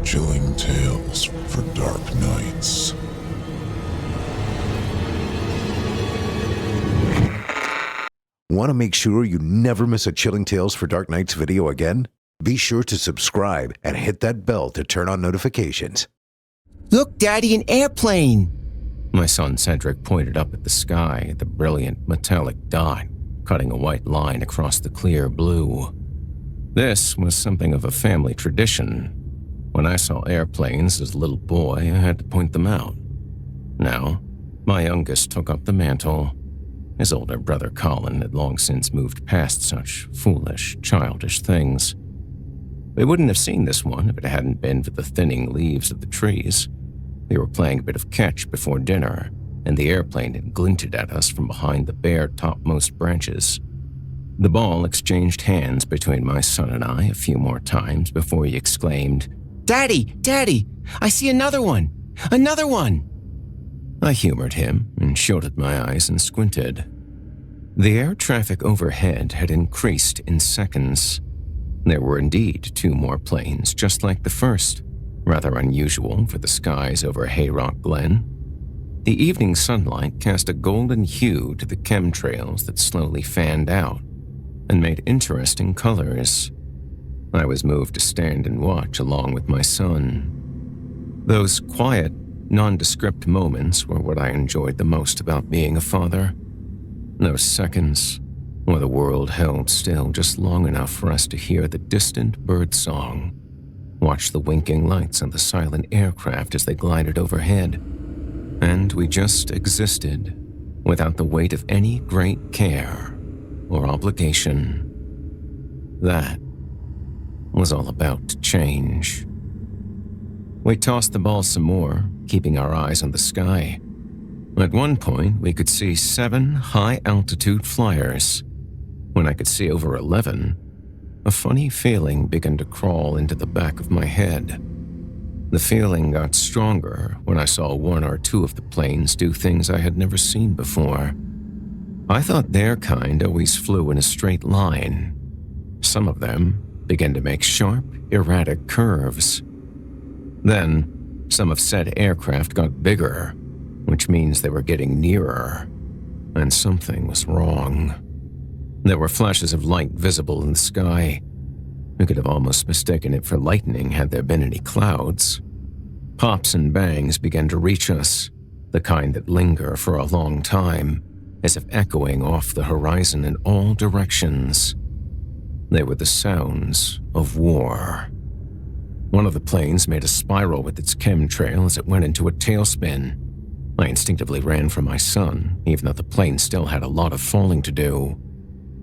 Chilling tales for dark nights. Want to make sure you never miss a Chilling Tales for Dark Nights video again? Be sure to subscribe and hit that bell to turn on notifications. Look, Daddy, an airplane! My son Cedric pointed up at the sky at the brilliant metallic dot, cutting a white line across the clear blue. This was something of a family tradition. When I saw airplanes as a little boy, I had to point them out. Now, my youngest took up the mantle. His older brother Colin had long since moved past such foolish, childish things. We wouldn't have seen this one if it hadn't been for the thinning leaves of the trees. We were playing a bit of catch before dinner, and the airplane had glinted at us from behind the bare topmost branches. The ball exchanged hands between my son and I a few more times before he exclaimed, Daddy, Daddy, I see another one! Another one! I humored him and shielded my eyes and squinted. The air traffic overhead had increased in seconds. There were indeed 2 more planes, just like the first, rather unusual for the skies over Hayrock Glen. The evening sunlight cast a golden hue to the chemtrails that slowly fanned out and made interesting colors. I was moved to stand and watch along with my son. Those quiet, nondescript moments were what I enjoyed the most about being a father. Those seconds, where the world held still just long enough for us to hear the distant bird song, watch the winking lights on the silent aircraft as they glided overhead, and we just existed without the weight of any great care or obligation. That was all about to change. We tossed the ball some more, keeping our eyes on the sky. At one point, we could see 7 high-altitude flyers. When I could see over 11, a funny feeling began to crawl into the back of my head. The feeling got stronger when I saw 1 or 2 of the planes do things I had never seen before. I thought their kind always flew in a straight line. Some of them began to make sharp, erratic curves. Then, some of said aircraft got bigger, which means they were getting nearer, and something was wrong. There were flashes of light visible in the sky. We could have almost mistaken it for lightning had there been any clouds. Pops and bangs began to reach us, the kind that linger for a long time, as if echoing off the horizon in all directions. They were the sounds of war. One of the planes made a spiral with its chemtrail as it went into a tailspin. I instinctively ran for my son, even though the plane still had a lot of falling to do.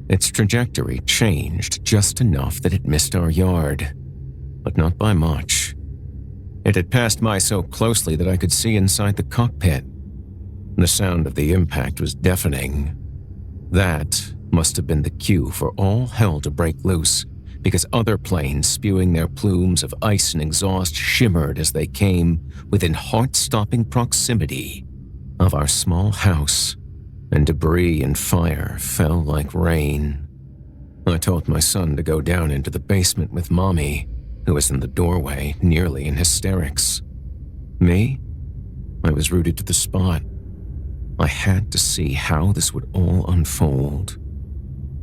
Its trajectory changed just enough that it missed our yard, but not by much. It had passed by so closely that I could see inside the cockpit. The sound of the impact was deafening. That must have been the cue for all hell to break loose, because other planes spewing their plumes of ice and exhaust shimmered as they came within heart-stopping proximity of our small house, and debris and fire fell like rain. I told my son to go down into the basement with Mommy, who was in the doorway, nearly in hysterics. Me? I was rooted to the spot. I had to see how this would all unfold.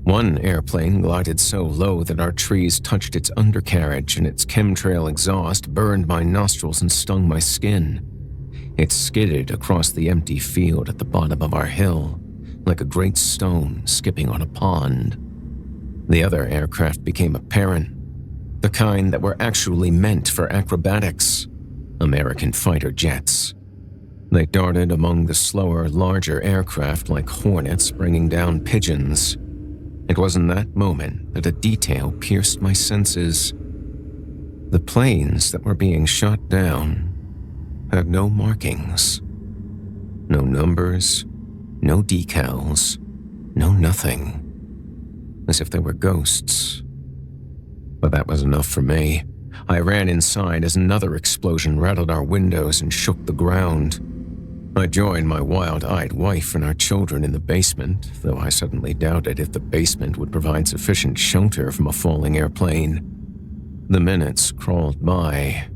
One airplane glided so low that our trees touched its undercarriage, and its chemtrail exhaust burned my nostrils and stung my skin. It skidded across the empty field at the bottom of our hill, like a great stone skipping on a pond. The other aircraft became apparent, the kind that were actually meant for acrobatics, American fighter jets. They darted among the slower, larger aircraft like hornets bringing down pigeons. It was in that moment that a detail pierced my senses. The planes that were being shot down had no markings, no numbers, no decals, no nothing, as if they were ghosts. But that was enough for me. I ran inside as another explosion rattled our windows and shook the ground. I joined my wild-eyed wife and our children in the basement, though I suddenly doubted if the basement would provide sufficient shelter from a falling airplane. The minutes crawled by.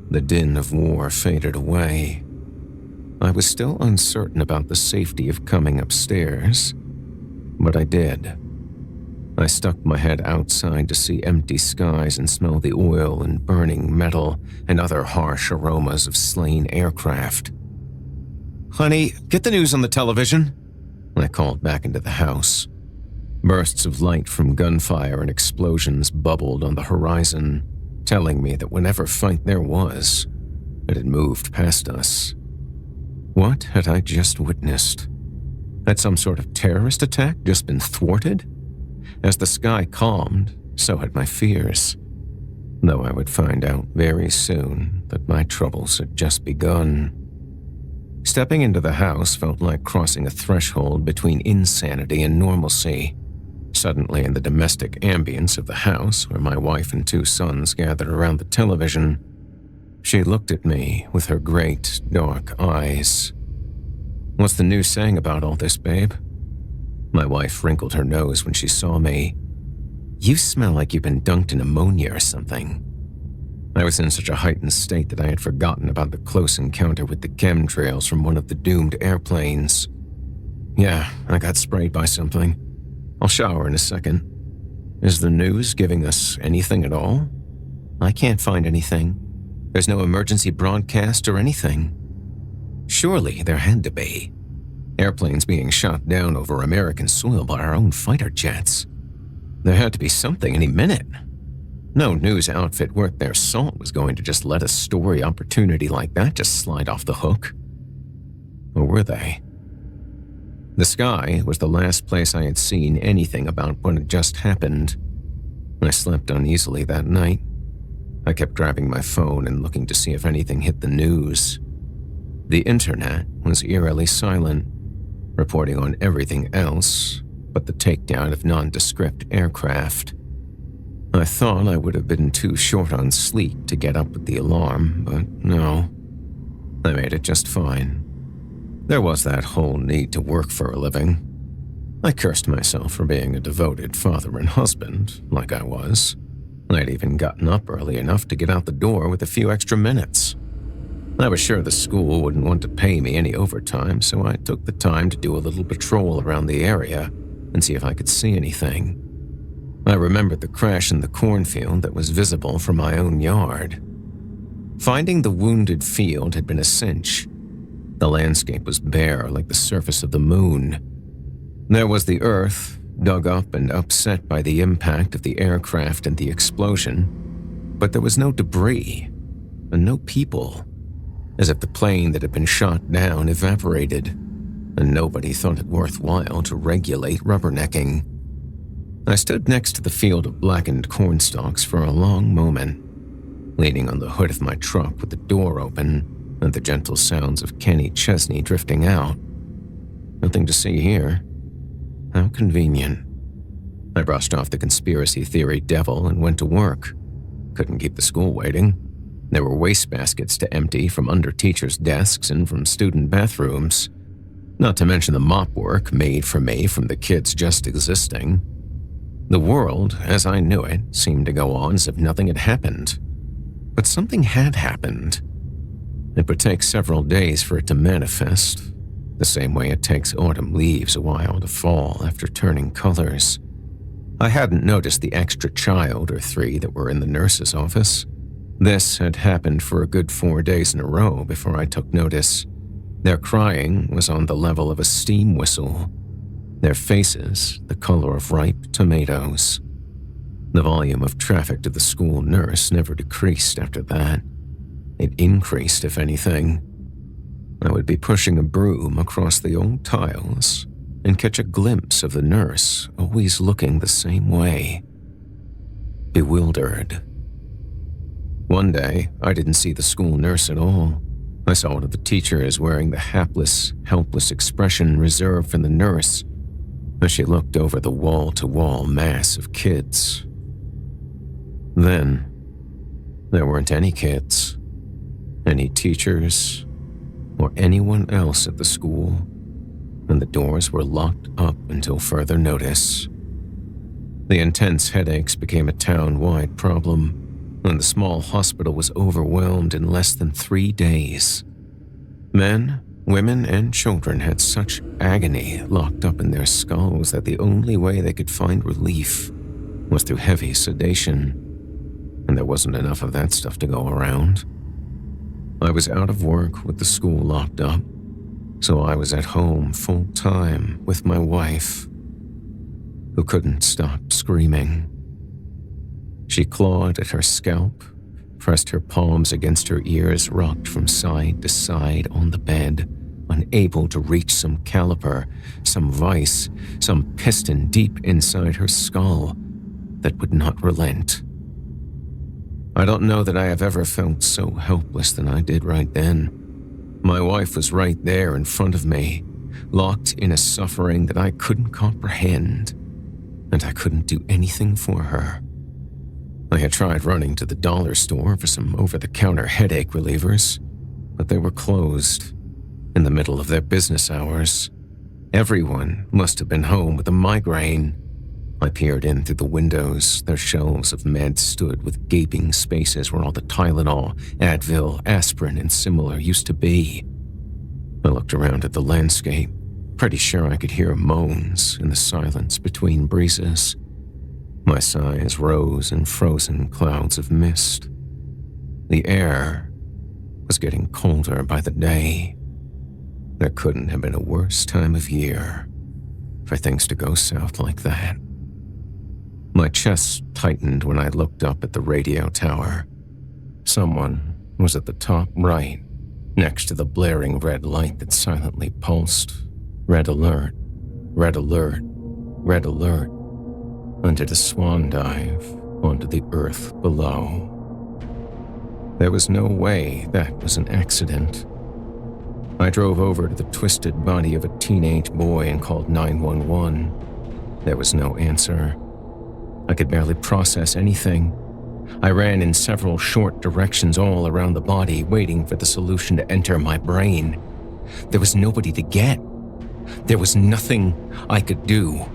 The din of war faded away. I was still uncertain about the safety of coming upstairs, but I did. I stuck my head outside to see empty skies and smell the oil and burning metal and other harsh aromas of slain aircraft. "Honey, get the news on the television," I called back into the house. Bursts of light from gunfire and explosions bubbled on the horizon, telling me that whatever fight there was, it had moved past us. What had I just witnessed? Had some sort of terrorist attack just been thwarted? As the sky calmed, so had my fears, though I would find out very soon that my troubles had just begun. Stepping into the house felt like crossing a threshold between insanity and normalcy. Suddenly, in the domestic ambience of the house, where my wife and 2 sons gathered around the television, she looked at me with her great, dark eyes. "What's the news saying about all this, babe?" My wife wrinkled her nose when she saw me. "You smell like you've been dunked in ammonia or something." I was in such a heightened state that I had forgotten about the close encounter with the chemtrails from one of the doomed airplanes. "Yeah, I got sprayed by something. I'll shower in a second. Is the news giving us anything at all?" "I can't find anything. There's no emergency broadcast or anything." Surely there had to be. Airplanes being shot down over American soil by our own fighter jets. There had to be something any minute. No news outfit worth their salt was going to just let a story opportunity like that just slide off the hook. Or were they? The sky was the last place I had seen anything about what had just happened. I slept uneasily that night. I kept grabbing my phone and looking to see if anything hit the news. The internet was eerily silent, reporting on everything else but the takedown of nondescript aircraft. I thought I would have been too short on sleep to get up with the alarm, but no. I made it just fine. There was that whole need to work for a living. I cursed myself for being a devoted father and husband, like I was. I'd even gotten up early enough to get out the door with a few extra minutes. I was sure the school wouldn't want to pay me any overtime, so I took the time to do a little patrol around the area and see if I could see anything. I remembered the crash in the cornfield that was visible from my own yard. Finding the wounded field had been a cinch. The landscape was bare like the surface of the moon. There was the earth, dug up and upset by the impact of the aircraft and the explosion, but there was no debris and no people, as if the plane that had been shot down evaporated, and nobody thought it worthwhile to regulate rubbernecking. I stood next to the field of blackened cornstalks for a long moment, leaning on the hood of my truck with the door open and the gentle sounds of Kenny Chesney drifting out. Nothing to see here. How convenient. I brushed off the conspiracy theory devil and went to work. Couldn't keep the school waiting. There were wastebaskets to empty from under teachers' desks and from student bathrooms, not to mention the mop work made for me from the kids just existing. The world, as I knew it, seemed to go on as if nothing had happened. But something had happened. It would take several days for it to manifest, the same way it takes autumn leaves a while to fall after turning colors. I hadn't noticed the extra child or 3 that were in the nurse's office. This had happened for a good 4 days in a row before I took notice. Their crying was on the level of a steam whistle. Their faces the color of ripe tomatoes. The volume of traffic to the school nurse never decreased after that. It increased, if anything. I would be pushing a broom across the old tiles and catch a glimpse of the nurse always looking the same way. Bewildered. One day, I didn't see the school nurse at all. I saw one of the teachers wearing the hapless, helpless expression reserved for the nurse as she looked over the wall-to-wall mass of kids. Then, there weren't any kids, any teachers, or anyone else at the school, and the doors were locked up until further notice. The intense headaches became a town-wide problem, and the small hospital was overwhelmed in less than 3 days. Men, women, and children had such agony locked up in their skulls that the only way they could find relief was through heavy sedation, and there wasn't enough of that stuff to go around. I was out of work with the school locked up, so I was at home full-time with my wife, who couldn't stop screaming. She clawed at her scalp, pressed her palms against her ears, rocked from side to side on the bed, unable to reach some caliper, some vice, some piston deep inside her skull that would not relent. I don't know that I have ever felt so helpless than I did right then. My wife was right there in front of me, locked in a suffering that I couldn't comprehend, and I couldn't do anything for her. I had tried running to the dollar store for some over-the-counter headache relievers, but they were closed in the middle of their business hours. Everyone must have been home with a migraine. I peered in through the windows. Their shelves of meds stood with gaping spaces where all the Tylenol, Advil, aspirin, and similar used to be. I looked around at the landscape, pretty sure I could hear moans in the silence between breezes. My sighs rose in frozen clouds of mist. The air was getting colder by the day. There couldn't have been a worse time of year for things to go south like that. My chest tightened when I looked up at the radio tower. Someone was at the top right, next to the blaring red light that silently pulsed. Red alert, red alert, red alert. I did a swan dive onto the earth below. There was no way that was an accident. I drove over to the twisted body of a teenage boy and called 911. There was no answer. I could barely process anything. I ran in several short directions all around the body, waiting for the solution to enter my brain. There was nobody to get. There was nothing I could do.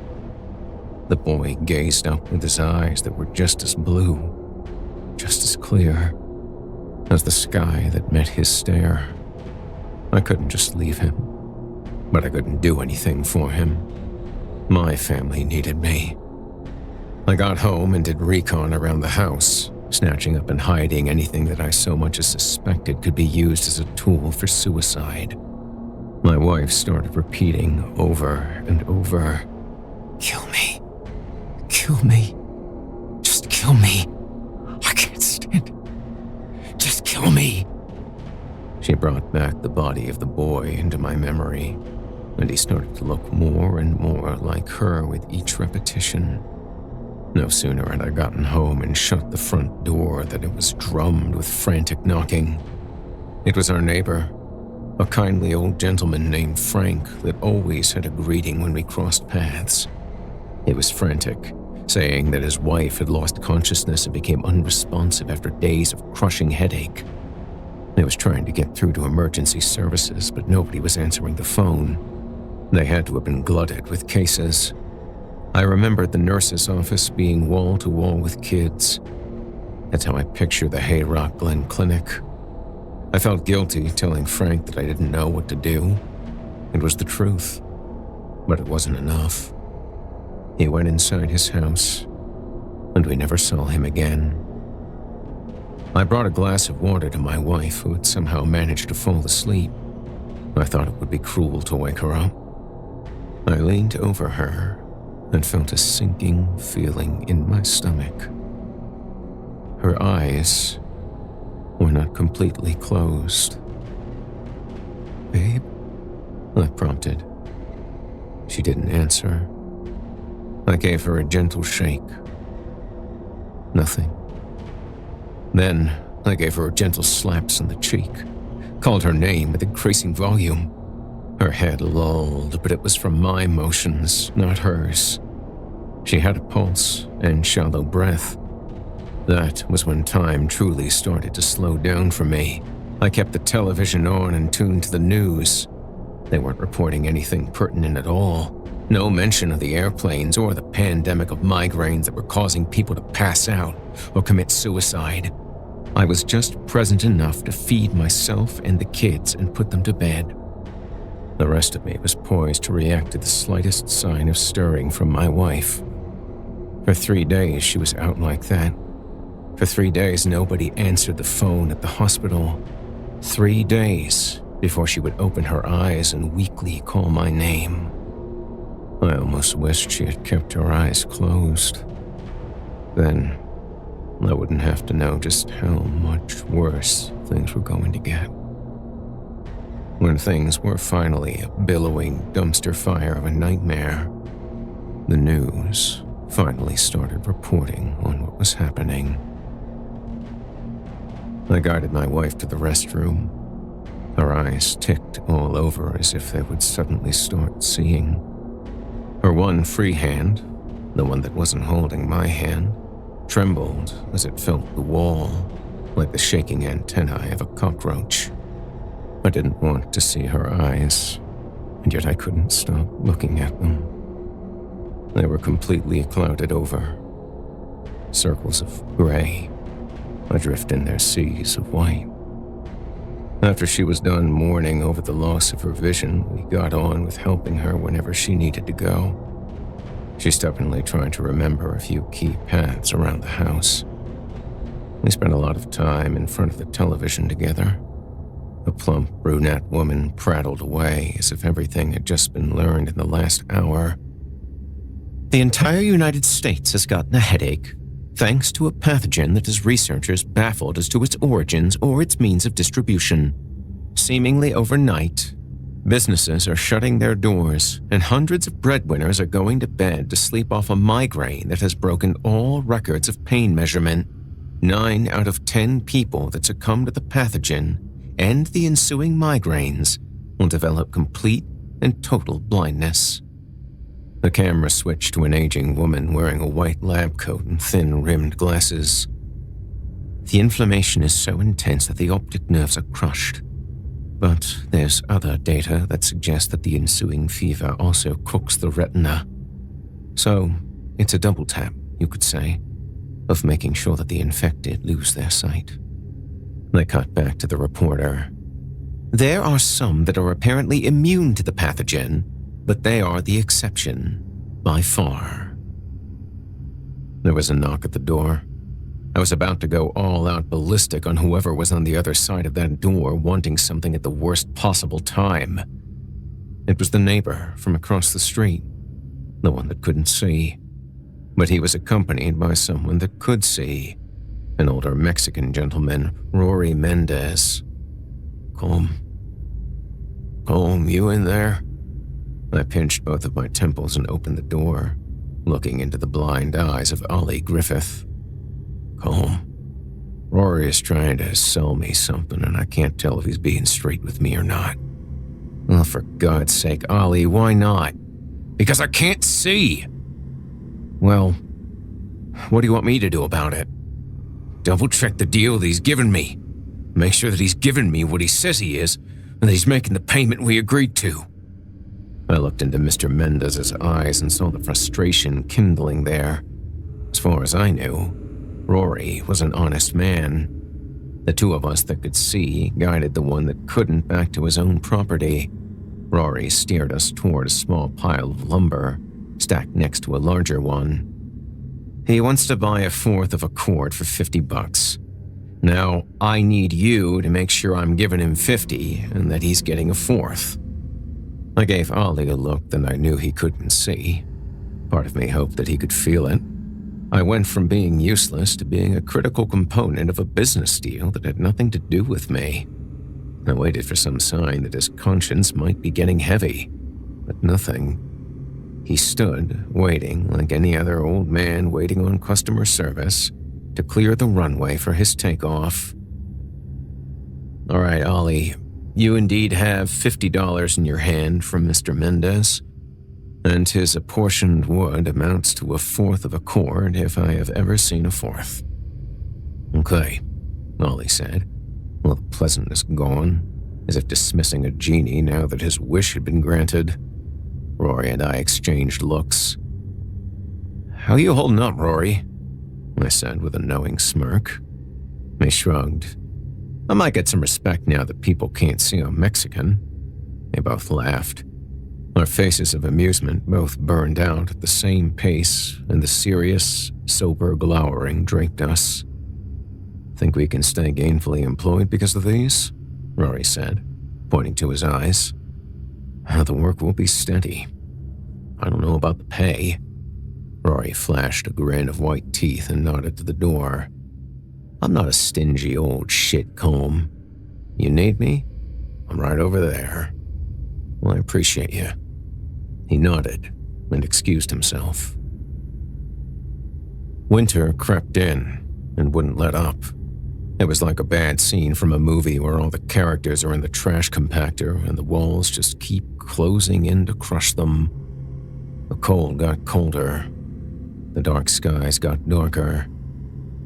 The boy gazed up with his eyes that were just as blue, just as clear as the sky that met his stare. I couldn't just leave him, but I couldn't do anything for him. My family needed me. I got home and did recon around the house, snatching up and hiding anything that I so much as suspected could be used as a tool for suicide. My wife started repeating over and over, "Kill me. Kill me. Just kill me. I can't stand it. Just kill me." She brought back the body of the boy into my memory, and he started to look more and more like her with each repetition. No sooner had I gotten home and shut the front door than it was drummed with frantic knocking. It was our neighbor, a kindly old gentleman named Frank that always had a greeting when we crossed paths. He was frantic, saying that his wife had lost consciousness and became unresponsive after days of crushing headache. He was trying to get through to emergency services, but nobody was answering the phone. They had to have been glutted with cases. I remembered the nurse's office being wall-to-wall with kids. That's how I picture the Hayrock Glen Clinic. I felt guilty telling Frank that I didn't know what to do. It was the truth, but it wasn't enough. He went inside his house, and we never saw him again. I brought a glass of water to my wife, who had somehow managed to fall asleep. I thought it would be cruel to wake her up. I leaned over her and felt a sinking feeling in my stomach. Her eyes were not completely closed. "Babe?" I prompted. She didn't answer. I gave her a gentle shake. Nothing. Then I gave her gentle slaps on the cheek, called her name with increasing volume. Her head lulled, but it was from my motions, not hers. She had a pulse and shallow breath. That was when time truly started to slow down for me. I kept the television on and tuned to the news. They weren't reporting anything pertinent at all. No mention of the airplanes or the pandemic of migraines that were causing people to pass out or commit suicide. I was just present enough to feed myself and the kids and put them to bed. The rest of me was poised to react to the slightest sign of stirring from my wife. For 3 days, she was out like that. For 3 days, nobody answered the phone at the hospital. 3 days before she would open her eyes and weakly call my name. I almost wished she had kept her eyes closed. Then, I wouldn't have to know just how much worse things were going to get. When things were finally a billowing dumpster fire of a nightmare, the news finally started reporting on what was happening. I guided my wife to the restroom. Her eyes ticked all over as if they would suddenly start seeing. Her one free hand, the one that wasn't holding my hand, trembled as it felt the wall, like the shaking antennae of a cockroach. I didn't want to see her eyes, and yet I couldn't stop looking at them. They were completely clouded over. Circles of gray, adrift in their seas of white. After she was done mourning over the loss of her vision, we got on with helping her whenever she needed to go. She stubbornly tried to remember a few key paths around the house. We spent a lot of time in front of the television together. The plump brunette woman prattled away as if everything had just been learned in the last hour. The entire United States has gotten a headache, thanks to a pathogen that has researchers baffled as to its origins or its means of distribution. Seemingly overnight, businesses are shutting their doors, and hundreds of breadwinners are going to bed to sleep off a migraine that has broken all records of pain measurement. 9 out of 10 people that succumb to the pathogen and the ensuing migraines will develop complete and total blindness. The camera switched to an aging woman wearing a white lab coat and thin-rimmed glasses. The inflammation is so intense that the optic nerves are crushed. But there's other data that suggests that the ensuing fever also cooks the retina. So, it's a double tap, you could say, of making sure that the infected lose their sight. They cut back to the reporter. There are some that are apparently immune to the pathogen, but they are the exception, by far. There was a knock at the door. I was about to go all-out ballistic on whoever was on the other side of that door wanting something at the worst possible time. It was the neighbor from across the street, the one that couldn't see. But he was accompanied by someone that could see, an older Mexican gentleman, Rory Mendez. Calm, you in there? I pinched both of my temples and opened the door, looking into the blind eyes of Ollie Griffith. Calm. Rory is trying to sell me something, and I can't tell if he's being straight with me or not. Oh, for God's sake, Ollie, why not? Because I can't see! Well, what do you want me to do about it? Double-check the deal that he's given me. Make sure that he's given me what he says he is, and that he's making the payment we agreed to. I looked into Mr. Mendez's eyes and saw the frustration kindling there. As far as I knew, Rory was an honest man. The two of us that could see guided the one that couldn't back to his own property. Rory steered us toward a small pile of lumber, stacked next to a larger one. He wants to buy 1/4 of a cord for $50. Now, I need you to make sure I'm giving him 50 and that he's getting 1/4. I gave Ollie a look that I knew he couldn't see. Part of me hoped that he could feel it. I went from being useless to being a critical component of a business deal that had nothing to do with me. I waited for some sign that his conscience might be getting heavy, but nothing. He stood, waiting like any other old man waiting on customer service to clear the runway for his takeoff. All right, Ollie, you indeed have $50 in your hand from Mr. Mendez, and his apportioned wood amounts to 1/4 of a cord if I have ever seen a 1/4. Okay, Ollie said, all the pleasantness gone, as if dismissing a genie now that his wish had been granted. Rory and I exchanged looks. "How you holding up, Rory?" I said with a knowing smirk. He shrugged. "I might get some respect now that people can't see I'm Mexican." They both laughed. Our faces of amusement both burned out at the same pace, and the serious, sober glowering draped us. "Think we can stay gainfully employed because of these?" Rory said, pointing to his eyes. "The work will be steady. I don't know about the pay." Rory flashed a grin of white teeth and nodded to the door. "I'm not a stingy old shit comb. You need me? I'm right over there." "Well, I appreciate you." He nodded and excused himself. Winter crept in and wouldn't let up. It was like a bad scene from a movie where all the characters are in the trash compactor and the walls just keep closing in to crush them. The cold got colder. The dark skies got darker,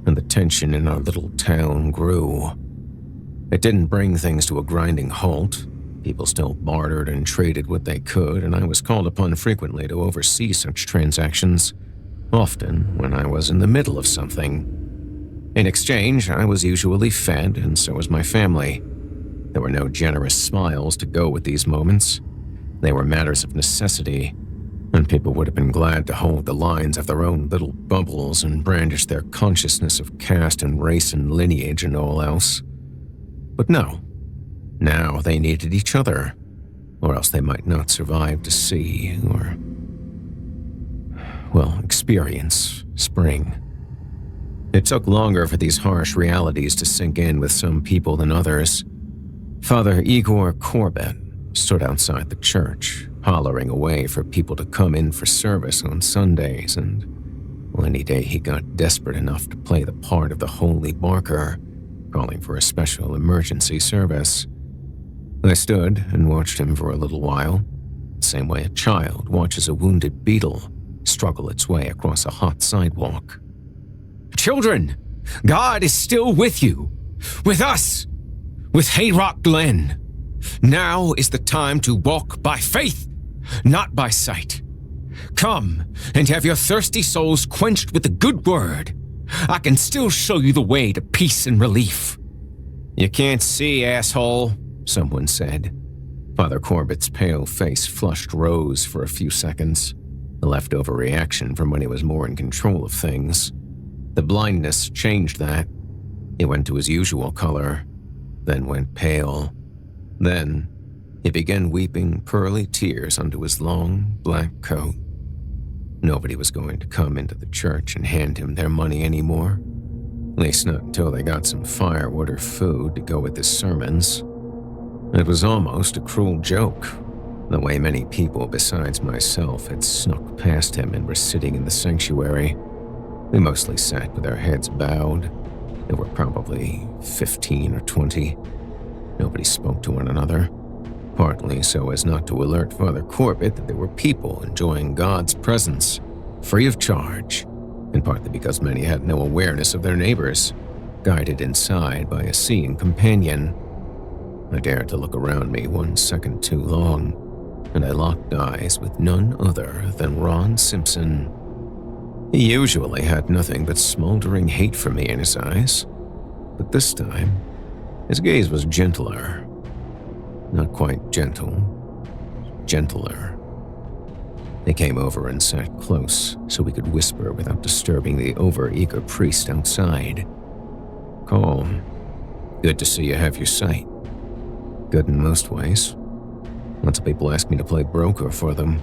and the tension in our little town grew. It didn't bring things to a grinding halt. People still bartered and traded what they could, and I was called upon frequently to oversee such transactions, often when I was in the middle of something. In exchange, I was usually fed, and so was my family. There were no generous smiles to go with these moments. They were matters of necessity, and people would have been glad to hold the lines of their own little bubbles and brandish their consciousness of caste and race and lineage and all else. But no. Now they needed each other, or else they might not survive to see or, well, experience spring. It took longer for these harsh realities to sink in with some people than others. Father Igor Corbett stood outside the church, hollering away for people to come in for service on Sundays, and well, any day he got desperate enough to play the part of the holy barker, calling for a special emergency service. I stood and watched him for a little while, the same way a child watches a wounded beetle struggle its way across a hot sidewalk. "Children, God is still with you, with us, with Hayrock Glen. Now is the time to walk by faith, not by sight. Come and have your thirsty souls quenched with the good word. I can still show you the way to peace and relief." "You can't see, asshole," someone said. Father Corbett's pale face flushed rose for a few seconds, a leftover reaction from when he was more in control of things. The blindness changed that. He went to his usual color, then went pale. Then he began weeping pearly tears onto his long, black coat. Nobody was going to come into the church and hand him their money anymore, at least not until they got some firewood or food to go with his sermons. It was almost a cruel joke, the way many people besides myself had snuck past him and were sitting in the sanctuary. We mostly sat with our heads bowed. There were probably 15 or 20. Nobody spoke to one another, partly so as not to alert Father Corbett that there were people enjoying God's presence, free of charge, and partly because many had no awareness of their neighbors, guided inside by a seeing companion. I dared to look around me 1 second too long, and I locked eyes with none other than Ron Simpson. He usually had nothing but smoldering hate for me in his eyes, but this time, his gaze was gentler. Not quite gentle, gentler. They came over and sat close so we could whisper without disturbing the over-eager priest outside. "Calm. Good to see you have your sight." "Good in most ways. Lots of people ask me to play broker for them.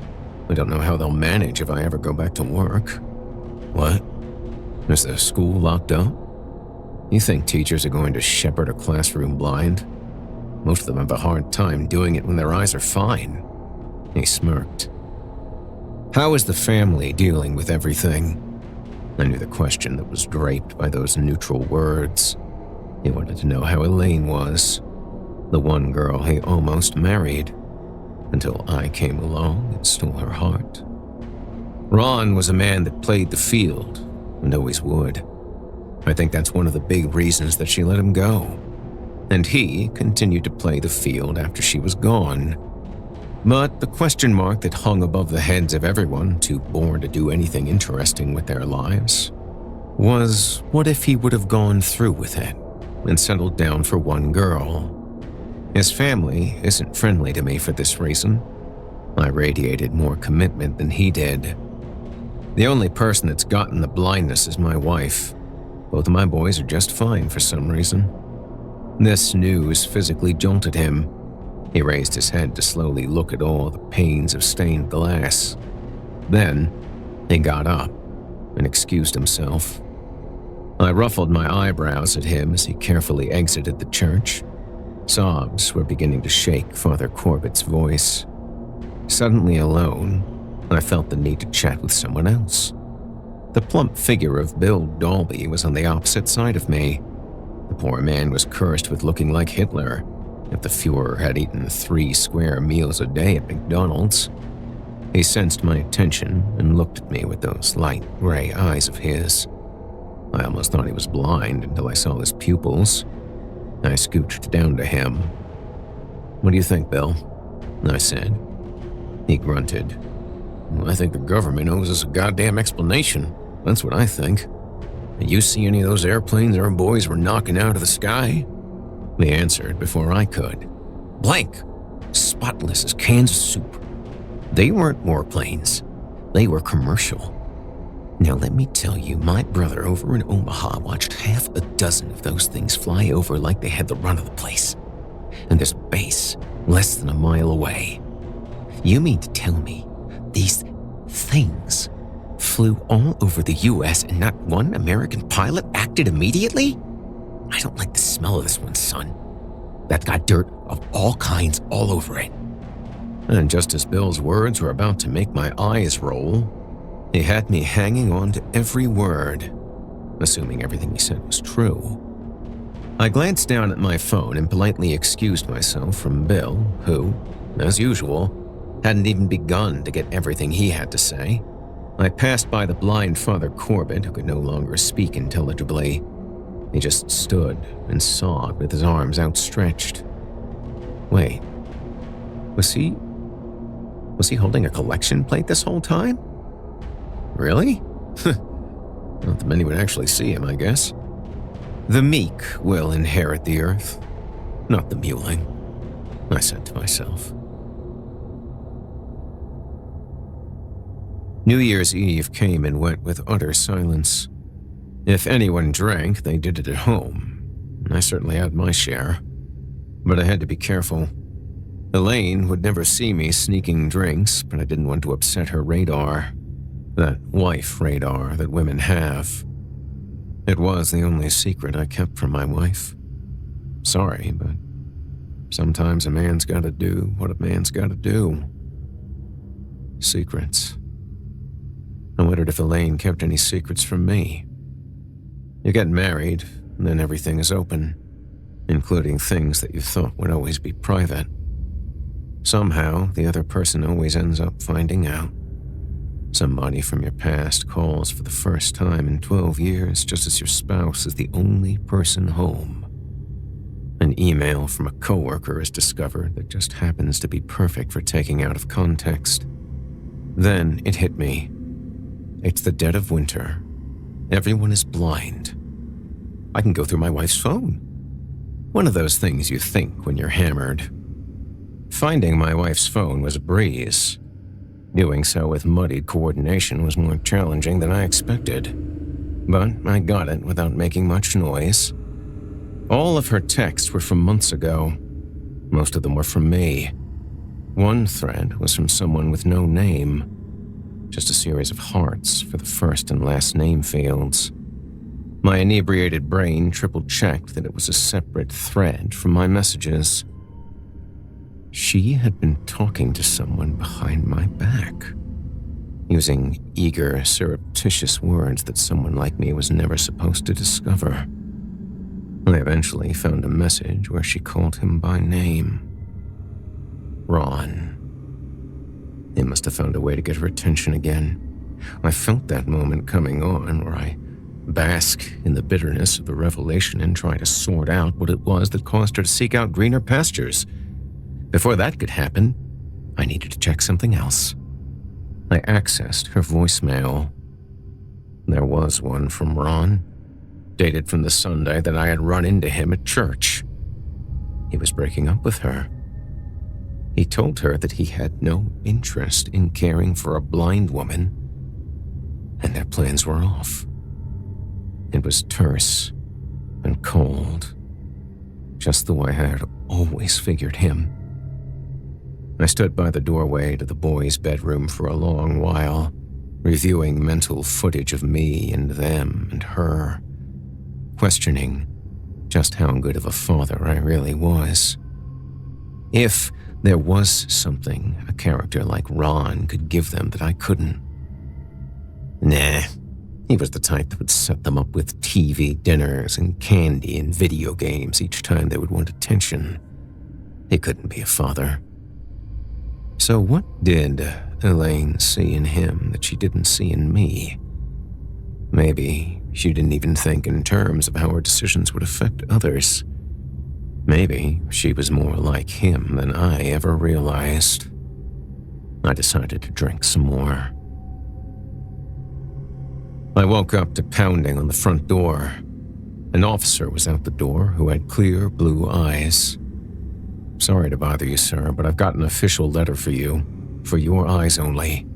I don't know how they'll manage if I ever go back to work." "What? Is the school locked up? You think teachers are going to shepherd a classroom blind? Most of them have a hard time doing it when their eyes are fine." He smirked. "How is the family dealing with everything?" I knew the question that was draped by those neutral words. He wanted to know how Elaine was, the one girl he almost married, until I came along and stole her heart. Ron was a man that played the field, and always would. I think that's one of the big reasons that she let him go. And he continued to play the field after she was gone. But the question mark that hung above the heads of everyone too bored to do anything interesting with their lives was, what if he would have gone through with it and settled down for one girl? His family isn't friendly to me for this reason. I radiated more commitment than he did. The only person that's gotten the blindness is my wife. Both of my boys are just fine for some reason. This news physically jolted him. He raised his head to slowly look at all the panes of stained glass. Then, he got up and excused himself. I ruffled my eyebrows at him as he carefully exited the church. Sobs were beginning to shake Father Corbett's voice. Suddenly alone, I felt the need to chat with someone else. The plump figure of Bill Dalby was on the opposite side of me. The poor man was cursed with looking like Hitler, if the Fuhrer had eaten 3 square meals a day at McDonald's. He sensed my attention and looked at me with those light gray eyes of his. I almost thought he was blind until I saw his pupils. I scooched down to him. "What do you think, Bill?" I said. He grunted. "Well, I think the government owes us a goddamn explanation. That's what I think. Did you see any of those airplanes our boys were knocking out of the sky?" He answered before I could. "Blank. Spotless as cans of soup. They weren't warplanes. They were commercial. Now let me tell you, my brother over in Omaha watched half a dozen of those things fly over like they had the run of the place. And there's a base less than a mile away. You mean to tell me these things flew all over the U.S. and not one American pilot acted immediately? I don't like the smell of this one, son. That got dirt of all kinds all over it." And just as Bill's words were about to make my eyes roll, he had me hanging on to every word, assuming everything he said was true. I glanced down at my phone and politely excused myself from Bill, who, as usual, hadn't even begun to get everything he had to say. I passed by the blind Father Corbett, who could no longer speak intelligibly. He just stood and sobbed with his arms outstretched. Wait, was he holding a collection plate this whole time? Really? Not that many would actually see him, I guess. The meek will inherit the earth, not the mewling, I said to myself. New Year's Eve came and went with utter silence. If anyone drank, they did it at home. I certainly had my share. But I had to be careful. Elaine would never see me sneaking drinks, but I didn't want to upset her radar. That wife radar that women have. It was the only secret I kept from my wife. Sorry, but sometimes a man's gotta do what a man's gotta do. Secrets. I wondered if Elaine kept any secrets from me. You get married, and then everything is open, including things that you thought would always be private. Somehow, the other person always ends up finding out. Somebody from your past calls for the first time in 12 years just as your spouse is the only person home. An email from a coworker is discovered that just happens to be perfect for taking out of context. Then it hit me. It's the dead of winter. Everyone is blind. I can go through my wife's phone. One of those things you think when you're hammered. Finding my wife's phone was a breeze. Doing so with muddied coordination was more challenging than I expected. But I got it without making much noise. All of her texts were from months ago. Most of them were from me. One thread was from someone with no name. Just a series of hearts for the first and last name fields. My inebriated brain triple-checked that it was a separate thread from my messages. She had been talking to someone behind my back, using eager, surreptitious words that someone like me was never supposed to discover. I eventually found a message where she called him by name. Ron. They must have found a way to get her attention again. I felt that moment coming on where I bask in the bitterness of the revelation and try to sort out what it was that caused her to seek out greener pastures. Before that could happen, I needed to check something else. I accessed her voicemail. There was one from Ron, dated from the Sunday that I had run into him at church. He was breaking up with her. He told her that he had no interest in caring for a blind woman, and their plans were off. It was terse and cold, just the way I had always figured him. I stood by the doorway to the boys' bedroom for a long while, reviewing mental footage of me and them and her, questioning just how good of a father I really was. If there was something a character like Ron could give them that I couldn't. Nah, he was the type that would set them up with TV dinners and candy and video games each time they would want attention. He couldn't be a father. So what did Elaine see in him that she didn't see in me? Maybe she didn't even think in terms of how her decisions would affect others. Maybe she was more like him than I ever realized. I decided to drink some more. I woke up to pounding on the front door. An officer was out the door who had clear blue eyes. Sorry to bother you, sir, but I've got an official letter for you, for your eyes only.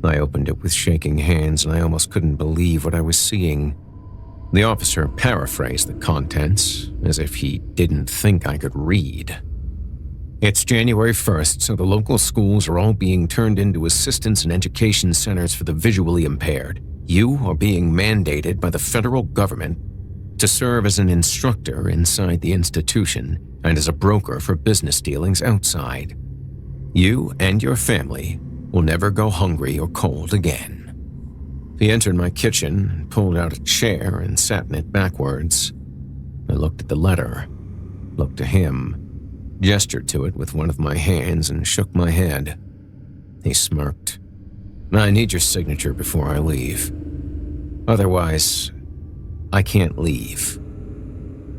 I opened it with shaking hands, and I almost couldn't believe what I was seeing. The officer paraphrased the contents, as if he didn't think I could read. It's January 1st, so the local schools are all being turned into assistance and education centers for the visually impaired. You are being mandated by the federal government to serve as an instructor inside the institution and as a broker for business dealings outside. You and your family will never go hungry or cold again. He entered my kitchen and pulled out a chair and sat in it backwards. I looked at the letter, looked to him, gestured to it with one of my hands and shook my head. He smirked. I need your signature before I leave. Otherwise, I can't leave.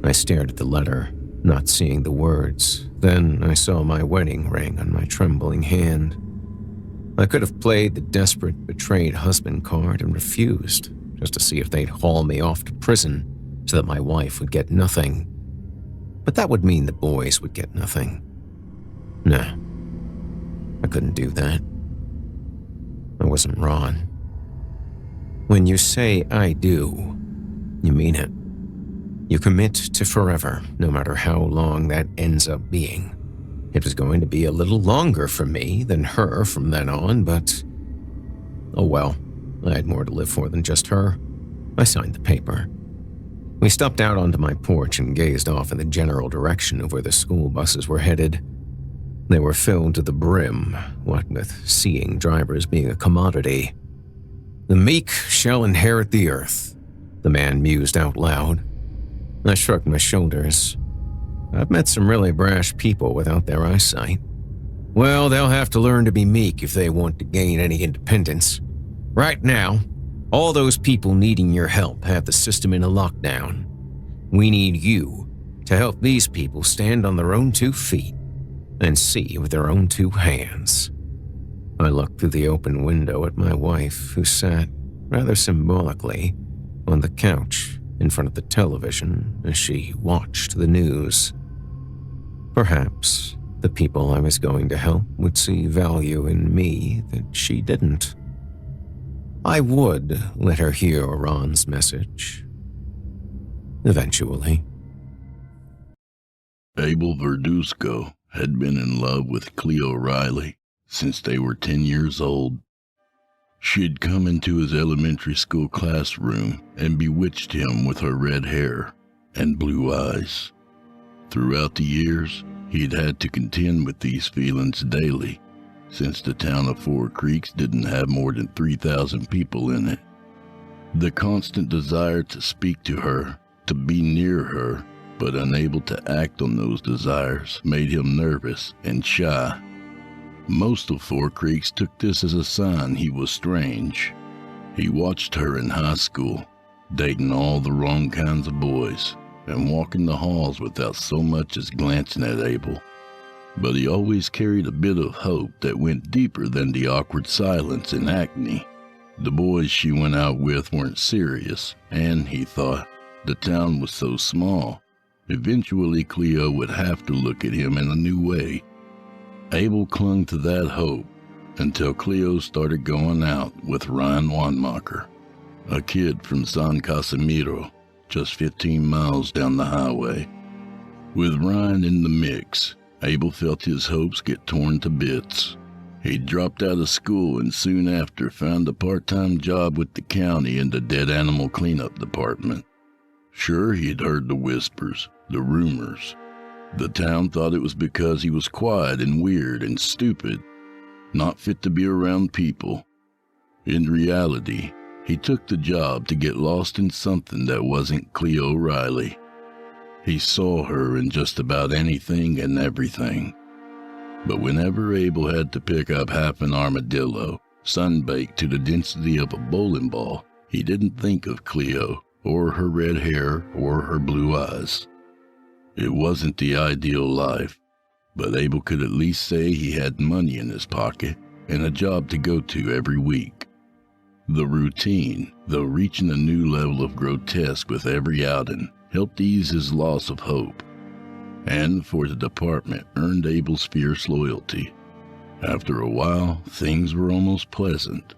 I stared at the letter, not seeing the words. Then I saw my wedding ring on my trembling hand. I could have played the desperate, betrayed husband card and refused, just to see if they'd haul me off to prison so that my wife would get nothing. But that would mean the boys would get nothing. No, I couldn't do that. I wasn't Ron. When you say I do, you mean it. You commit to forever, no matter how long that ends up being. It was going to be a little longer for me than her from then on, but oh well, I had more to live for than just her. I signed the paper. We stepped out onto my porch and gazed off in the general direction of where the school buses were headed. They were filled to the brim, what with seeing drivers being a commodity. The meek shall inherit the earth, the man mused out loud. I shrugged my shoulders. I've met some really brash people without their eyesight. Well, they'll have to learn to be meek if they want to gain any independence. Right now, all those people needing your help have the system in a lockdown. We need you to help these people stand on their own 2 feet and see with their own 2 hands. I looked through the open window at my wife, who sat, rather symbolically, on the couch in front of the television as she watched the news. Perhaps the people I was going to help would see value in me that she didn't. I would let her hear Ron's message. Eventually. Abel Verduzco had been in love with Cleo Riley since they were 10 years old. She had come into his elementary school classroom and bewitched him with her red hair and blue eyes. Throughout the years, he'd had to contend with these feelings daily, since the town of Four Creeks didn't have more than 3,000 people in it. The constant desire to speak to her, to be near her, but unable to act on those desires, made him nervous and shy. Most of Four Creeks took this as a sign he was strange. He watched her in high school, dating all the wrong kinds of boys, and walking the halls without so much as glancing at Abel. but he always carried a bit of hope that went deeper than the awkward silence and acne. The boys she went out with weren't serious, and, he thought, the town was so small. Eventually Cleo would have to look at him in a new way. Abel clung to that hope until Cleo started going out with Ryan Wanmacher, a kid from San Casimiro, just 15 miles down the highway. With Ryan in the mix, Abel felt his hopes get torn to bits. He dropped out of school and soon after found a part-time job with the county in the dead animal cleanup department. Sure, he'd heard the whispers, the rumors. The town thought it was because he was quiet and weird and stupid, not fit to be around people. In reality, he took the job to get lost in something that wasn't Cleo Riley. He saw her in just about anything and everything. But whenever Abel had to pick up half an armadillo, sun-baked to the density of a bowling ball, he didn't think of Cleo, or her red hair, or her blue eyes. It wasn't the ideal life, but Abel could at least say he had money in his pocket and a job to go to every week. The routine, though reaching a new level of grotesque with every outing, helped ease his loss of hope, and for the department earned Abel's fierce loyalty. After a while, things were almost pleasant.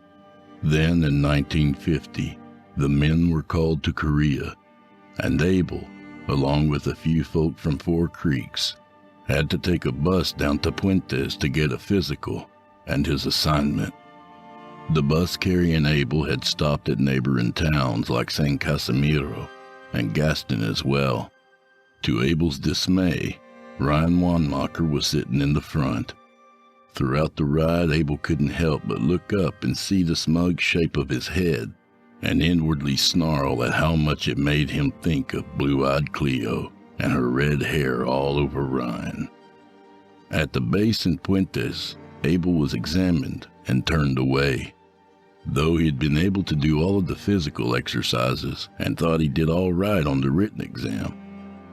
Then in 1950, the men were called to Korea, and Abel, along with a few folk from Four Creeks, had to take a bus down to Puentes to get a physical and his assignment. The bus carrying Abel had stopped at neighboring towns like San Casimiro and Gaston as well. To Abel's dismay, Ryan Wanmacher was sitting in the front. Throughout the ride, Abel couldn't help but look up and see the smug shape of his head, and inwardly snarl at how much it made him think of blue-eyed Cleo and her red hair all over Ryan. At the base in Puentes, Abel was examined and turned away. Though he'd been able to do all of the physical exercises and thought he did all right on the written exam,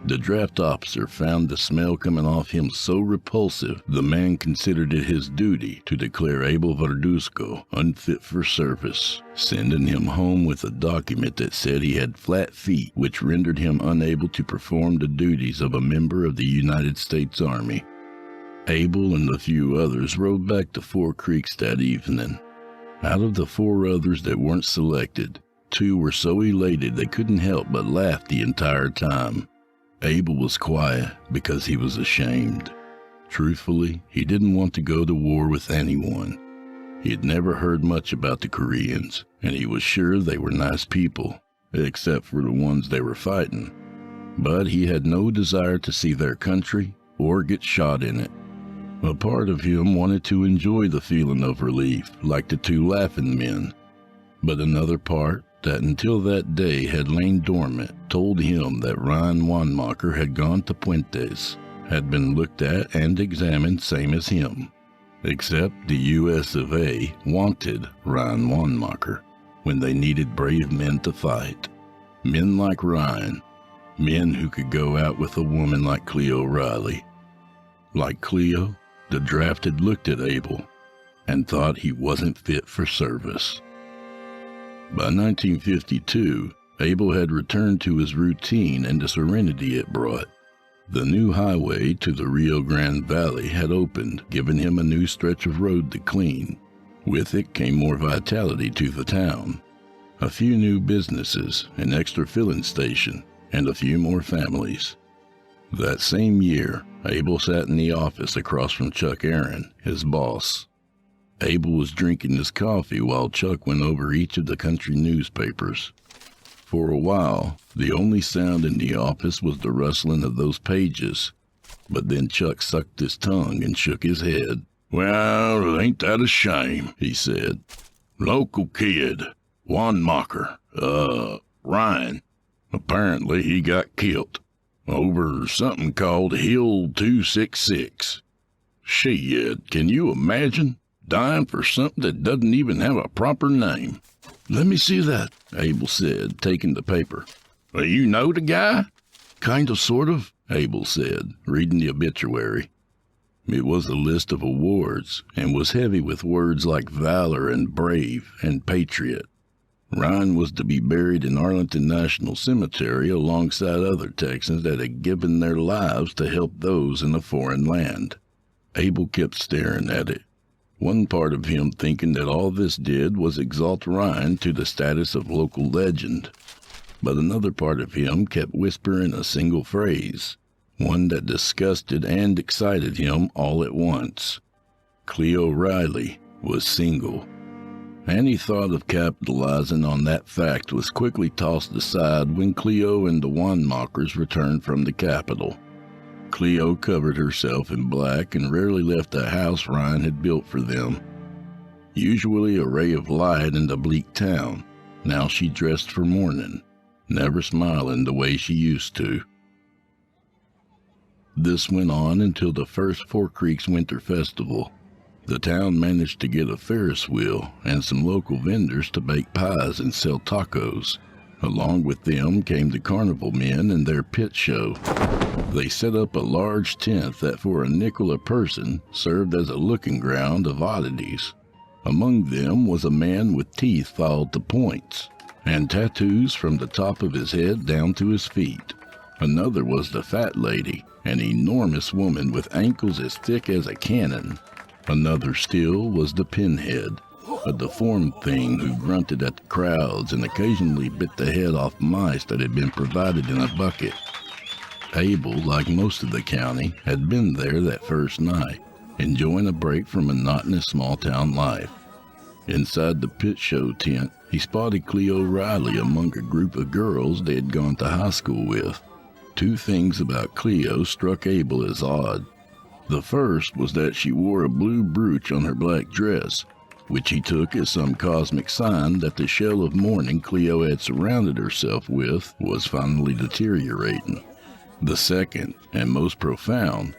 the draft officer found the smell coming off him so repulsive the man considered it his duty to declare Abel Verduzco unfit for service, sending him home with a document that said he had flat feet, which rendered him unable to perform the duties of a member of the United States Army. Abel and a few others rode back to Four Creeks that evening. Out of the 4 others that weren't selected, 2 were so elated they couldn't help but laugh the entire time. Abel was quiet because he was ashamed. Truthfully, he didn't want to go to war with anyone. He had never heard much about the Koreans, and he was sure they were nice people, except for the ones they were fighting. But he had no desire to see their country or get shot in it. A part of him wanted to enjoy the feeling of relief, like the 2 laughing men. But another part, that until that day had lain dormant, told him that Ryan Wanmacher had gone to Puentes, had been looked at and examined same as him. Except the US of A wanted Ryan Wanmacher when they needed brave men to fight. Men like Ryan, men who could go out with a woman like Cleo Riley. Like Cleo, the draft had looked at Abel and thought he wasn't fit for service. By 1952, Abel had returned to his routine and the serenity it brought. The new highway to the Rio Grande Valley had opened, giving him a new stretch of road to clean. With it came more vitality to the town. A few new businesses, an extra filling station, and a few more families. That same year, Abel sat in the office across from Chuck Aaron, his boss. Abel was drinking his coffee while Chuck went over each of the country newspapers. For a while, the only sound in the office was the rustling of those pages, but then Chuck sucked his tongue and shook his head. "Well, ain't that a shame," he said. "Local kid, Wanmacher, Ryan. Apparently he got killed over something called Hill 266. Shit, can you imagine? Dying for something that doesn't even have a proper name." "Let me see that," Abel said, taking the paper. "You know the guy?" "Kind of, sort of," Abel said, reading the obituary. It was a list of awards and was heavy with words like valor and brave and patriot. Ryan was to be buried in Arlington National Cemetery alongside other Texans that had given their lives to help those in a foreign land. Abel kept staring at it, one part of him thinking that all this did was exalt Ryan to the status of local legend, but another part of him kept whispering a single phrase, one that disgusted and excited him all at once. Cleo Riley was single. Any thought of capitalizing on that fact was quickly tossed aside when Cleo and the Wanmachers returned from the capital. Cleo covered herself in black and rarely left the house Ryan had built for them. Usually a ray of light in the bleak town, now she dressed for mourning, never smiling the way she used to. This went on until the first Four Creeks Winter Festival. The town managed to get a Ferris wheel and some local vendors to bake pies and sell tacos. Along with them came the carnival men and their pit show. They set up a large tent that for a nickel a person served as a looking ground of oddities. Among them was a man with teeth filed to points and tattoos from the top of his head down to his feet. Another was the fat lady, an enormous woman with ankles as thick as a cannon. Another still was the pinhead, a deformed thing who grunted at the crowds and occasionally bit the head off mice that had been provided in a bucket. Abel, like most of the county, had been there that first night, enjoying a break from monotonous small-town life. Inside the pit show tent, he spotted Cleo Riley among a group of girls they had gone to high school with. Two things about Cleo struck Abel as odd. The first was that she wore a blue brooch on her black dress, which he took as some cosmic sign that the shell of mourning Cleo had surrounded herself with was finally deteriorating. The second, and most profound,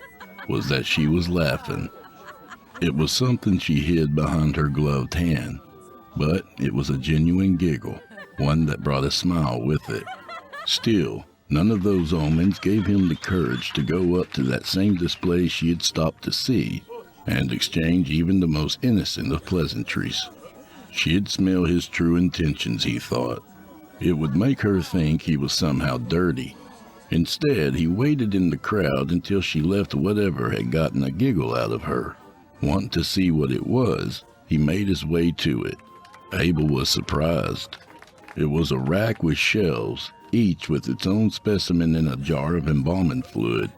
was that she was laughing. It was something she hid behind her gloved hand, but it was a genuine giggle, one that brought a smile with it. Still, none of those omens gave him the courage to go up to that same display she had stopped to see and exchange even the most innocent of pleasantries. She'd smell his true intentions, he thought. It would make her think he was somehow dirty. Instead, he waited in the crowd until she left whatever had gotten a giggle out of her. Wanting to see what it was, he made his way to it. Abel was surprised. It was a rack with shelves, each with its own specimen in a jar of embalming fluid.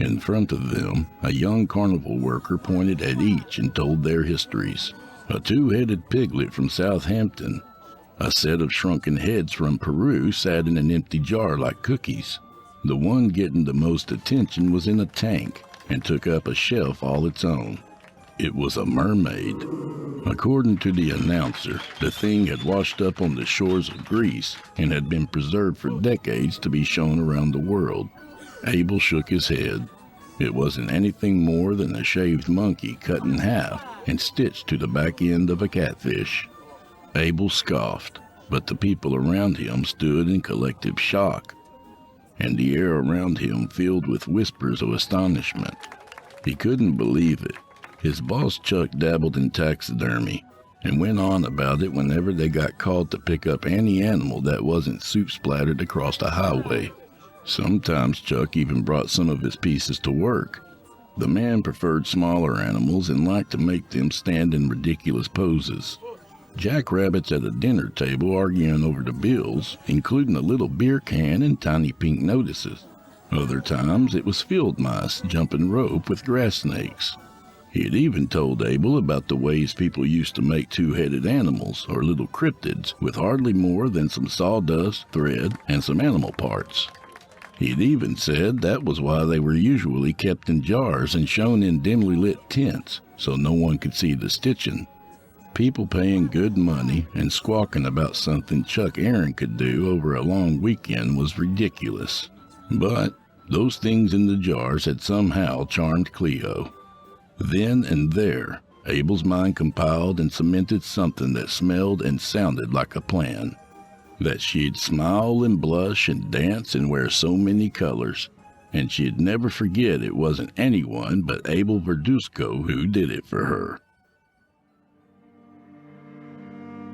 In front of them, a young carnival worker pointed at each and told their histories. A two-headed piglet from Southampton. A set of shrunken heads from Peru sat in an empty jar like cookies. The one getting the most attention was in a tank and took up a shelf all its own. It was a mermaid. According to the announcer, the thing had washed up on the shores of Greece and had been preserved for decades to be shown around the world. Abel shook his head. It wasn't anything more than a shaved monkey cut in half and stitched to the back end of a catfish. Abel scoffed, but the people around him stood in collective shock, and the air around him filled with whispers of astonishment. He couldn't believe it. His boss Chuck dabbled in taxidermy and went on about it whenever they got called to pick up any animal that wasn't soup splattered across the highway. Sometimes Chuck even brought some of his pieces to work. The man preferred smaller animals and liked to make them stand in ridiculous poses. Jackrabbits at a dinner table arguing over the bills, including a little beer can and tiny pink notices. Other times it was field mice jumping rope with grass snakes. He had even told Abel about the ways people used to make two-headed animals or little cryptids with hardly more than some sawdust, thread, and some animal parts. He had even said that was why they were usually kept in jars and shown in dimly lit tents so no one could see the stitching. People paying good money and squawking about something Chuck Aaron could do over a long weekend was ridiculous. But those things in the jars had somehow charmed Cleo. Then and there, Abel's mind compiled and cemented something that smelled and sounded like a plan. That she'd smile and blush and dance and wear so many colors. and she'd never forget it wasn't anyone but Abel Verduzco who did it for her.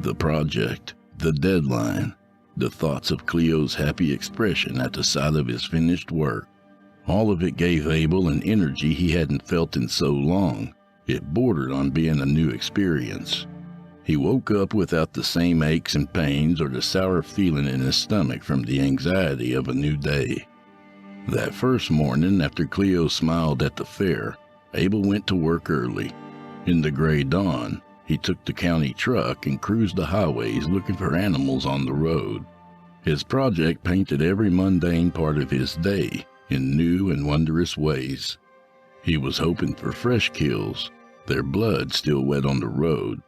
The project, the deadline, the thoughts of Cleo's happy expression at the sight of his finished work. All of it gave Abel an energy he hadn't felt in so long. It bordered on being a new experience. He woke up without the same aches and pains or the sour feeling in his stomach from the anxiety of a new day. That first morning after Cleo smiled at the fair, Abel went to work early. In the gray dawn, he took the county truck and cruised the highways looking for animals on the road. His project painted every mundane part of his day in new and wondrous ways. He was hoping for fresh kills, their blood still wet on the road.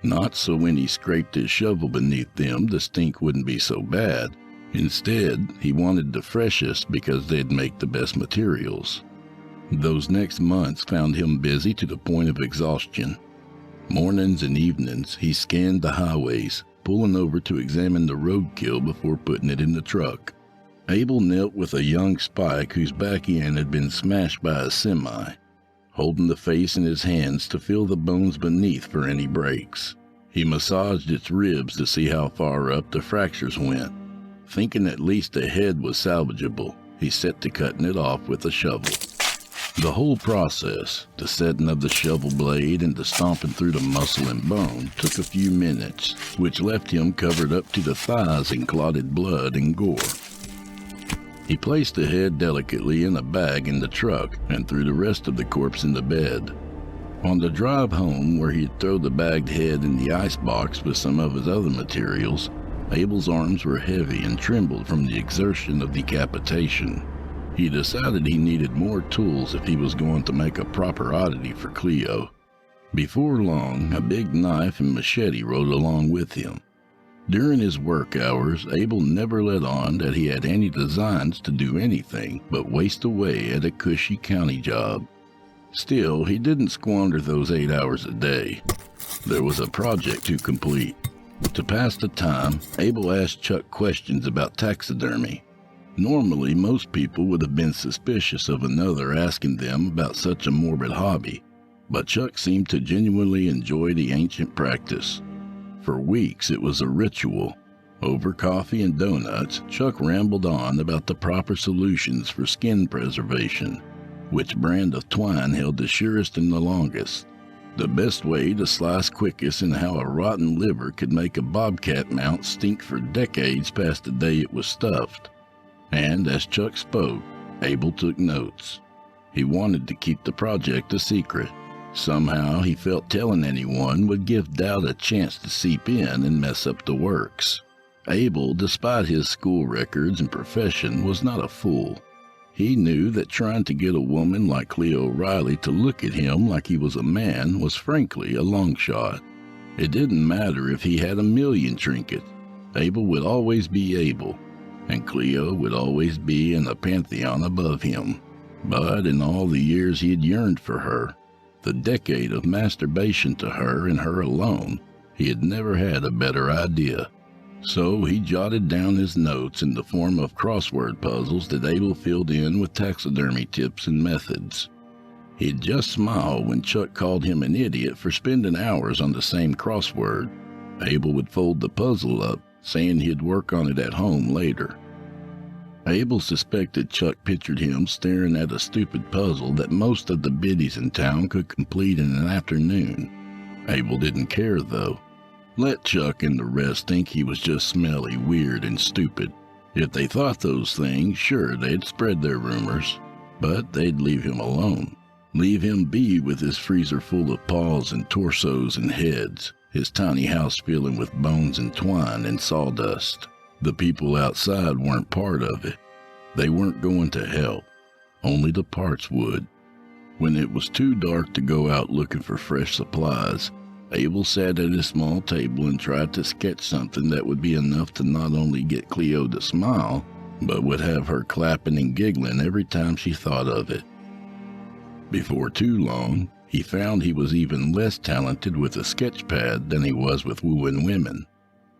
Not so when he scraped his shovel beneath them, the stink wouldn't be so bad. Instead, he wanted the freshest because they'd make the best materials. Those next months found him busy to the point of exhaustion. Mornings and evenings, he scanned the highways, pulling over to examine the roadkill before putting it in the truck. Abel knelt with a young spike whose back end had been smashed by a semi, holding the face in his hands to feel the bones beneath for any breaks. He massaged its ribs to see how far up the fractures went. Thinking at least the head was salvageable, he set to cutting it off with a shovel. The whole process, the setting of the shovel blade and the stomping through the muscle and bone, took a few minutes, which left him covered up to the thighs in clotted blood and gore. He placed the head delicately in a bag in the truck and threw the rest of the corpse in the bed. On the drive home, where he'd throw the bagged head in the icebox with some of his other materials, Abel's arms were heavy and trembled from the exertion of decapitation. He decided he needed more tools if he was going to make a proper oddity for Cleo. Before long, a big knife and machete rode along with him. During his work hours, Abel never let on that he had any designs to do anything but waste away at a cushy county job. Still, he didn't squander those 8 hours a day. There was a project to complete. To pass the time, Abel asked Chuck questions about taxidermy. Normally, most people would have been suspicious of another asking them about such a morbid hobby, but Chuck seemed to genuinely enjoy the ancient practice. For weeks, it was a ritual. Over coffee and donuts, Chuck rambled on about the proper solutions for skin preservation, which brand of twine held the surest and the longest, the best way to slice quickest, and how a rotten liver could make a bobcat mount stink for decades past the day it was stuffed. And as Chuck spoke, Abel took notes. He wanted to keep the project a secret. Somehow he felt telling anyone would give doubt a chance to seep in and mess up the works. Abel, despite his school records and profession, was not a fool. He knew that trying to get a woman like Cleo Riley to look at him like he was a man was frankly a long shot. It didn't matter if he had 1,000,000 trinkets. Abel would always be Abel, and Cleo would always be in a pantheon above him. But in all the years he had yearned for her, the decade of masturbation to her and her alone, he had never had a better idea. So he jotted down his notes in the form of crossword puzzles that Abel filled in with taxidermy tips and methods. He'd just smile when Chuck called him an idiot for spending hours on the same crossword. Abel would fold the puzzle up, saying he'd work on it at home later. Abel suspected Chuck pictured him staring at a stupid puzzle that most of the biddies in town could complete in an afternoon. Abel didn't care, though. Let Chuck and the rest think he was just smelly, weird, and stupid. If they thought those things, sure, they'd spread their rumors, but they'd leave him alone. Leave him be with his freezer full of paws and torsos and heads, his tiny house filling with bones and twine and sawdust. The people outside weren't part of it. They weren't going to help. Only the parts would. When it was too dark to go out looking for fresh supplies, Abel sat at his small table and tried to sketch something that would be enough to not only get Cleo to smile, but would have her clapping and giggling every time she thought of it. Before too long, he found he was even less talented with a sketch pad than he was with wooing women.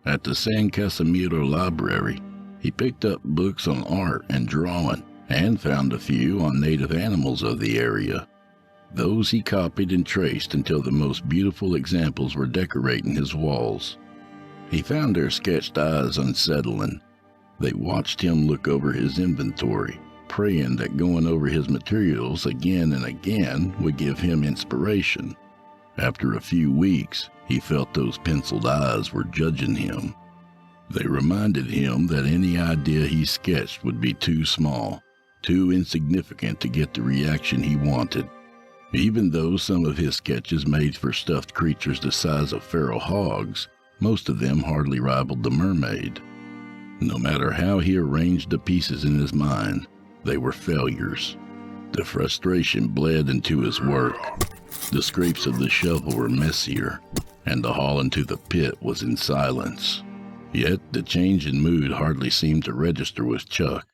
At the San Casimiro Library, he picked up books on art and drawing and found a few on native animals of the area. Those he copied and traced until the most beautiful examples were decorating his walls. He found their sketched eyes unsettling. They watched him look over his inventory, praying that going over his materials again and again would give him inspiration. After a few weeks, he felt those penciled eyes were judging him. They reminded him that any idea he sketched would be too small, too insignificant to get the reaction he wanted. Even though some of his sketches made for stuffed creatures the size of feral hogs, most of them hardly rivaled the mermaid. No matter how he arranged the pieces in his mind, they were failures. The frustration bled into his work. The scrapes of the shovel were messier, and the haul into the pit was in silence. Yet the change in mood hardly seemed to register with Chuck.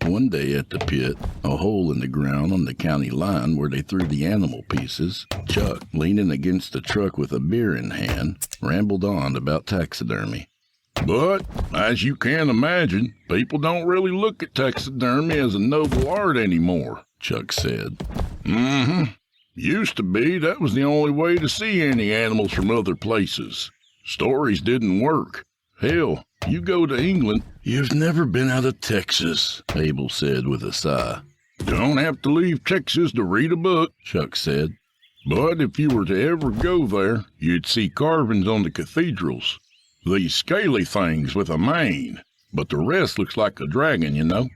One day at the pit, a hole in the ground on the county line where they threw the animal pieces, Chuck, leaning against the truck with a beer in hand, rambled on about taxidermy. "But, as you can imagine, people don't really look at taxidermy as a noble art anymore," Chuck said. Used to be that was the only way to see any animals from other places. Stories didn't work. Hell, you go to England." "You've never been out of Texas," Abel said with a sigh. "Don't have to leave Texas to read a book," Chuck said. "But if you were to ever go there, you'd see carvings on the cathedrals. These scaly things with a mane, but the rest looks like a dragon, you know.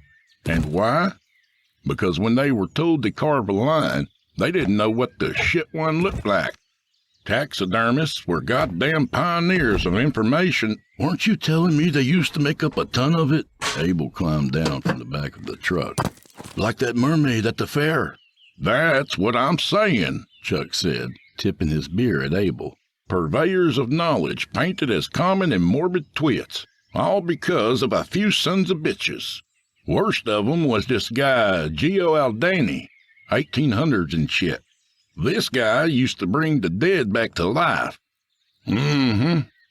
And why? Because when they were told to carve a lion, they didn't know what the shit one looked like. Taxidermists were goddamn pioneers of information." "Weren't you telling me they used to make up a ton of it?" Abel climbed down from the back of the truck. "Like that mermaid at the fair." "That's what I'm saying," Chuck said, tipping his beer at Abel. "Purveyors of knowledge painted as common and morbid twits, all because of a few sons of bitches. Worst of 'em was this guy, Gio Aldani, 1800s and shit. This guy used to bring the dead back to life.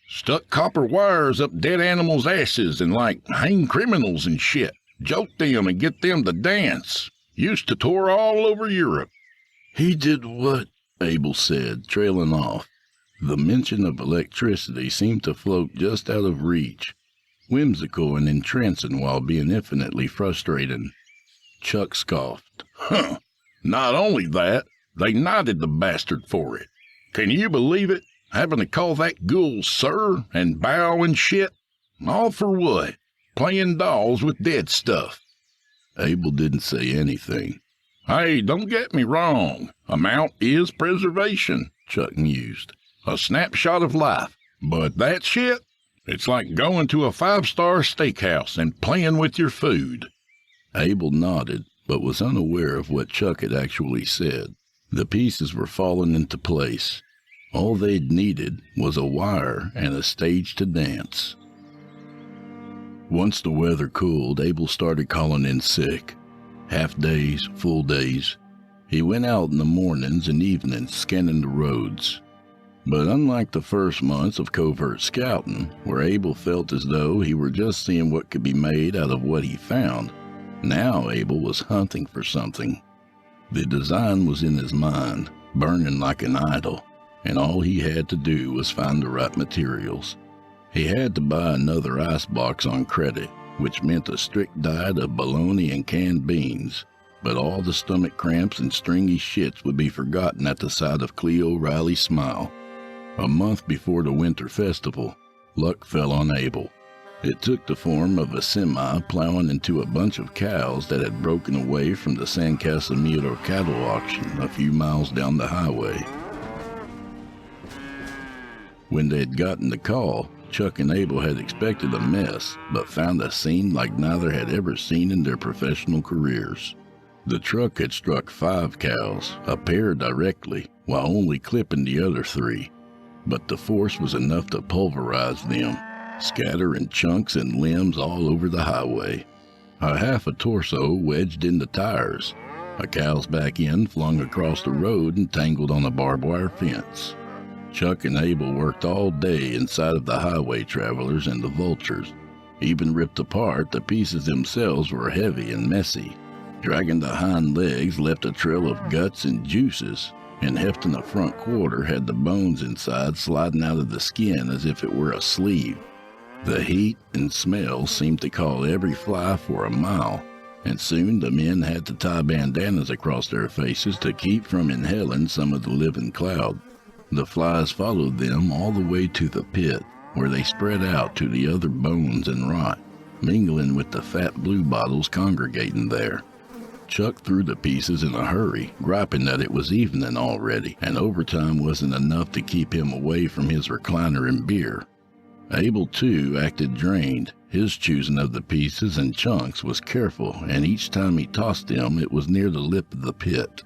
Stuck copper wires up dead animals' asses and, hang criminals and shit. Joke them and get them to dance. Used to tour all over Europe." "He did what?" Abel said, trailing off. The mention of electricity seemed to float just out of reach, whimsical and entrancing while being infinitely frustrating. Chuck scoffed. Not only that, they knighted the bastard for it. Can you believe it? Having to call that ghoul sir and bow and shit? All for what? Playing dolls with dead stuff." Abel didn't say anything. "Hey, don't get me wrong. Amount is preservation," Chuck mused. "A snapshot of life. But that shit? It's like going to a 5-star steakhouse and playing with your food." Abel nodded, but was unaware of what Chuck had actually said. The pieces were falling into place. All they'd needed was a wire and a stage to dance. Once the weather cooled, Abel started calling in sick. Half days, full days. He went out in the mornings and evenings scanning the roads. But unlike the first months of covert scouting, where Abel felt as though he were just seeing what could be made out of what he found, now Abel was hunting for something. The design was in his mind, burning like an idol, and all he had to do was find the right materials. He had to buy another icebox on credit, which meant a strict diet of bologna and canned beans, but all the stomach cramps and stringy shits would be forgotten at the sight of Cleo Riley's smile. A month before the winter festival, luck fell on Abel. It took the form of a semi plowing into a bunch of cows that had broken away from the San Casimiro cattle auction a few miles down the highway. When they had gotten the call, Chuck and Abel had expected a mess, but found a scene like neither had ever seen in their professional careers. The truck had struck 5 cows, a pair directly, while only clipping the other 3. But the force was enough to pulverize them, scattering chunks and limbs all over the highway. A half a torso wedged in the tires, a cow's back end flung across the road and tangled on a barbed wire fence. Chuck and Abel worked all day inside of the highway travelers and the vultures. Even ripped apart, the pieces themselves were heavy and messy. Dragging the hind legs left a trail of guts and juices, and hefting the front quarter had the bones inside sliding out of the skin as if it were a sleeve. The heat and smell seemed to call every fly for a mile, and soon the men had to tie bandanas across their faces to keep from inhaling some of the living cloud. The flies followed them all the way to the pit, where they spread out to the other bones and rot, mingling with the fat blue bottles congregating there. Chuck threw the pieces in a hurry, griping that it was evening already, and overtime wasn't enough to keep him away from his recliner and beer. Abel, too, acted drained. His choosing of the pieces and chunks was careful, and each time he tossed them, it was near the lip of the pit.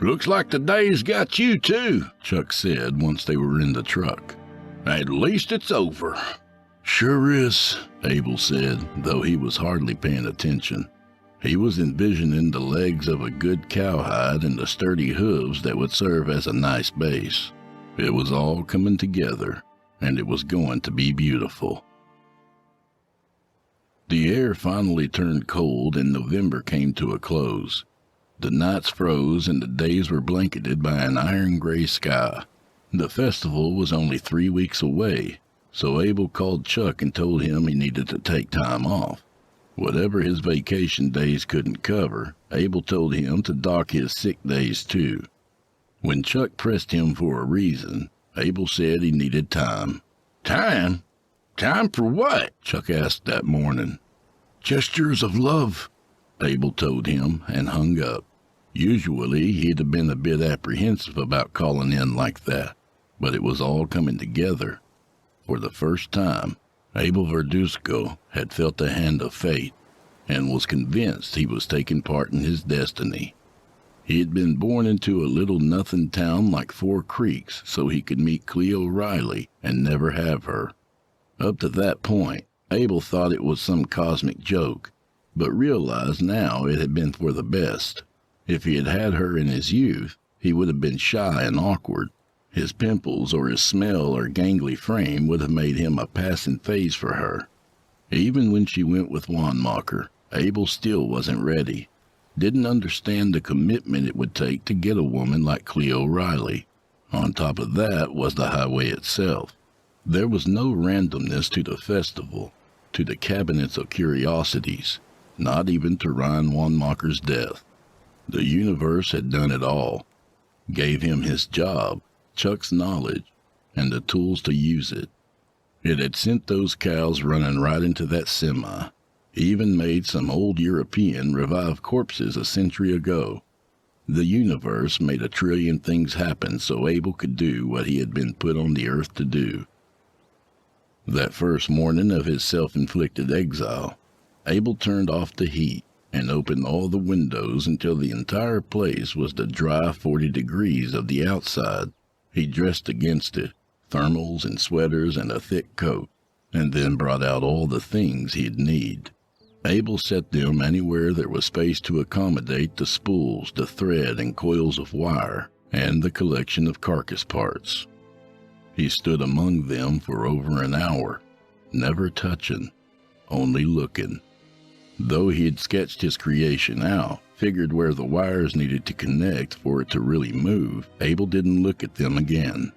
Looks like the day's got you, too, Chuck said once they were in the truck. At least it's over. Sure is, Abel said, though he was hardly paying attention. He was envisioning the legs of a good cowhide and the sturdy hooves that would serve as a nice base. It was all coming together, and it was going to be beautiful. The air finally turned cold and November came to a close. The nights froze and the days were blanketed by an iron-gray sky. The festival was only 3 weeks away, so Abel called Chuck and told him he needed to take time off. Whatever his vacation days couldn't cover, Abel told him to dock his sick days too. When Chuck pressed him for a reason, Abel said he needed time. Time? Time for what? Chuck asked that morning. Gestures of love, Abel told him and hung up. Usually he'd have been a bit apprehensive about calling in like that, but it was all coming together. For the first time, Abel Verduzco had felt the hand of fate and was convinced he was taking part in his destiny. He had been born into a little nothing town like Four Creeks so he could meet Cleo Riley and never have her. Up to that point, Abel thought it was some cosmic joke, but realized now it had been for the best. If he had had her in his youth, he would have been shy and awkward. His pimples or his smell or gangly frame would have made him a passing phase for her. Even when she went with Wanmacher, Abel still wasn't ready. Didn't understand the commitment it would take to get a woman like Cleo Riley. On top of that was the highway itself. There was no randomness to the festival, to the cabinets of curiosities, not even to Ryan Wanmacher's death. The universe had done it all, gave him his job, Chuck's knowledge, and the tools to use it. It had sent those cows running right into that semi, even made some old European revive corpses a century ago. The universe made 1 trillion things happen so Abel could do what he had been put on the earth to do. That first morning of his self-inflicted exile, Abel turned off the heat and opened all the windows until the entire place was the dry 40 degrees of the outside. He dressed against it, thermals and sweaters and a thick coat, and then brought out all the things he'd need. Abel set them anywhere there was space to accommodate the spools, the thread and coils of wire, and the collection of carcass parts. He stood among them for over an hour, never touching, only looking. Though he had sketched his creation out, figured where the wires needed to connect for it to really move, Abel didn't look at them again.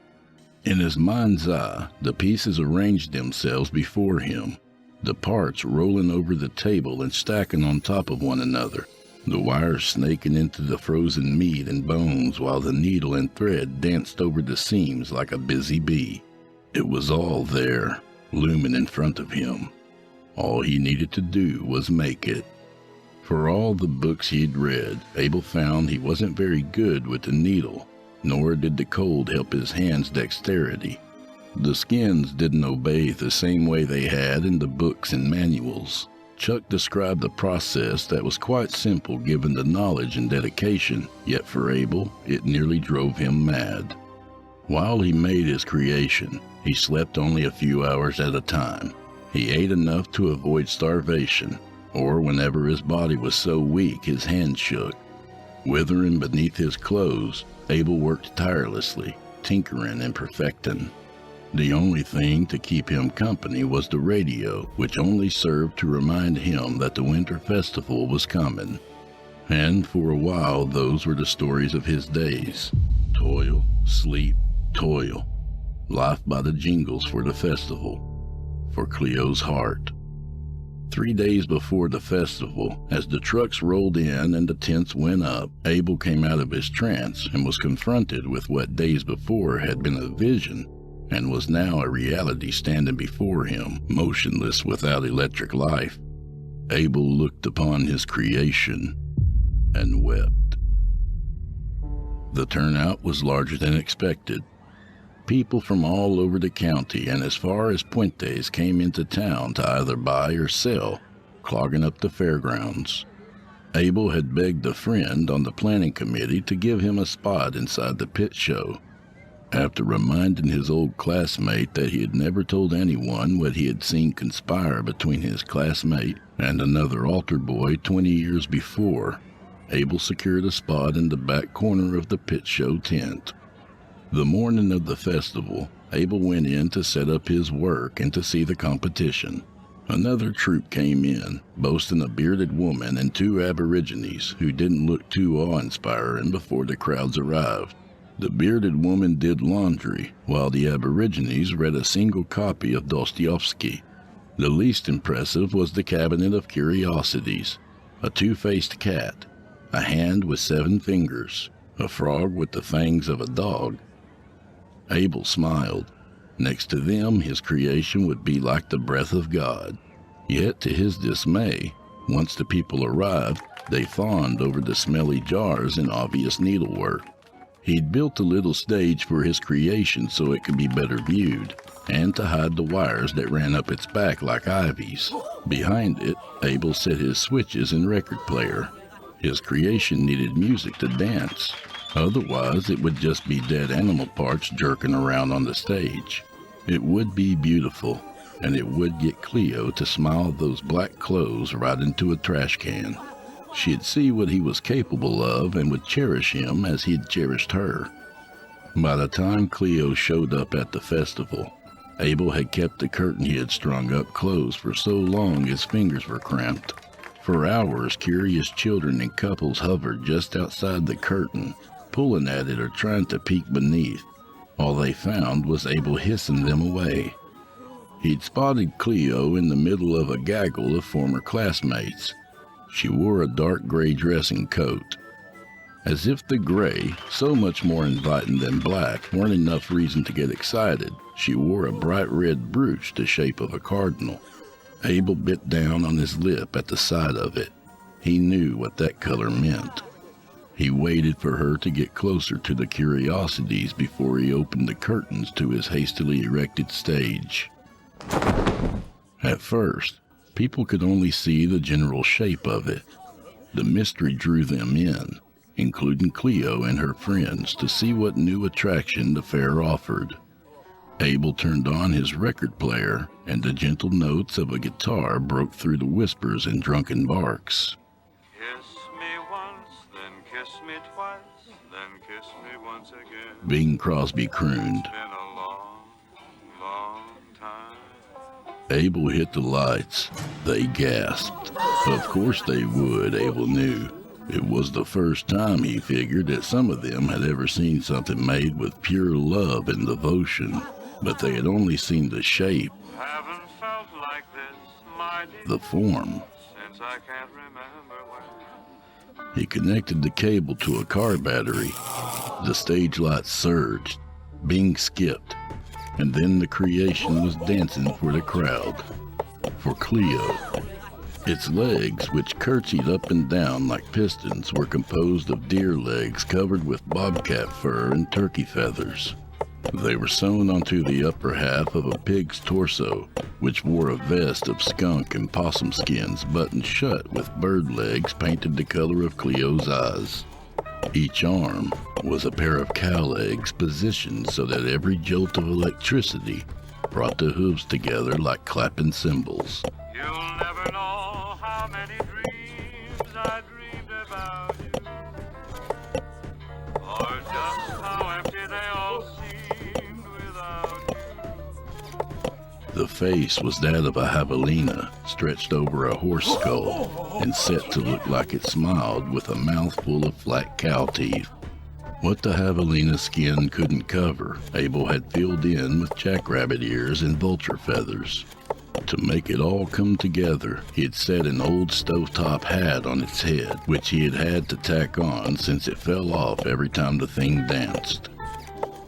In his mind's eye, the pieces arranged themselves before him, the parts rolling over the table and stacking on top of one another, the wires snaking into the frozen meat and bones while the needle and thread danced over the seams like a busy bee. It was all there, looming in front of him. All he needed to do was make it. For all the books he'd read, Abel found he wasn't very good with the needle, nor did the cold help his hands' dexterity. The skins didn't obey the same way they had in the books and manuals. Chuck described a process that was quite simple given the knowledge and dedication, yet for Abel, it nearly drove him mad. While he made his creation, he slept only a few hours at a time. He ate enough to avoid starvation, or whenever his body was so weak his hands shook. Withering beneath his clothes, Abel worked tirelessly, tinkering and perfecting. The only thing to keep him company was the radio, which only served to remind him that the winter festival was coming. And for a while, those were the stories of his days. Toil, sleep, toil. Life by the jingles for the festival. For Cleo's heart. 3 days before the festival, as the trucks rolled in and the tents went up, Abel came out of his trance and was confronted with what days before had been a vision and was now a reality standing before him, motionless without electric life. Abel looked upon his creation and wept. The turnout was larger than expected. People from all over the county and as far as Puentes came into town to either buy or sell, clogging up the fairgrounds. Abel had begged a friend on the planning committee to give him a spot inside the pit show. After reminding his old classmate that he had never told anyone what he had seen conspire between his classmate and another altar boy 20 years before, Abel secured a spot in the back corner of the pit show tent. The morning of the festival, Abel went in to set up his work and to see the competition. Another troop came in, boasting a bearded woman and 2 aborigines who didn't look too awe-inspiring before the crowds arrived. The bearded woman did laundry, while the aborigines read a single copy of Dostoevsky. The least impressive was the cabinet of curiosities, a 2-faced cat, a hand with 7 fingers, a frog with the fangs of a dog. Abel smiled. Next to them, his creation would be like the breath of God. Yet, to his dismay, once the people arrived, they fawned over the smelly jars and obvious needlework. He'd built a little stage for his creation so it could be better viewed, and to hide the wires that ran up its back like ivies. Behind it, Abel set his switches and record player. His creation needed music to dance. Otherwise, it would just be dead animal parts jerking around on the stage. It would be beautiful, and it would get Cleo to smile those black clothes right into a trash can. She'd see what he was capable of and would cherish him as he'd cherished her. By the time Cleo showed up at the festival, Abel had kept the curtain he had strung up closed for so long his fingers were cramped. For hours, curious children and couples hovered just outside the curtain, pulling at it or trying to peek beneath. All they found was Abel hissing them away. He'd spotted Cleo in the middle of a gaggle of former classmates. She wore a dark gray dress and coat. As if the gray, so much more inviting than black, weren't enough reason to get excited, she wore a bright red brooch the shape of a cardinal. Abel bit down on his lip at the sight of it. He knew what that color meant. He waited for her to get closer to the curiosities before he opened the curtains to his hastily erected stage. At first, people could only see the general shape of it. The mystery drew them in, including Cleo and her friends, to see what new attraction the fair offered. Abel turned on his record player, and the gentle notes of a guitar broke through the whispers and drunken barks. Kiss me once, then kiss me twice, then kiss me once again. Bing Crosby crooned. It's been a long, long time. Abel hit the lights. They gasped. Of course they would, Abel knew. It was the first time, he figured, that some of them had ever seen something made with pure love and devotion. But they had only seen the shape, Haven't felt like this, my dear, the form. since I can't remember when. He connected the cable to a car battery. The stage lights surged. Bing skipped. And then the creation was dancing for the crowd. For Cleo. Its legs, which curtsied up and down like pistons, were composed of deer legs covered with bobcat fur and turkey feathers. They were sewn onto the upper half of a pig's torso, which wore a vest of skunk and possum skins buttoned shut with bird legs painted the color of Cleo's eyes. Each arm was a pair of cow legs positioned so that every jolt of electricity brought the hooves together like clapping cymbals. You'll never know how many dreams I dreamed about you, or just how empty they all seemed without you. The face was that of a javelina stretched over a horse skull and set to look like it smiled with a mouthful of flat cow teeth. What the javelina skin couldn't cover, Abel had filled in with jackrabbit ears and vulture feathers. To make it all come together, he had set an old stovetop hat on its head, which he had had to tack on since it fell off every time the thing danced.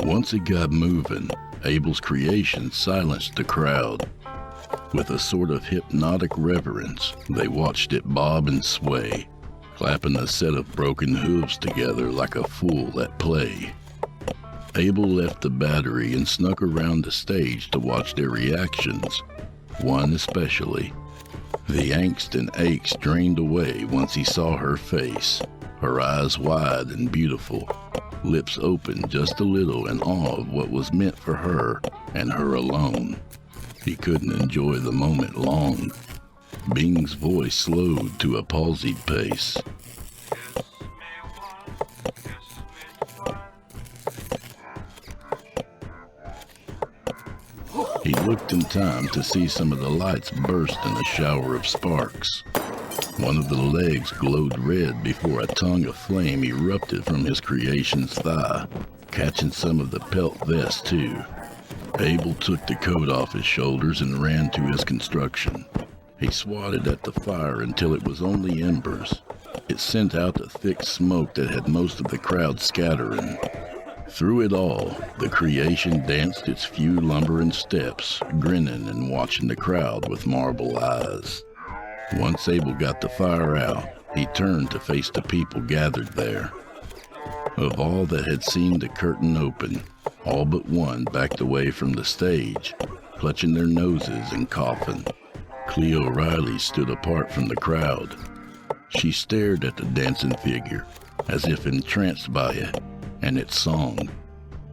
Once it got moving, Abel's creation silenced the crowd. With a sort of hypnotic reverence, they watched it bob and sway, clapping a set of broken hooves together like a fool at play. Abel left the battery and snuck around the stage to watch their reactions, one especially. The angst and aches drained away once he saw her face, her eyes wide and beautiful, lips open just a little in awe of what was meant for her and her alone. He couldn't enjoy the moment long. Bing's voice slowed to a palsied pace. He looked in time to see some of the lights burst in a shower of sparks. One of the legs glowed red before a tongue of flame erupted from his creation's thigh, catching some of the pelt vest too. Abel took the coat off his shoulders and ran to his construction. He swatted at the fire until it was only embers. It sent out a thick smoke that had most of the crowd scattering. Through it all, the creation danced its few lumbering steps, grinning and watching the crowd with marble eyes. Once Abel got the fire out, he turned to face the people gathered there. Of all that had seen the curtain open, all but one backed away from the stage, clutching their noses and coughing. Cleo Riley stood apart from the crowd. She stared at the dancing figure, as if entranced by it and its song.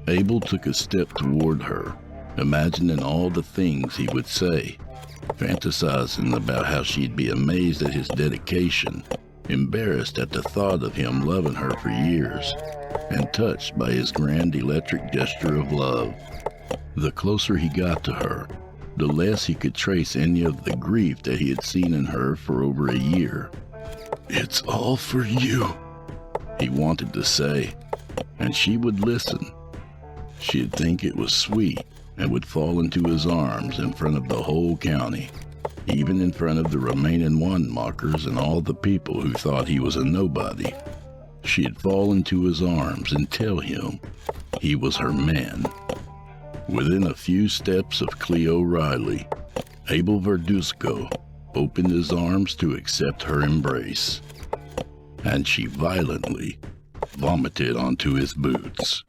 Abel took a step toward her, imagining all the things he would say, fantasizing about how she'd be amazed at his dedication, embarrassed at the thought of him loving her for years, and touched by his grand electric gesture of love. The closer he got to her, the less he could trace any of the grief that he had seen in her for over a year. "It's all for you," he wanted to say, and she would listen. She'd think it was sweet and would fall into his arms in front of the whole county, even in front of the remaining one-mockers and all the people who thought he was a nobody. She'd fall into his arms and tell him he was her man. Within a few steps of Cleo Riley, Abel Verduzco opened his arms to accept her embrace, and she violently vomited onto his boots.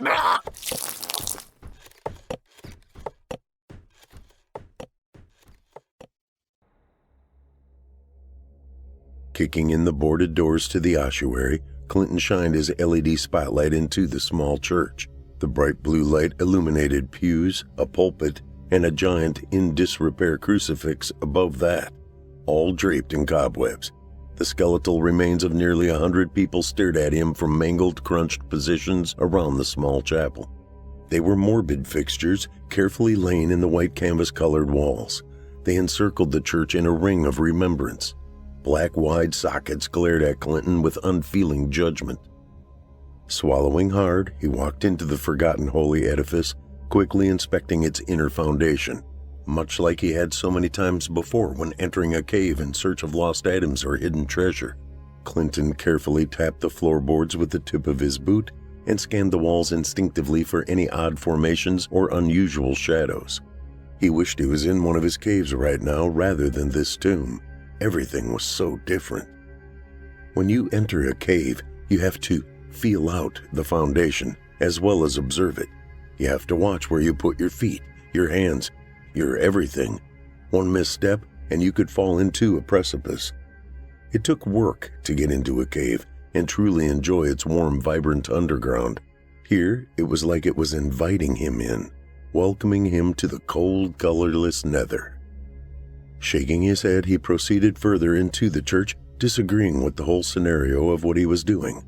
Kicking in the boarded doors to the ossuary, Clinton shined his LED spotlight into the small church. The bright blue light illuminated pews, a pulpit, and a giant in disrepair crucifix above that, all draped in cobwebs. The skeletal remains of nearly 100 people stared at him from mangled, crunched positions around the small chapel. They were morbid fixtures, carefully laying in the white canvas-colored walls. They encircled the church in a ring of remembrance. Black wide sockets glared at Clinton with unfeeling judgment. Swallowing hard, he walked into the forgotten holy edifice, quickly inspecting its inner foundation, much like he had so many times before when entering a cave in search of lost items or hidden treasure. Clinton carefully tapped the floorboards with the tip of his boot and scanned the walls instinctively for any odd formations or unusual shadows. He wished he was in one of his caves right now rather than this tomb. Everything was so different. When you enter a cave, you have to feel out the foundation as well as observe it. You have to watch where you put your feet, your hands, your everything. One misstep and you could fall into a precipice. It took work to get into a cave and truly enjoy its warm, vibrant underground. Here, it was like it was inviting him in, welcoming him to the cold, colorless nether. Shaking his head, he proceeded further into the church, disagreeing with the whole scenario of what he was doing.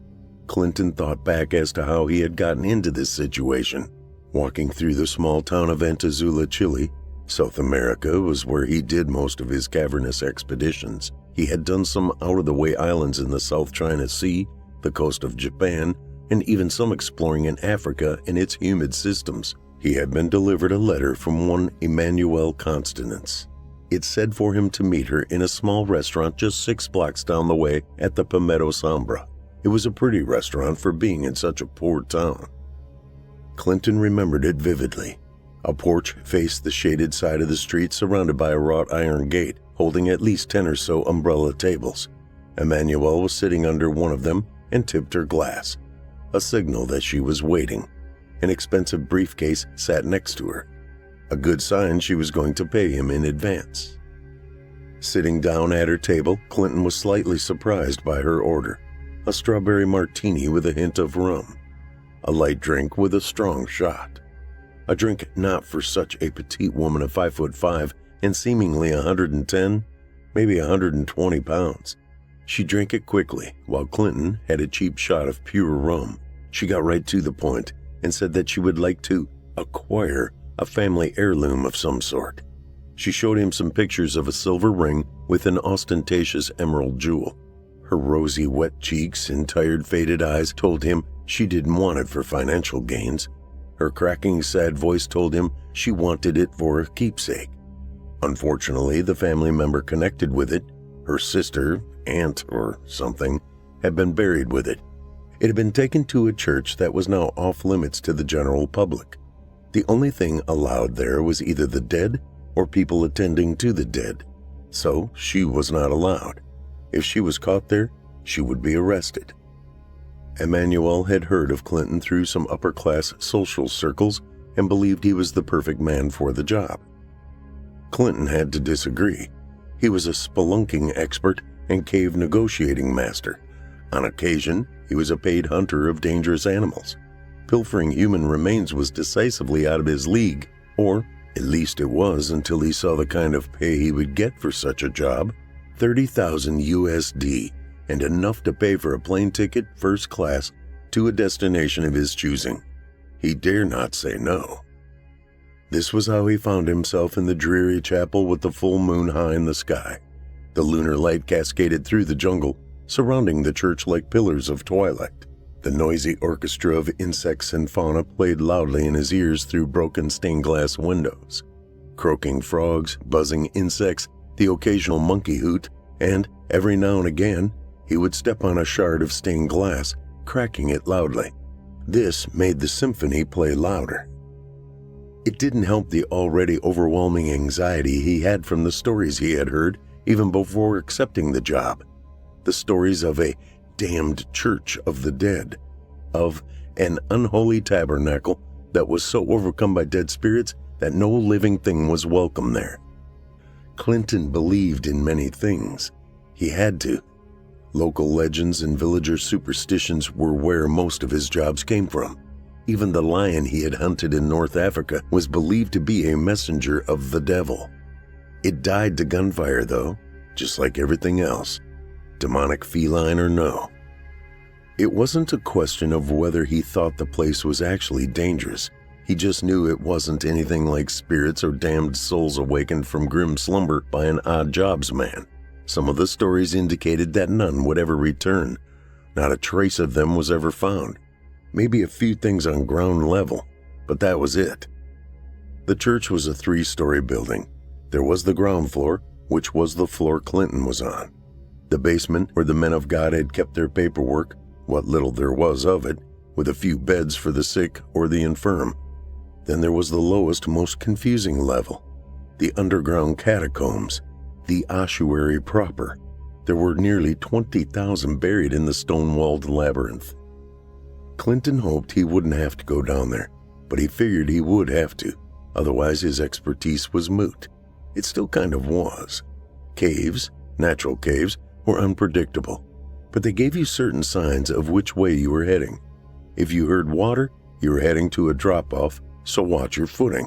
Clinton thought back as to how he had gotten into this situation. Walking through the small town of Antezula, Chile, South America was where he did most of his cavernous expeditions. He had done some out-of-the-way islands in the South China Sea, the coast of Japan, and even some exploring in Africa and its humid systems. He had been delivered a letter from one Emmanuel Constance. It said for him to meet her in a small restaurant just 6 blocks down the way at the Palmetto Sombra. It was a pretty restaurant for being in such a poor town. Clinton remembered it vividly. A porch faced the shaded side of the street surrounded by a wrought iron gate holding at least 10 or so umbrella tables. Emmanuel was sitting under one of them and tipped her glass, a signal that she was waiting. An expensive briefcase sat next to her, a good sign she was going to pay him in advance. Sitting down at her table, Clinton was slightly surprised by her order, a strawberry martini with a hint of rum, a light drink with a strong shot. A drink not for such a petite woman of 5'5" and seemingly 110, maybe 120 pounds. She drank it quickly, while Clinton had a cheap shot of pure rum. She got right to the point and said that she would like to acquire a family heirloom of some sort. She showed him some pictures of a silver ring with an ostentatious emerald jewel. Her rosy, wet cheeks and tired, faded eyes told him she didn't want it for financial gains. Her cracking, sad voice told him she wanted it for a keepsake. Unfortunately, the family member connected with it, her sister, aunt or something, had been buried with it. It had been taken to a church that was now off limits to the general public. The only thing allowed there was either the dead or people attending to the dead, so she was not allowed. If she was caught there, she would be arrested. Emmanuel had heard of Clinton through some upper-class social circles and believed he was the perfect man for the job. Clinton had to disagree. He was a spelunking expert and cave negotiating master. On occasion, he was a paid hunter of dangerous animals. Pilfering human remains was decisively out of his league, or at least it was until he saw the kind of pay he would get for such a job. 30,000 USD, and enough to pay for a plane ticket first class to a destination of his choosing. He dare not say no. This was how he found himself in the dreary chapel with the full moon high in the sky. The lunar light cascaded through the jungle, surrounding the church like pillars of twilight. The noisy orchestra of insects and fauna played loudly in his ears through broken stained glass windows. Croaking frogs, buzzing insects, the occasional monkey hoot, and every now and again, he would step on a shard of stained glass, cracking it loudly. This made the symphony play louder. It didn't help the already overwhelming anxiety he had from the stories he had heard even before accepting the job. The stories of a damned church of the dead, of an unholy tabernacle that was so overcome by dead spirits that no living thing was welcome there. Clinton believed in many things. He had to. Local legends and villager superstitions were where most of his jobs came from. Even the lion he had hunted in North Africa was believed to be a messenger of the devil. It died to gunfire, though, just like everything else, demonic feline or no. It wasn't a question of whether he thought the place was actually dangerous. He just knew it wasn't anything like spirits or damned souls awakened from grim slumber by an odd jobs man. Some of the stories indicated that none would ever return. Not a trace of them was ever found. Maybe a few things on ground level, but that was it. The church was a 3-story building. There was the ground floor, which was the floor Clinton was on. The basement, where the men of God had kept their paperwork, what little there was of it, with a few beds for the sick or the infirm. Then there was the lowest, most confusing level, the underground catacombs, the ossuary proper. There were nearly 20,000 buried in the stone-walled labyrinth. Clinton hoped he wouldn't have to go down there, but he figured he would have to, otherwise his expertise was moot. It still kind of was. Caves, natural caves, were unpredictable, but they gave you certain signs of which way you were heading. If you heard water, you were heading to a drop-off, so watch your footing.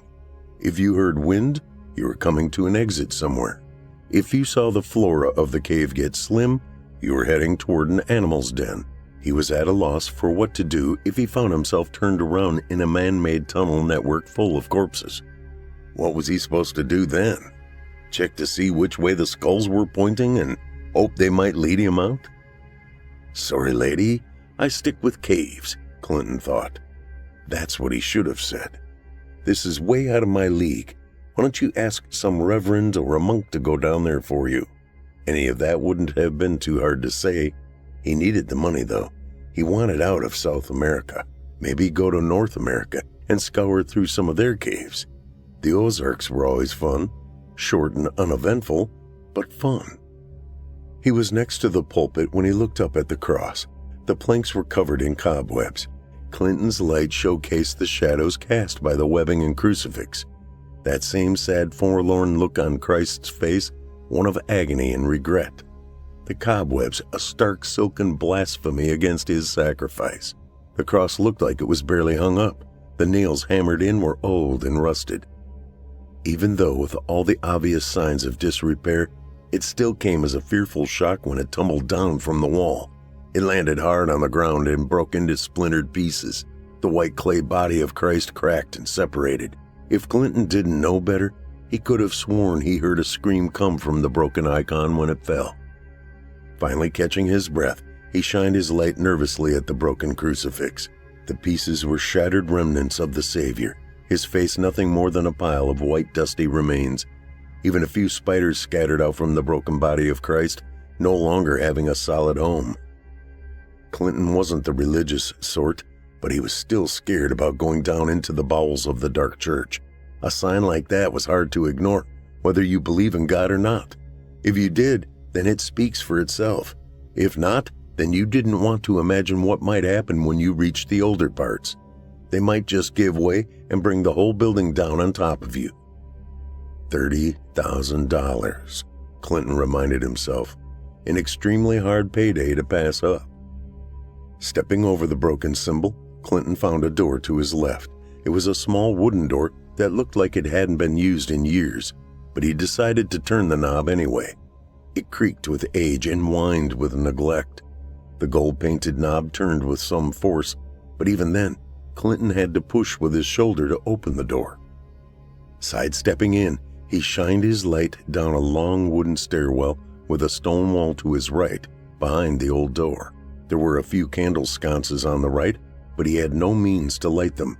If you heard wind, you were coming to an exit somewhere. If you saw the flora of the cave get slim, you were heading toward an animal's den. He was at a loss for what to do if he found himself turned around in a man-made tunnel network full of corpses. What was he supposed to do then? Check to see which way the skulls were pointing and hope they might lead him out? Sorry, lady, I stick with caves, Clinton thought. That's what he should have said. This is way out of my league. Why don't you ask some reverend or a monk to go down there for you? Any of that wouldn't have been too hard to say. He needed the money, though. He wanted out of South America. Maybe go to North America and scour through some of their caves. The Ozarks were always fun. Short and uneventful, but fun. He was next to the pulpit when he looked up at the cross. The planks were covered in cobwebs. Clinton's light showcased the shadows cast by the webbing and crucifix. That same sad, forlorn look on Christ's face, one of agony and regret. The cobwebs, a stark silken blasphemy against his sacrifice. The cross looked like it was barely hung up. The nails hammered in were old and rusted. Even though with all the obvious signs of disrepair, it still came as a fearful shock when it tumbled down from the wall. It landed hard on the ground and broke into splintered pieces. The white clay body of Christ cracked and separated. If Clinton didn't know better, he could have sworn he heard a scream come from the broken icon when it fell. Finally catching his breath, he shined his light nervously at the broken crucifix. The pieces were shattered remnants of the Savior, his face nothing more than a pile of white dusty remains. Even a few spiders scattered out from the broken body of Christ, no longer having a solid home. Clinton wasn't the religious sort, but he was still scared about going down into the bowels of the dark church. A sign like that was hard to ignore, whether you believe in God or not. If you did, then it speaks for itself. If not, then you didn't want to imagine what might happen when you reached the older parts. They might just give way and bring the whole building down on top of you. $30,000, Clinton reminded himself. An extremely hard payday to pass up. Stepping over the broken symbol, Clinton found a door to his left. It was a small wooden door that looked like it hadn't been used in years, but he decided to turn the knob anyway. It creaked with age and whined with neglect. The gold-painted knob turned with some force, but even then, Clinton had to push with his shoulder to open the door. Sidestepping in, he shined his light down a long wooden stairwell with a stone wall to his right, behind the old door. There were a few candle sconces on the right, but he had no means to light them.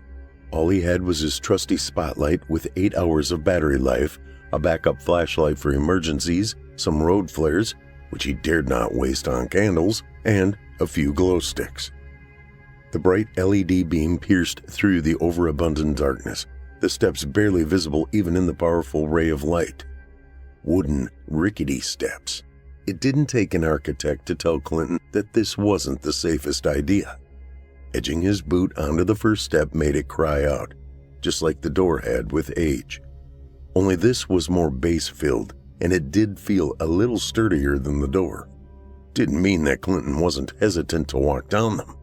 All he had was his trusty spotlight with 8 hours of battery life, a backup flashlight for emergencies, some road flares, which he dared not waste on candles, and a few glow sticks. The bright LED beam pierced through the overabundant darkness, the steps barely visible even in the powerful ray of light. Wooden, rickety steps. It didn't take an architect to tell Clinton that this wasn't the safest idea. Edging his boot onto the first step made it cry out, just like the door had with age. Only this was more bass-filled, and it did feel a little sturdier than the door. Didn't mean that Clinton wasn't hesitant to walk down them.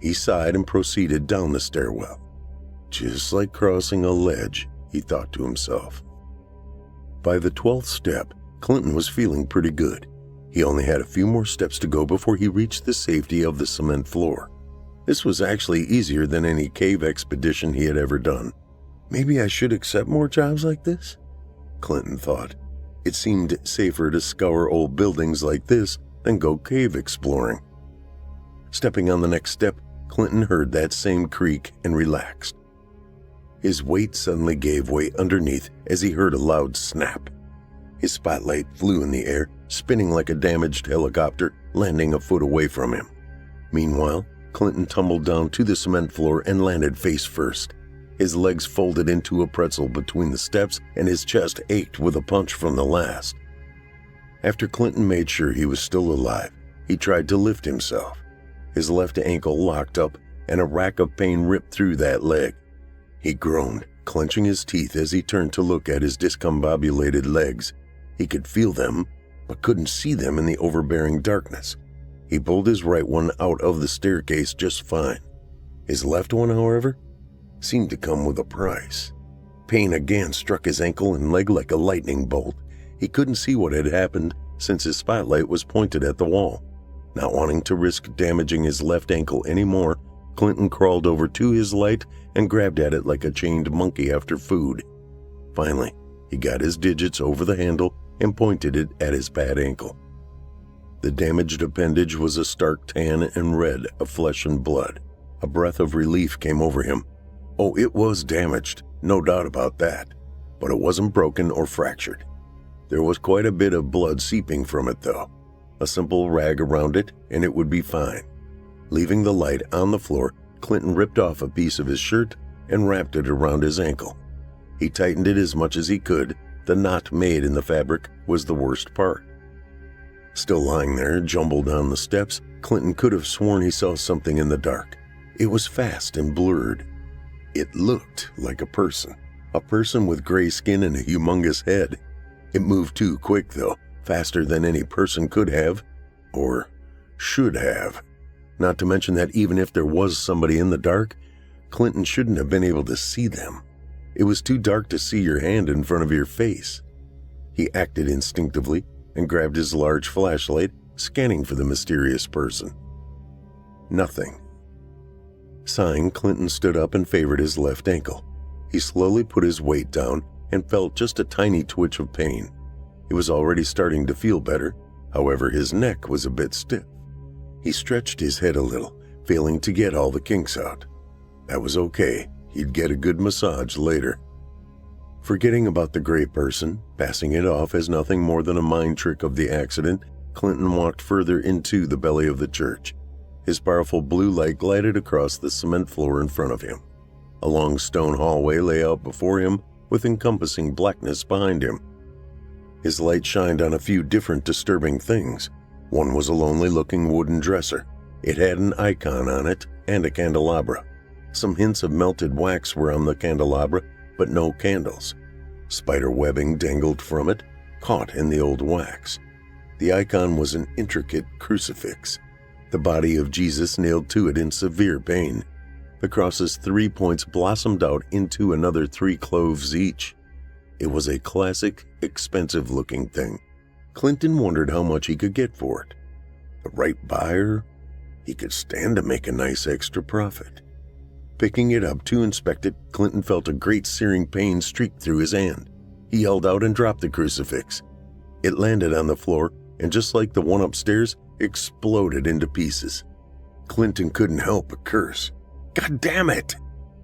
He sighed and proceeded down the stairwell. Just like crossing a ledge, he thought to himself. By the 12th step, Clinton was feeling pretty good. He only had a few more steps to go before he reached the safety of the cement floor. This was actually easier than any cave expedition he had ever done. Maybe I should accept more jobs like this? Clinton thought. It seemed safer to scour old buildings like this than go cave exploring. Stepping on the next step, Clinton heard that same creak and relaxed. His weight suddenly gave way underneath as he heard a loud snap. His spotlight flew in the air, spinning like a damaged helicopter, landing a foot away from him. Meanwhile, Clinton tumbled down to the cement floor and landed face first. His legs folded into a pretzel between the steps, and his chest ached with a punch from the last. After Clinton made sure he was still alive, he tried to lift himself. His left ankle locked up, and a rack of pain ripped through that leg. He groaned, clenching his teeth as he turned to look at his discombobulated legs. He could feel them, but couldn't see them in the overbearing darkness. He pulled his right one out of the staircase just fine. His left one, however, seemed to come with a price. Pain again struck his ankle and leg like a lightning bolt. He couldn't see what had happened since his spotlight was pointed at the wall. Not wanting to risk damaging his left ankle anymore, Clinton crawled over to his light and grabbed at it like a chained monkey after food. Finally, he got his digits over the handle and pointed it at his bad ankle. The damaged appendage was a stark tan and red of flesh and blood. A breath of relief came over him. Oh, it was damaged, no doubt about that, but it wasn't broken or fractured. There was quite a bit of blood seeping from it, though. A simple rag around it, and it would be fine. Leaving the light on the floor, Clinton ripped off a piece of his shirt and wrapped it around his ankle. He tightened it as much as he could. The knot made in the fabric was the worst part. Still lying there, jumbled on the steps, Clinton could have sworn he saw something in the dark. It was fast and blurred. It looked like a person with gray skin and a humongous head. It moved too quick, though, faster than any person could have, or should have. Not to mention that even if there was somebody in the dark, Clinton shouldn't have been able to see them. It was too dark to see your hand in front of your face. He acted instinctively and grabbed his large flashlight, scanning for the mysterious person. Nothing. Sighing, Clinton stood up and favored his left ankle. He slowly put his weight down and felt just a tiny twitch of pain. He was already starting to feel better, however his neck was a bit stiff. He stretched his head a little, failing to get all the kinks out. That was okay. He'd get a good massage later. Forgetting about the gray person, passing it off as nothing more than a mind trick of the accident, Clinton walked further into the belly of the church. His powerful blue light glided across the cement floor in front of him. A long stone hallway lay out before him, with encompassing blackness behind him. His light shined on a few different disturbing things. One was a lonely-looking wooden dresser. It had an icon on it and a candelabra. Some hints of melted wax were on the candelabra, but no candles. Spider webbing dangled from it, caught in the old wax. The icon was an intricate crucifix, the body of Jesus nailed to it in severe pain. The cross's 3 points blossomed out into another 3 cloves each. It was a classic, expensive-looking thing. Clinton wondered how much he could get for it. The right buyer? He could stand to make a nice extra profit. Picking it up to inspect it, Clinton felt a great searing pain streak through his hand. He yelled out and dropped the crucifix. It landed on the floor, and just like the one upstairs, exploded into pieces. Clinton couldn't help but curse. God damn it!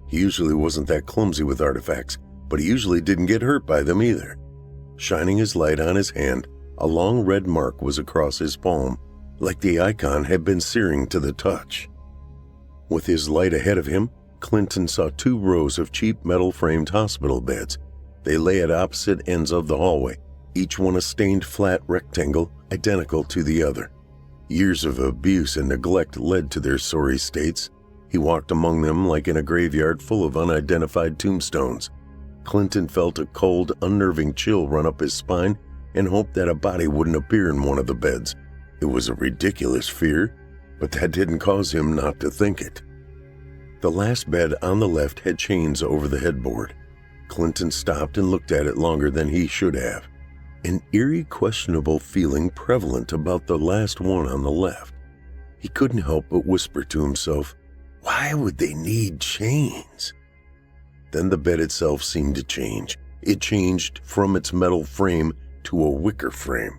He usually wasn't that clumsy with artifacts, but he usually didn't get hurt by them either. Shining his light on his hand, a long red mark was across his palm, like the icon had been searing to the touch. With his light ahead of him, Clinton saw 2 rows of cheap metal-framed hospital beds. They lay at opposite ends of the hallway, each one a stained flat rectangle identical to the other. Years of abuse and neglect led to their sorry states. He walked among them like in a graveyard full of unidentified tombstones. Clinton felt a cold, unnerving chill run up his spine and hoped that a body wouldn't appear in one of the beds. It was a ridiculous fear, but that didn't cause him not to think it. The last bed on the left had chains over the headboard. Clinton stopped and looked at it longer than he should have. An eerie, questionable feeling prevalent about the last one on the left. He couldn't help but whisper to himself, "Why would they need chains?" Then the bed itself seemed to change. It changed from its metal frame to a wicker frame.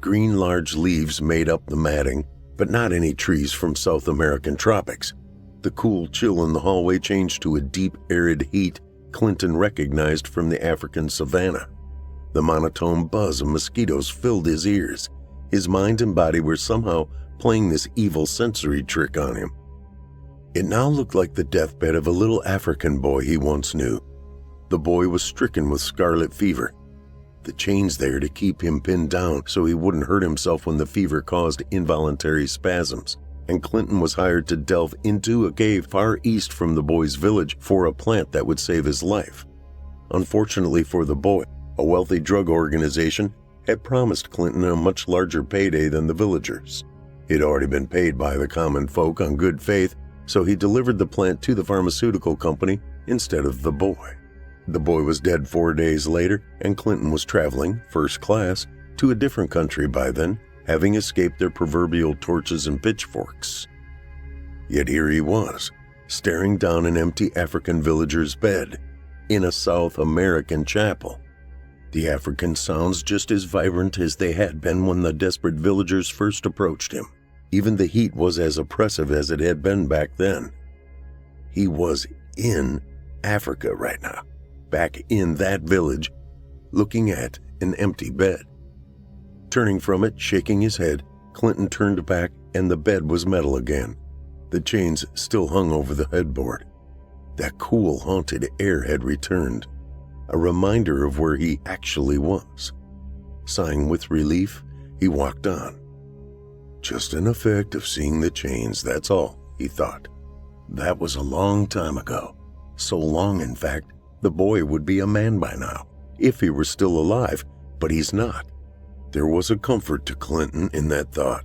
Green large leaves made up the matting, but not any trees from South American tropics. The cool chill in the hallway changed to a deep, arid heat Clinton recognized from the African savanna. The monotone buzz of mosquitoes filled his ears. His mind and body were somehow playing this evil sensory trick on him. It now looked like the deathbed of a little African boy he once knew. The boy was stricken with scarlet fever. The chains there to keep him pinned down so he wouldn't hurt himself when the fever caused involuntary spasms. And Clinton was hired to delve into a cave far east from the boy's village for a plant that would save his life. Unfortunately for the boy, a wealthy drug organization had promised Clinton a much larger payday than the villagers. He'd already been paid by the common folk on good faith, so he delivered the plant to the pharmaceutical company instead of the boy. The boy was dead 4 days later, and Clinton was traveling, first class, to a different country by then, having escaped their proverbial torches and pitchforks. Yet here he was, staring down an empty African villager's bed. in a South American chapel. The African sounds just as vibrant as they had been when the desperate villagers first approached him. Even the heat was as oppressive as it had been back then. He was in Africa right now, back in that village, looking at an empty bed. Turning from it, shaking his head, Clinton turned back and the bed was metal again. The chains still hung over the headboard. That cool, haunted air had returned, a reminder of where he actually was. Sighing with relief, he walked on. Just an effect of seeing the chains, that's all, he thought. That was a long time ago. So long, in fact, the boy would be a man by now, if he were still alive, but he's not. There was a comfort to Clinton in that thought.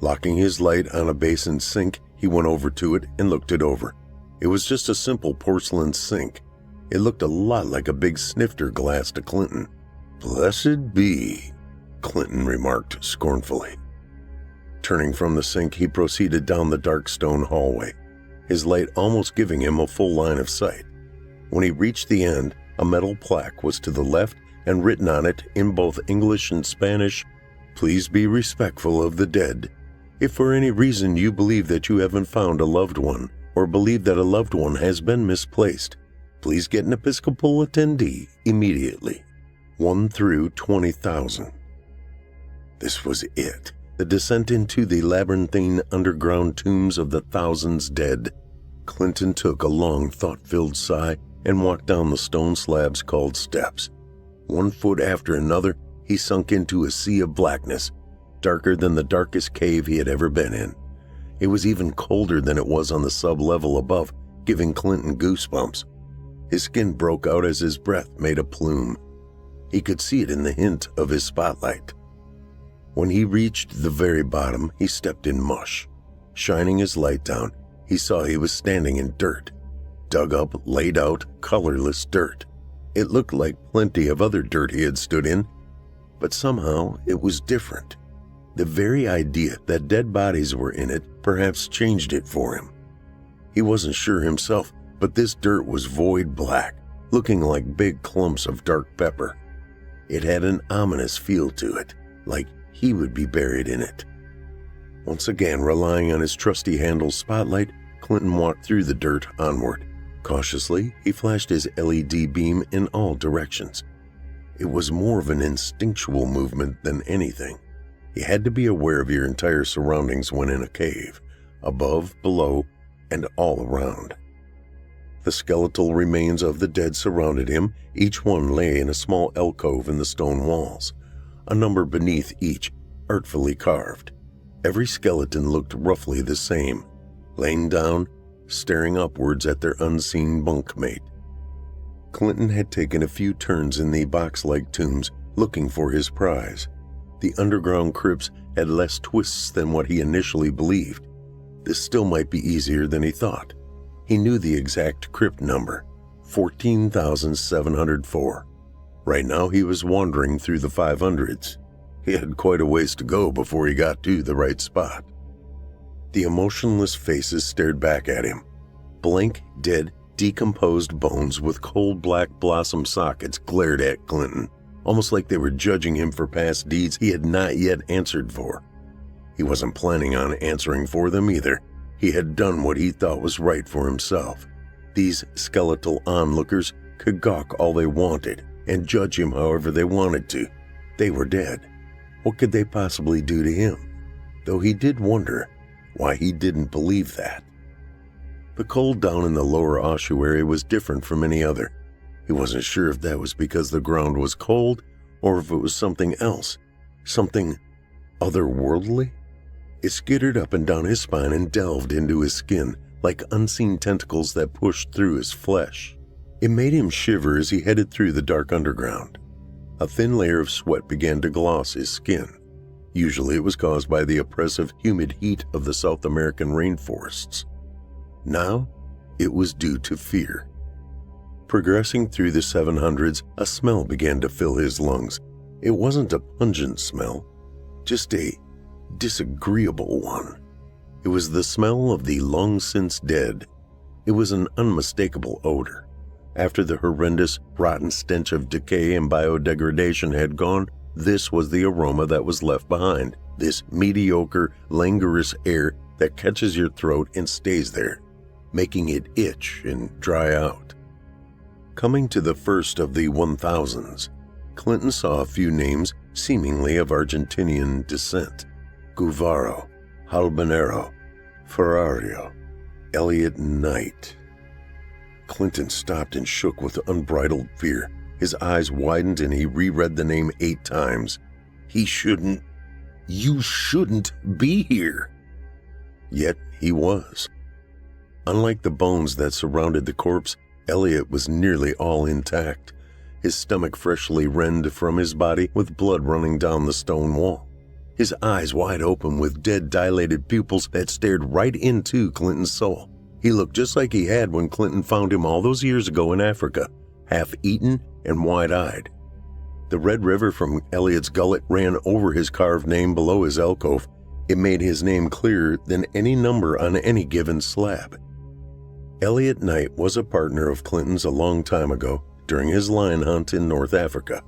Locking his light on a basin sink, he went over to it and looked it over. It was just a simple porcelain sink. It looked a lot like a big snifter glass to Clinton. "Blessed be," Clinton remarked scornfully. Turning from the sink, he proceeded down the dark stone hallway, his light almost giving him a full line of sight. When he reached the end, a metal plaque was to the left and written on it in both English and Spanish, "Please be respectful of the dead. If for any reason you believe that you haven't found a loved one or believe that a loved one has been misplaced, please get an Episcopal attendee immediately. 1 through 20,000. This was it, the descent into the labyrinthine underground tombs of the thousands dead. Clinton took a long, thought-filled sigh and walked down the stone slabs called steps. 1 foot after another, he sunk into a sea of blackness, darker than the darkest cave he had ever been in. It was even colder than it was on the sub-level above, giving Clinton goosebumps. His skin broke out as his breath made a plume. He could see it in the hint of his spotlight. When he reached the very bottom, he stepped in mush. Shining his light down, he saw he was standing in dirt. Dug up, laid out, colorless dirt. It looked like plenty of other dirt he had stood in, but somehow it was different. The very idea that dead bodies were in it perhaps changed it for him. He wasn't sure himself, but this dirt was void black, looking like big clumps of dark pepper. It had an ominous feel to it, like he would be buried in it. Once again, relying on his trusty handle spotlight, Clinton walked through the dirt onward. Cautiously, he flashed his LED beam in all directions. It was more of an instinctual movement than anything. You had to be aware of your entire surroundings when in a cave, above, below, and all around. The skeletal remains of the dead surrounded him. Each one lay in a small alcove in the stone walls, a number beneath each, artfully carved. Every skeleton looked roughly the same, laying down, staring upwards at their unseen bunkmate. Clinton had taken a few turns in the box-like tombs, looking for his prize. The underground crypts had less twists than what he initially believed. This still might be easier than he thought. He knew the exact crypt number, 14,704. Right now he was wandering through the 500s. He had quite a ways to go before he got to the right spot. The emotionless faces stared back at him. Blank, dead, decomposed bones with cold black blossom sockets glared at Clinton, almost like they were judging him for past deeds he had not yet answered for. He wasn't planning on answering for them either. He had done what he thought was right for himself. These skeletal onlookers could gawk all they wanted and judge him however they wanted to. They were dead. What could they possibly do to him? Though he did wonder why he didn't believe that. The cold down in the lower ossuary was different from any other. He wasn't sure if that was because the ground was cold or if it was something else, something otherworldly. It skittered up and down his spine and delved into his skin like unseen tentacles that pushed through his flesh. It made him shiver as he headed through the dark underground. A thin layer of sweat began to gloss his skin. Usually it was caused by the oppressive, humid heat of the South American rainforests. Now, it was due to fear. Progressing through the 700s, a smell began to fill his lungs. It wasn't a pungent smell, just a disagreeable one. It was the smell of the long since dead. It was an unmistakable odor, After the horrendous, rotten stench of decay and biodegradation had gone, this was the aroma that was left behind. This mediocre, languorous air that catches your throat and stays there, making it itch and dry out. Coming to the first of the 1000s, Clinton saw a few names seemingly of Argentinian descent: Guvaro, Halbanero, Ferrario, Elliot Knight. Clinton stopped and shook with unbridled fear. His eyes widened and he reread the name 8 times. You shouldn't be here. Yet he was. Unlike the bones that surrounded the corpse, Elliot was nearly all intact, his stomach freshly rend from his body with blood running down the stone wall. His eyes wide open with dead dilated pupils that stared right into Clinton's soul. He looked just like he had when Clinton found him all those years ago in Africa, half-eaten and wide-eyed. The red river from Elliot's gullet ran over his carved name below his alcove. It made his name clearer than any number on any given slab. Elliot Knight was a partner of Clinton's a long time ago during his lion hunt in North Africa.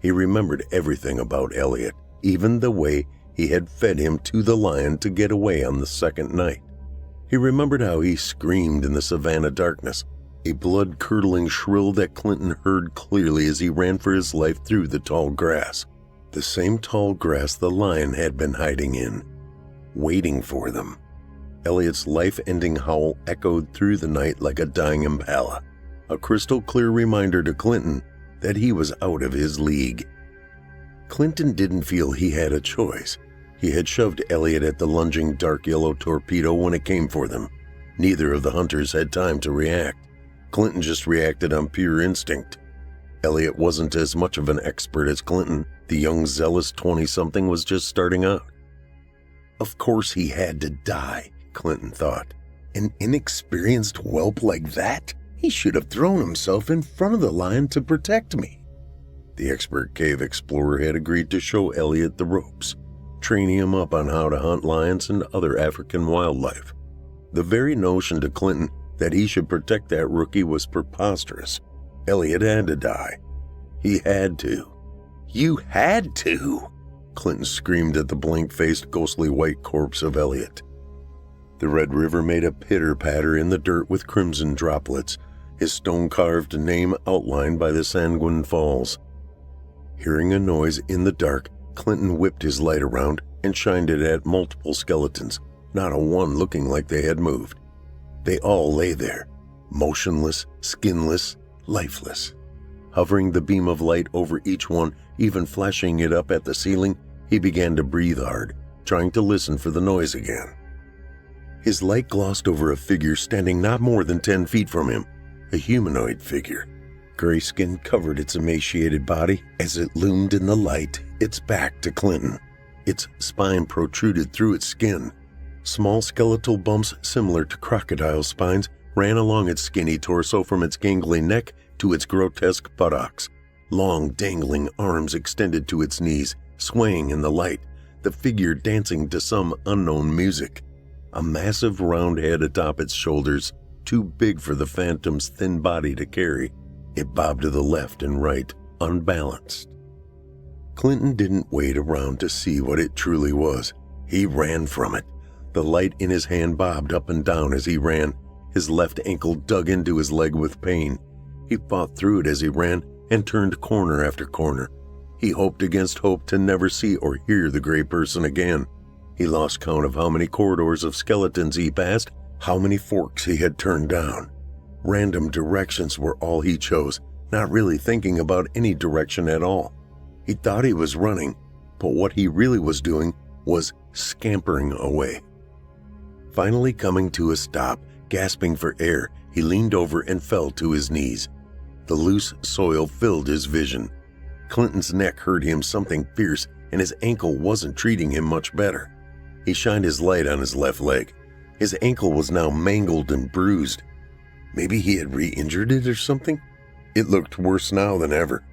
He remembered everything about Elliot, even the way he had fed him to the lion to get away on the second night. He remembered how he screamed in the savannah darkness, a blood-curdling shrill that Clinton heard clearly as he ran for his life through the tall grass. The same tall grass the lion had been hiding in, waiting for them. Elliot's life-ending howl echoed through the night like a dying impala, a crystal-clear reminder to Clinton that he was out of his league. Clinton didn't feel he had a choice. He had shoved Elliot at the lunging dark yellow torpedo when it came for them. Neither of the hunters had time to react. Clinton just reacted on pure instinct. Elliot wasn't as much of an expert as Clinton. The young, zealous 20-something was just starting out. Of course he had to die, Clinton thought. An inexperienced whelp like that? He should have thrown himself in front of the lion to protect me. The expert cave explorer had agreed to show Elliot the ropes, training him up on how to hunt lions and other African wildlife. The very notion to Clinton that he should protect that rookie was preposterous. Elliot had to die. He had to. You had to! Clinton screamed at the blank-faced, ghostly white corpse of Elliot. The Red River made a pitter-patter in the dirt with crimson droplets, his stone-carved name outlined by the sanguine falls. Hearing a noise in the dark, Clinton whipped his light around and shined it at multiple skeletons, not a one looking like they had moved. They all lay there, motionless, skinless, lifeless. Hovering the beam of light over each one, even flashing it up at the ceiling, he began to breathe hard, trying to listen for the noise again. His light glossed over a figure standing not more than 10 feet from him, a humanoid figure. Gray skin covered its emaciated body as it loomed in the light, its back to Clinton. Its spine protruded through its skin. Small skeletal bumps similar to crocodile spines ran along its skinny torso from its gangly neck to its grotesque buttocks. Long, dangling arms extended to its knees, swaying in the light, the figure dancing to some unknown music. A massive round head atop its shoulders, too big for the phantom's thin body to carry. It bobbed to the left and right, unbalanced. Clinton didn't wait around to see what it truly was. He ran from it. The light in his hand bobbed up and down as he ran. His left ankle dug into his leg with pain. He fought through it as he ran and turned corner after corner. He hoped against hope to never see or hear the gray person again. He lost count of how many corridors of skeletons he passed, how many forks he had turned down. Random directions were all he chose, not really thinking about any direction at all. He thought he was running, but what he really was doing was scampering away. Finally coming to a stop, gasping for air, he leaned over and fell to his knees. The loose soil filled his vision. Clinton's neck hurt him something fierce, and his ankle wasn't treating him much better. He shined his light on his left leg. His ankle was now mangled and bruised. Maybe he had re-injured it or something? It looked worse now than ever.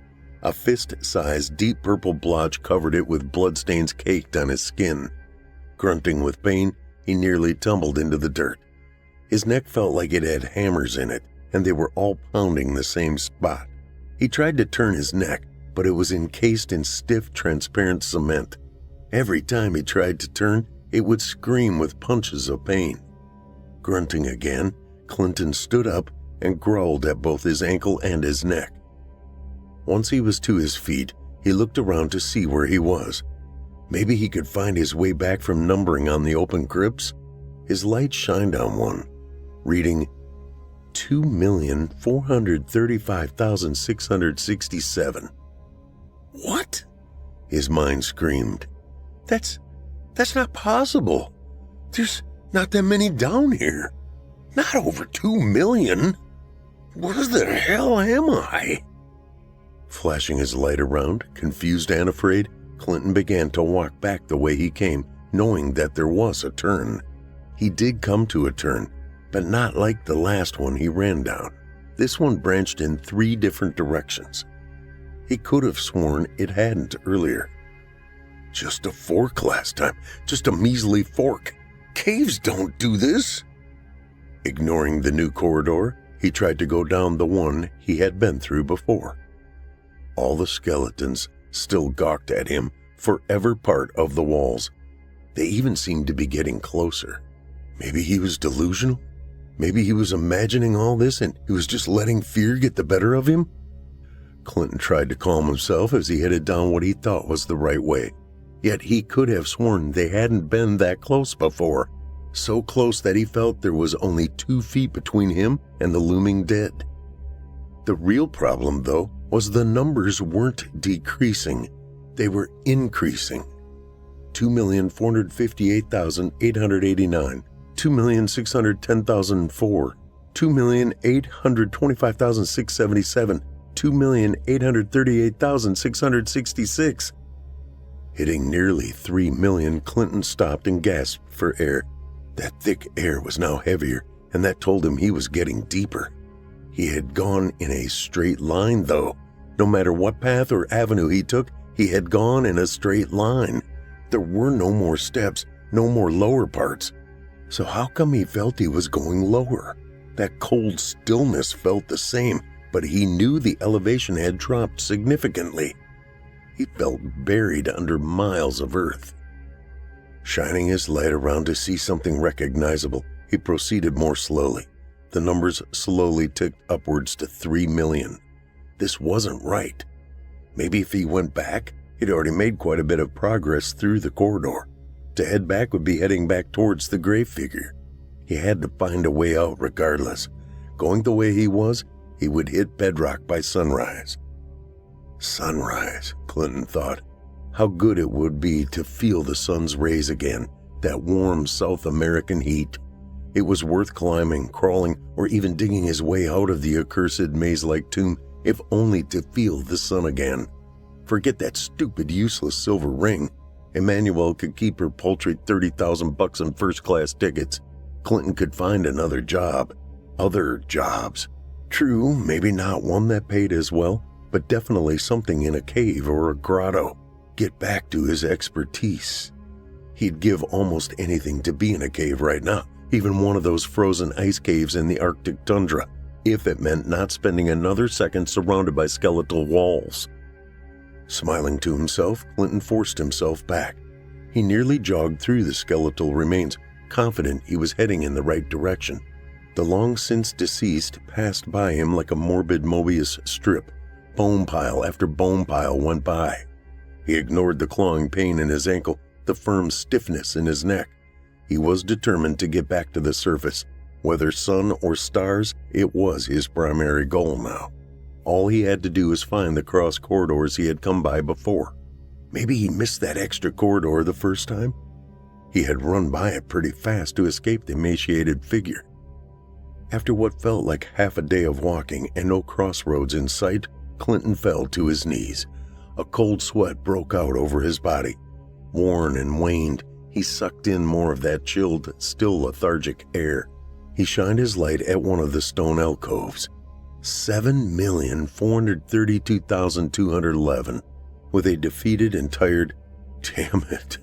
A fist-sized, deep purple blotch covered it with bloodstains caked on his skin. Grunting with pain, he nearly tumbled into the dirt. His neck felt like it had hammers in it, and they were all pounding the same spot. He tried to turn his neck, but it was encased in stiff, transparent cement. Every time he tried to turn, it would scream with punches of pain. Grunting again, Clinton stood up and growled at both his ankle and his neck. Once he was to his feet, he looked around to see where he was. Maybe he could find his way back from numbering on the open crypts. His light shined on one, reading 2,435,667. What? His mind screamed. That's not possible. There's not that many down here. Not over 2 million. Where the hell am I? Flashing his light around, confused and afraid, Clinton began to walk back the way he came, knowing that there was a turn. He did come to a turn, but not like the last one he ran down. This one branched in 3 different directions. He could have sworn it hadn't earlier. Just a fork last time. Just a measly fork. Caves don't do this. Ignoring the new corridor, he tried to go down the one he had been through before. All the skeletons still gawked at him, forever part of the walls. They even seemed to be getting closer. Maybe he was delusional? Maybe he was imagining all this and he was just letting fear get the better of him? Clinton tried to calm himself as he headed down what he thought was the right way. Yet he could have sworn they hadn't been that close before. So close that he felt there was only 2 feet between him and the looming dead. The real problem, though, was the numbers weren't decreasing. They were increasing. 2,458,889, 2,610,004, 2,825,677, 2,838,666. Hitting nearly 3 million, Clinton stopped and gasped for air. That thick air was now heavier, and that told him he was getting deeper. He had gone in a straight line, though. No matter what path or avenue he took, he had gone in a straight line. There were no more steps, no more lower parts. So how come he felt he was going lower? That cold stillness felt the same, but he knew the elevation had dropped significantly. He felt buried under miles of earth. Shining his light around to see something recognizable, he proceeded more slowly. The numbers slowly ticked upwards to 3 million. This wasn't right. Maybe if he went back, he'd already made quite a bit of progress through the corridor. To head back would be heading back towards the grave figure. He had to find a way out regardless. Going the way he was, he would hit bedrock by sunrise. Sunrise, Clinton thought. How good it would be to feel the sun's rays again, that warm South American heat. It was worth climbing, crawling, or even digging his way out of the accursed maze-like tomb, if only to feel the sun again. Forget that stupid, useless silver ring. Emmanuel could keep her paltry $30,000 in first-class tickets. Clinton could find another job. Other jobs. True, maybe not one that paid as well, but definitely something in a cave or a grotto. Get back to his expertise. He'd give almost anything to be in a cave right now, even one of those frozen ice caves in the Arctic tundra, if it meant not spending another second surrounded by skeletal walls. Smiling to himself, Clinton forced himself back. He nearly jogged through the skeletal remains, confident he was heading in the right direction. The long-since deceased passed by him like a morbid Mobius strip. Bone pile after bone pile went by. He ignored the clawing pain in his ankle, the firm stiffness in his neck. He was determined to get back to the surface. Whether sun or stars, it was his primary goal now. All he had to do was find the cross corridors he had come by before. Maybe he missed that extra corridor the first time? He had run by it pretty fast to escape the emaciated figure. After what felt like half a day of walking and no crossroads in sight, Clinton fell to his knees. A cold sweat broke out over his body. Worn and waned, he sucked in more of that chilled, still lethargic air. He shined his light at one of the stone alcoves. 7,432,211. With a defeated and tired, "Damn it,"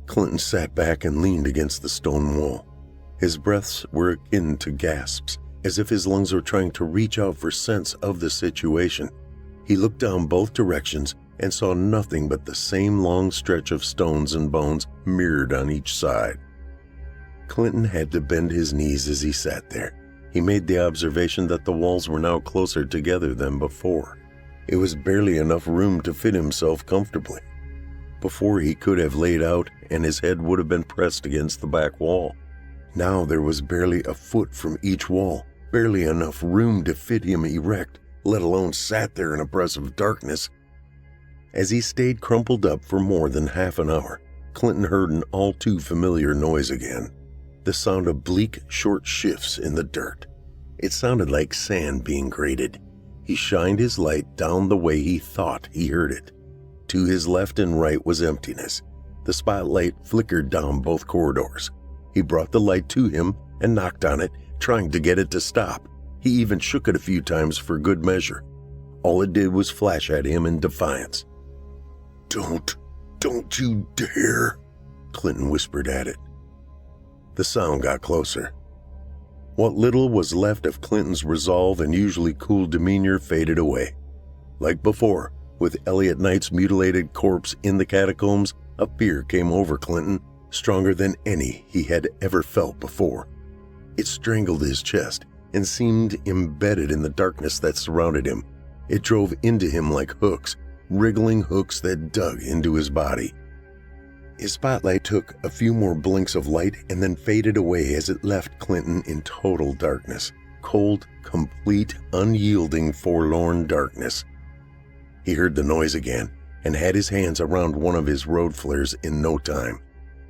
Clinton sat back and leaned against the stone wall. His breaths were akin to gasps. as if his lungs were trying to reach out for sense of the situation. He looked down both directions and saw nothing but the same long stretch of stones and bones mirrored on each side. Clinton had to bend his knees as he sat there. He made the observation that the walls were now closer together than before. It was barely enough room to fit himself comfortably. Before, he could have laid out and his head would have been pressed against the back wall. Now there was barely a foot from each wall, barely enough room to fit him erect, let alone sat there in oppressive darkness. As he stayed crumpled up for more than half an hour, Clinton heard an all too familiar noise again. The sound of bleak, short shifts in the dirt. It sounded like sand being grated. He shined his light down the way he thought he heard it. To his left and right was emptiness. The spotlight flickered down both corridors. He brought the light to him and knocked on it, trying to get it to stop. He even shook it a few times for good measure. All it did was flash at him in defiance. Don't you dare," Clinton whispered at it. The sound got closer. What little was left of Clinton's resolve and usually cool demeanor faded away. Like before, with Elliot Knight's mutilated corpse in the catacombs, a fear came over Clinton, stronger than any he had ever felt before. It strangled his chest and seemed embedded in the darkness that surrounded him. It drove into him like hooks, wriggling hooks that dug into his body. His spotlight took a few more blinks of light and then faded away as it left Clinton in total darkness. Cold, complete, unyielding, forlorn darkness. He heard the noise again and had his hands around one of his road flares in no time.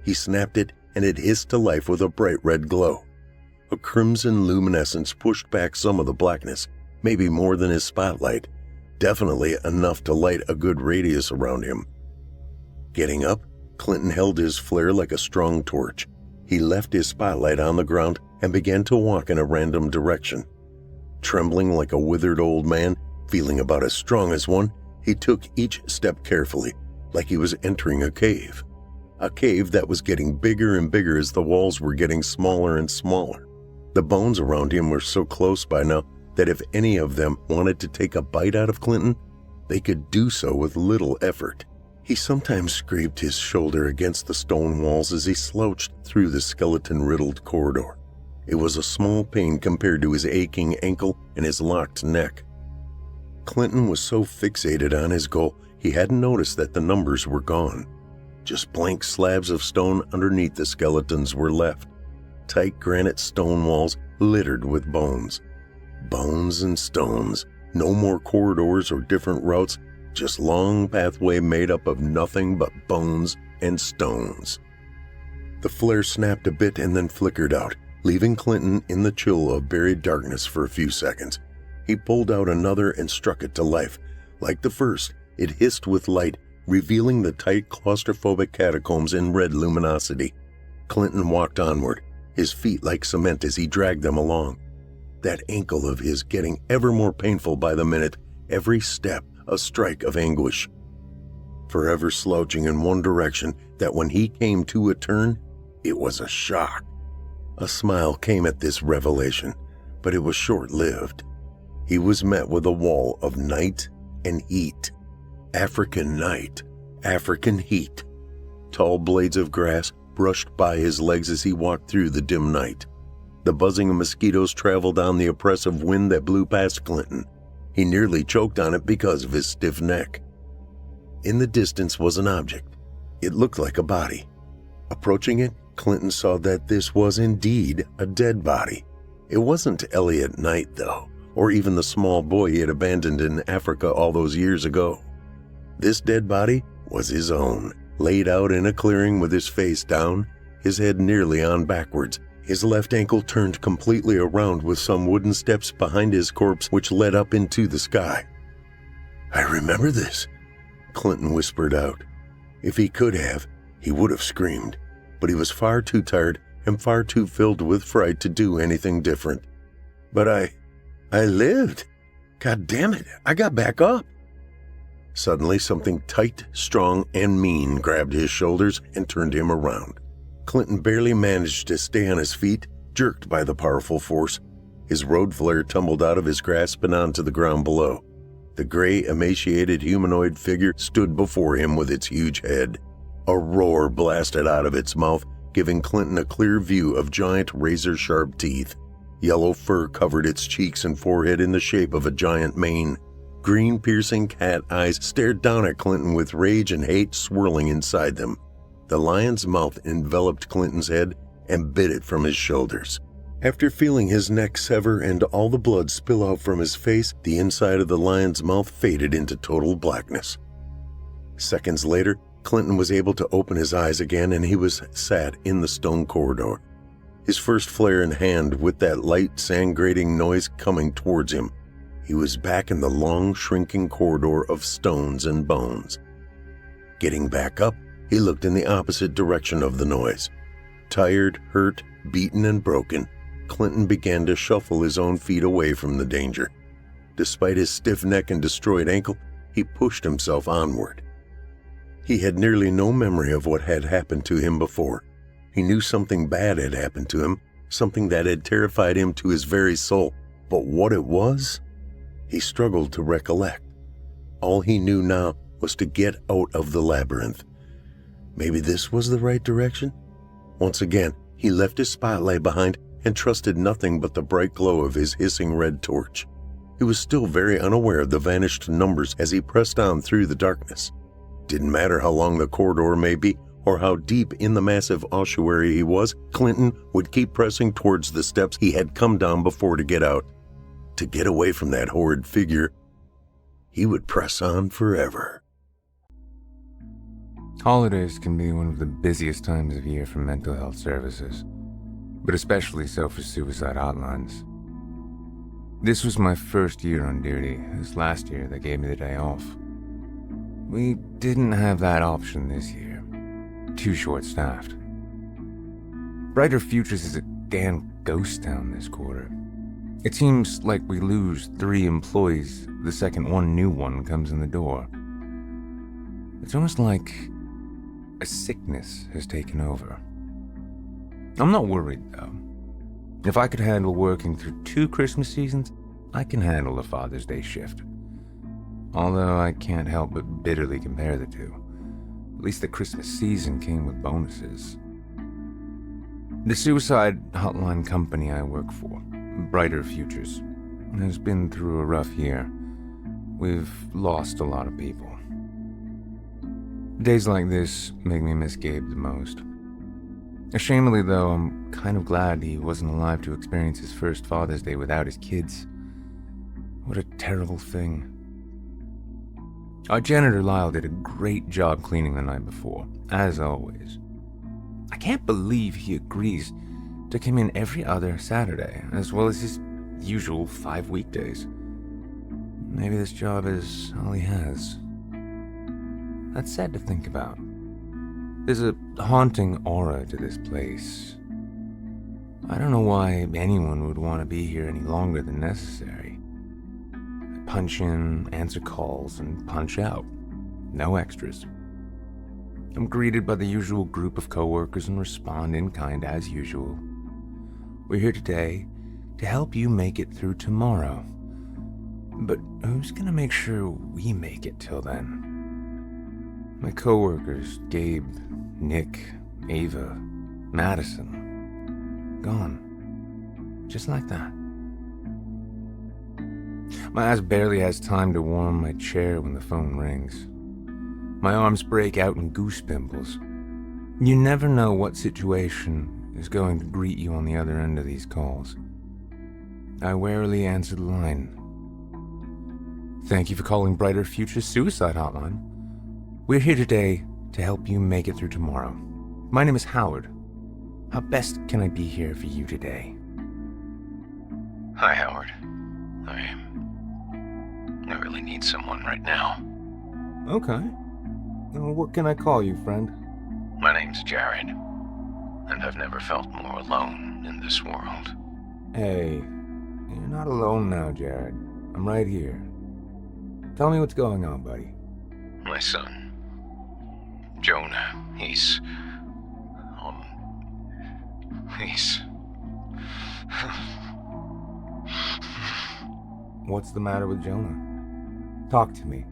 He snapped it and it hissed to life with a bright red glow. A crimson luminescence pushed back some of the blackness, maybe more than his spotlight, definitely enough to light a good radius around him. Getting up, Clinton held his flare like a strong torch. He left his spotlight on the ground and began to walk in a random direction. Trembling like a withered old man, feeling about as strong as one, he took each step carefully, like he was entering a cave. A cave that was getting bigger and bigger as the walls were getting smaller and smaller. The bones around him were so close by now that if any of them wanted to take a bite out of Clinton, they could do so with little effort. He sometimes scraped his shoulder against the stone walls as he slouched through the skeleton-riddled corridor. It was a small pain compared to his aching ankle and his locked neck. Clinton was so fixated on his goal, he hadn't noticed that the numbers were gone. Just blank slabs of stone underneath the skeletons were left. Tight granite stone walls littered with bones. Bones and stones. No more corridors or different routes, just long pathway made up of nothing but bones and stones. The flare snapped a bit and then flickered out, leaving Clinton in the chill of buried darkness for a few seconds. He pulled out another and struck it to life. Like the first, it hissed with light, revealing the tight claustrophobic catacombs in red luminosity. Clinton walked onward, his feet like cement as he dragged them along. That ankle of his getting ever more painful by the minute, every step a strike of anguish. Forever slouching in one direction that when he came to a turn, it was a shock. A smile came at this revelation, but it was short-lived. He was met with a wall of night and heat. African night, African heat. Tall blades of grass brushed by his legs as he walked through the dim night. The buzzing of mosquitoes traveled down the oppressive wind that blew past Clinton. He nearly choked on it because of his stiff neck. In the distance was an object. It looked like a body. Approaching it, Clinton saw that this was indeed a dead body. It wasn't Elliot Knight, though, or even the small boy he had abandoned in Africa all those years ago. This dead body was his own, laid out in a clearing with his face down, his head nearly on backwards, his left ankle turned completely around with some wooden steps behind his corpse which led up into the sky. "I remember this," Clinton whispered out. If he could have, he would have screamed, but he was far too tired and far too filled with fright to do anything different. "But I lived. God damn it, I got back up." Suddenly something tight, strong, and mean grabbed his shoulders and turned him around. Clinton barely managed to stay on his feet, jerked by the powerful force. His road flare tumbled out of his grasp and onto the ground below. The gray, emaciated humanoid figure stood before him with its huge head. A roar blasted out of its mouth, giving Clinton a clear view of giant razor-sharp teeth. Yellow fur covered its cheeks and forehead in the shape of a giant mane. Green, piercing cat eyes stared down at Clinton with rage and hate swirling inside them. The lion's mouth enveloped Clinton's head and bit it from his shoulders. After feeling his neck sever and all the blood spill out from his face, the inside of the lion's mouth faded into total blackness. Seconds later, Clinton was able to open his eyes again, and he was sat in the stone corridor. His first flare in hand, with that light sand-grating noise coming towards him. He was back in the long, shrinking corridor of stones and bones. Getting back up, he looked in the opposite direction of the noise. Tired, hurt, beaten, and broken, Clinton began to shuffle his own feet away from the danger. Despite his stiff neck and destroyed ankle, he pushed himself onward. He had nearly no memory of what had happened to him before. He knew something bad had happened to him, something that had terrified him to his very soul, but what it was, he struggled to recollect. All he knew now was to get out of the labyrinth. Maybe this was the right direction? Once again, he left his spotlight behind and trusted nothing but the bright glow of his hissing red torch. He was still very unaware of the vanished numbers as he pressed on through the darkness. Didn't matter how long the corridor may be or how deep in the massive ossuary he was, Clinton would keep pressing towards the steps he had come down before to get out. To get away from that horrid figure, he would press on forever. Holidays can be one of the busiest times of year for mental health services, but especially so for suicide hotlines. This was my first year on duty. This last year they gave me the day off. We didn't have that option this year. Too short-staffed. Brighter Futures is a damn ghost town this quarter. It seems like we lose 3 employees the second one new one comes in the door. It's almost like a sickness has taken over. I'm not worried, though. If I could handle working through 2 Christmas seasons, I can handle a Father's Day shift. Although I can't help but bitterly compare the two. At least the Christmas season came with bonuses. The suicide hotline company I work for, Brighter Futures, has been through a rough year. We've lost a lot of people. Days like this make me miss Gabe the most. Ashamedly, though, I'm kind of glad he wasn't alive to experience his first Father's Day without his kids. What a terrible thing. Our janitor Lyle did a great job cleaning the night before, as always. I can't believe he agrees to come in every other Saturday, as well as his usual 5 weekdays. Maybe this job is all he has. That's sad to think about. There's a haunting aura to this place. I don't know why anyone would want to be here any longer than necessary. I punch in, answer calls, and punch out. No extras. I'm greeted by the usual group of coworkers and respond in kind as usual. We're here today to help you make it through tomorrow. But who's gonna make sure we make it till then? My coworkers, Gabe, Nick, Ava, Madison, gone. Just like that. My ass barely has time to warm my chair when the phone rings. My arms break out in goose pimples. You never know what situation is going to greet you on the other end of these calls. I warily answer the line. Thank you for calling Brighter Futures Suicide Hotline. We're here today to help you make it through tomorrow. My name is Howard. How best can I be here for you today? Hi, Howard. I really need someone right now. Okay. What can I call you, friend? My name's Jared, and I've never felt more alone in this world. Hey, you're not alone now, Jared. I'm right here. Tell me what's going on, buddy. My son, Jonah, he's... What's the matter with Jonah? Talk to me.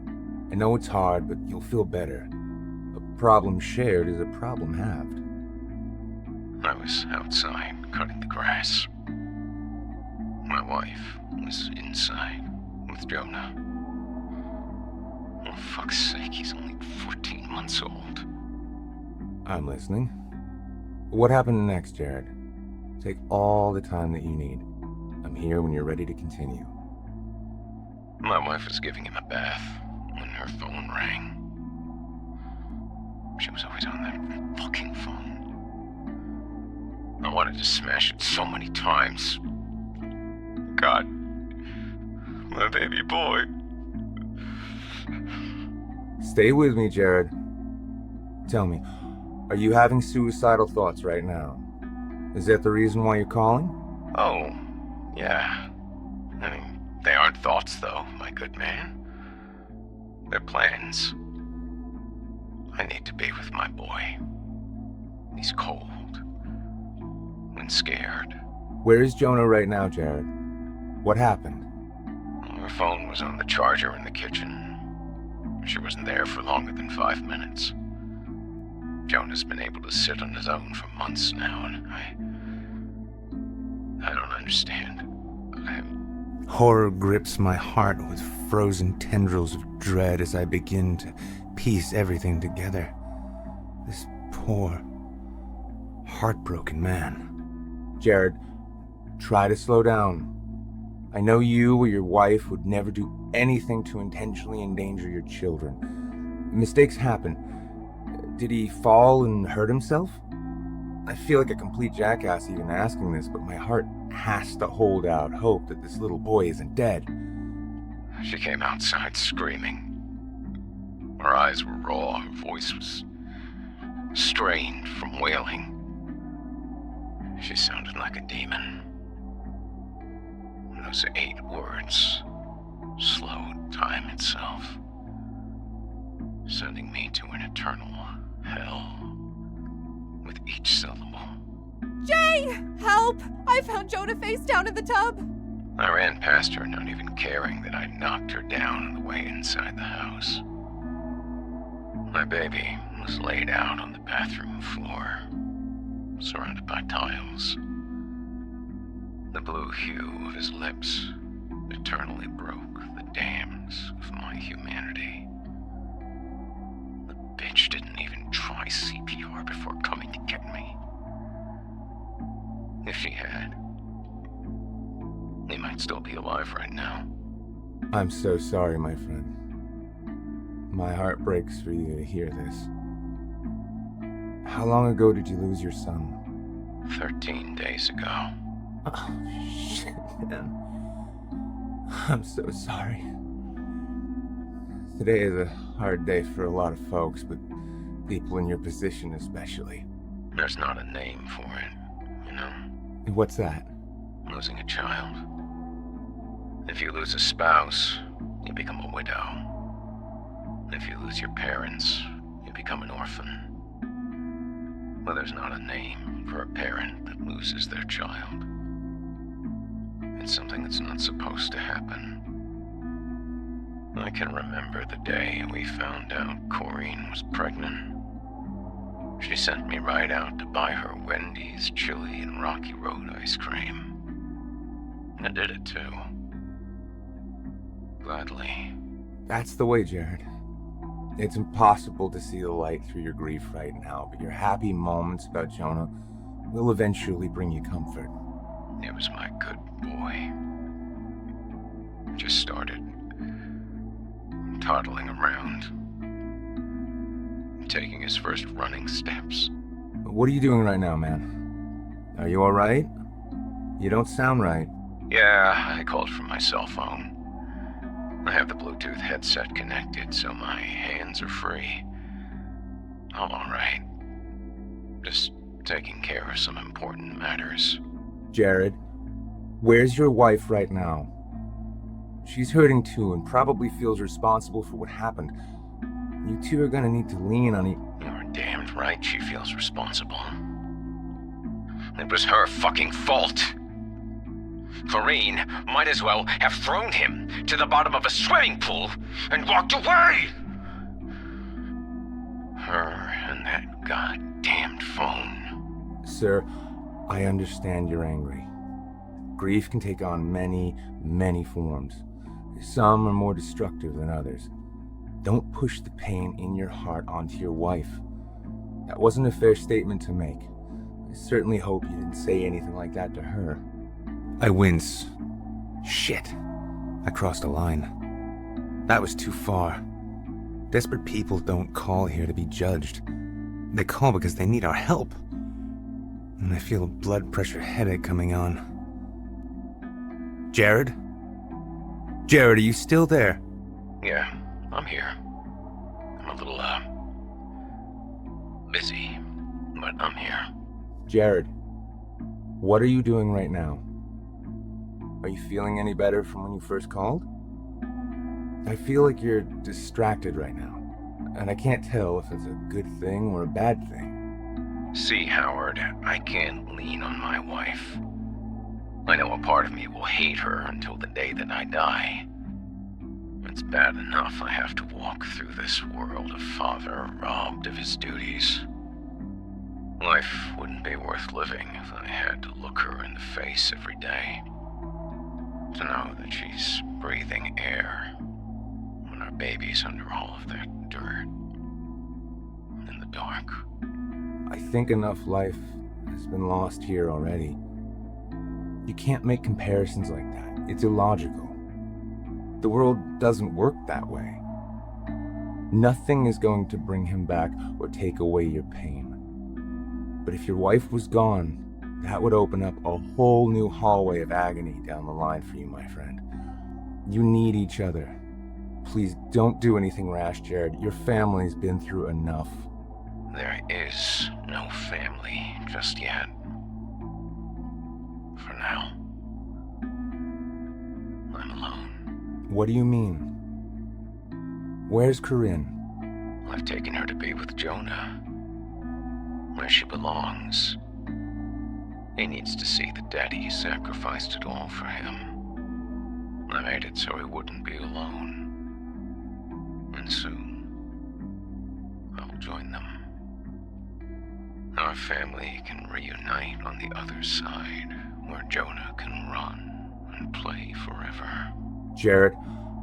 I know it's hard, but you'll feel better. A problem shared is a problem halved. I was outside cutting the grass. My wife was inside with Jonah. Oh, fuck's sake, he's only 14 months old. I'm listening. What happened next, Jared? Take all the time that you need. I'm here when you're ready to continue. My wife was giving him a bath when her phone rang. She was always on that fucking phone. I wanted to smash it so many times. God, my baby boy. Stay with me, Jared. Tell me, are you having suicidal thoughts right now? Is that the reason why you're calling? Oh, yeah. I mean, they aren't thoughts, though, my good man. They're plans. I need to be with my boy. He's cold and scared. Where is Jonah right now, Jared? What happened? Her phone was on the charger in the kitchen. She wasn't there for longer than 5 minutes. Jonah's been able to sit on his own for months now, and I don't understand. Horror grips my heart with frozen tendrils of dread as I begin to piece everything together. This poor, heartbroken man. Jared, try to slow down. I know you or your wife would never do anything to intentionally endanger your children. Mistakes happen. Did he fall and hurt himself? I feel like a complete jackass even asking this, but my heart has to hold out hope that this little boy isn't dead. She came outside screaming. Her eyes were raw, her voice was strained from wailing. She sounded like a demon. Those 8 words slowed time itself, sending me to an eternal hell with each syllable. Jay! Help! I found Jonah face down in the tub! I ran past her, not even caring that I'd knocked her down on the way inside the house. My baby was laid out on the bathroom floor, surrounded by tiles. The blue hue of his lips eternally broke the dams of my humanity. The bitch didn't even try CPR before coming to get me. If she had, he might still be alive right now. I'm so sorry, my friend. My heart breaks for you to hear this. How long ago did you lose your son? 13 days ago. Oh, shit, man. I'm so sorry. Today is a hard day for a lot of folks, but people in your position especially. There's not a name for it, you know? What's that? Losing a child. If you lose a spouse, you become a widow. If you lose your parents, you become an orphan. Well, there's not a name for a parent that loses their child. It's something that's not supposed to happen. I can remember the day we found out Corinne was pregnant. She sent me right out to buy her Wendy's chili and Rocky Road ice cream. I did it too. Gladly. That's the way, Jared. It's impossible to see the light through your grief right now, but your happy moments about Jonah will eventually bring you comfort. It was my good boy. Just started toddling around, taking his first running steps. What are you doing right now, man? Are you alright? You don't sound right. Yeah, I called from my cell phone. I have the Bluetooth headset connected, so my hands are free. I'm alright. Just taking care of some important matters. Jared, where's your wife right now? She's hurting too and probably feels responsible for what happened. You two are gonna need to lean on each... You're damned right she feels responsible. It was her fucking fault. Corrine might as well have thrown him to the bottom of a swimming pool and walked away! Her and that goddamned phone. Sir, I understand you're angry. Grief can take on many, many forms. Some are more destructive than others. Don't push the pain in your heart onto your wife. That wasn't a fair statement to make. I certainly hope you didn't say anything like that to her. I wince. Shit. I crossed a line. That was too far. Desperate people don't call here to be judged. They call because they need our help. And I feel a blood pressure headache coming on. Jared? Jared, are you still there? Yeah, I'm here. I'm a little, busy, but I'm here. Jared, what are you doing right now? Are you feeling any better from when you first called? I feel like you're distracted right now, and I can't tell if it's a good thing or a bad thing. See, Howard, I can't lean on my wife. I know a part of me will hate her until the day that I die. It's bad enough I have to walk through this world a father robbed of his duties. Life wouldn't be worth living if I had to look her in the face every day. To know that she's breathing air when our baby's under all of that dirt in the dark. I think enough life has been lost here already. You can't make comparisons like that. It's illogical. The world doesn't work that way. Nothing is going to bring him back or take away your pain. But if your wife was gone, that would open up a whole new hallway of agony down the line for you, my friend. You need each other. Please don't do anything rash, Jared. Your family's been through enough. There is no family just yet. For now. I'm alone. What do you mean? Where's Corinne? I've taken her to be with Jonah. Where she belongs. He needs to see that Daddy sacrificed it all for him. I made it so he wouldn't be alone. And soon, I will join them. Our family can reunite on the other side, where Jonah can run and play forever. Jared,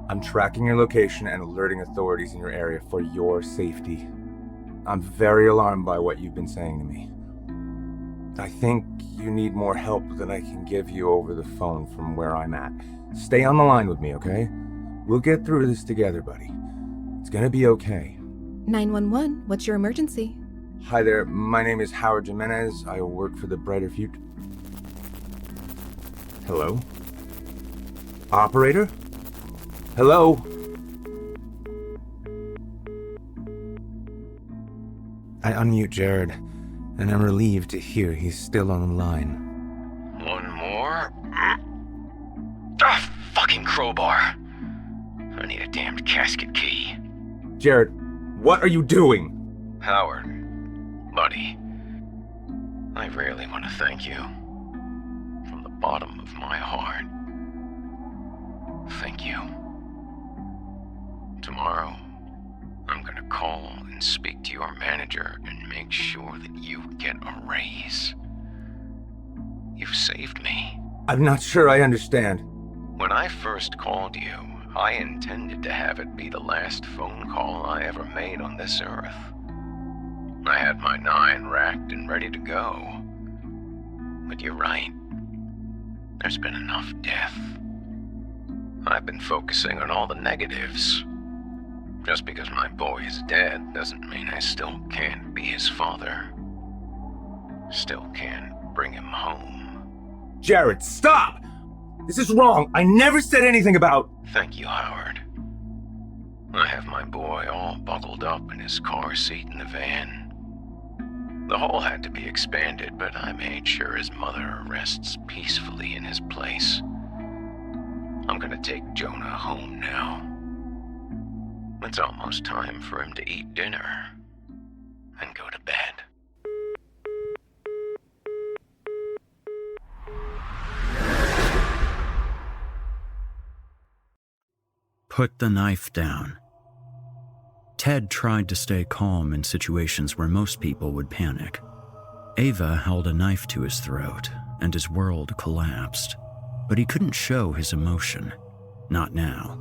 I'm tracking your location and alerting authorities in your area for your safety. I'm very alarmed by what you've been saying to me. I think you need more help than I can give you over the phone from where I'm at. Stay on the line with me, okay? We'll get through this together, buddy. It's gonna be okay. 911, what's your emergency? Hi there, my name is Howard Jimenez. I work for the Brighter Future. Hello? Operator? Hello? I unmute Jared, and I'm relieved to hear he's still on the line. One more? Fucking crowbar. I need a damned casket key. Jared, what are you doing? Howard, buddy, I really want to thank you. From the bottom of my heart. Thank you. Tomorrow, I'm gonna call and speak to your manager and make sure that you get a raise. You've saved me. I'm not sure I understand. When I first called you, I intended to have it be the last phone call I ever made on this earth. I had my 9 racked and ready to go. But you're right. There's been enough death. I've been focusing on all the negatives. Just because my boy is dead doesn't mean I still can't be his father. Still can't bring him home. Jared, stop! This is wrong. I never said anything about... Thank you, Howard. I have my boy all buckled up in his car seat in the van. The hole had to be expanded, but I made sure his mother rests peacefully in his place. I'm gonna take Jonah home now. It's almost time for him to eat dinner and go to bed. Put the knife down. Ted tried to stay calm in situations where most people would panic. Ava held a knife to his throat, and his world collapsed. But he couldn't show his emotion. Not now.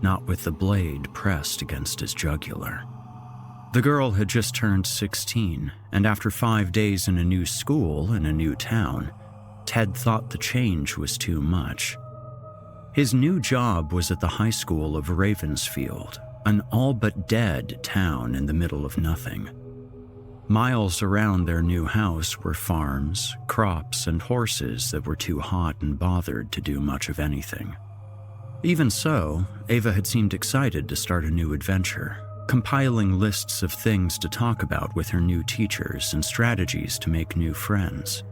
Not with the blade pressed against his jugular. The girl had just turned 16, and after 5 days in a new school in a new town, Ted thought the change was too much. His new job was at the high school of Ravensfield, an all-but-dead town in the middle of nothing. Miles around their new house were farms, crops, and horses that were too hot and bothered to do much of anything. Even so, Ava had seemed excited to start a new adventure, compiling lists of things to talk about with her new teachers and strategies to make new friends.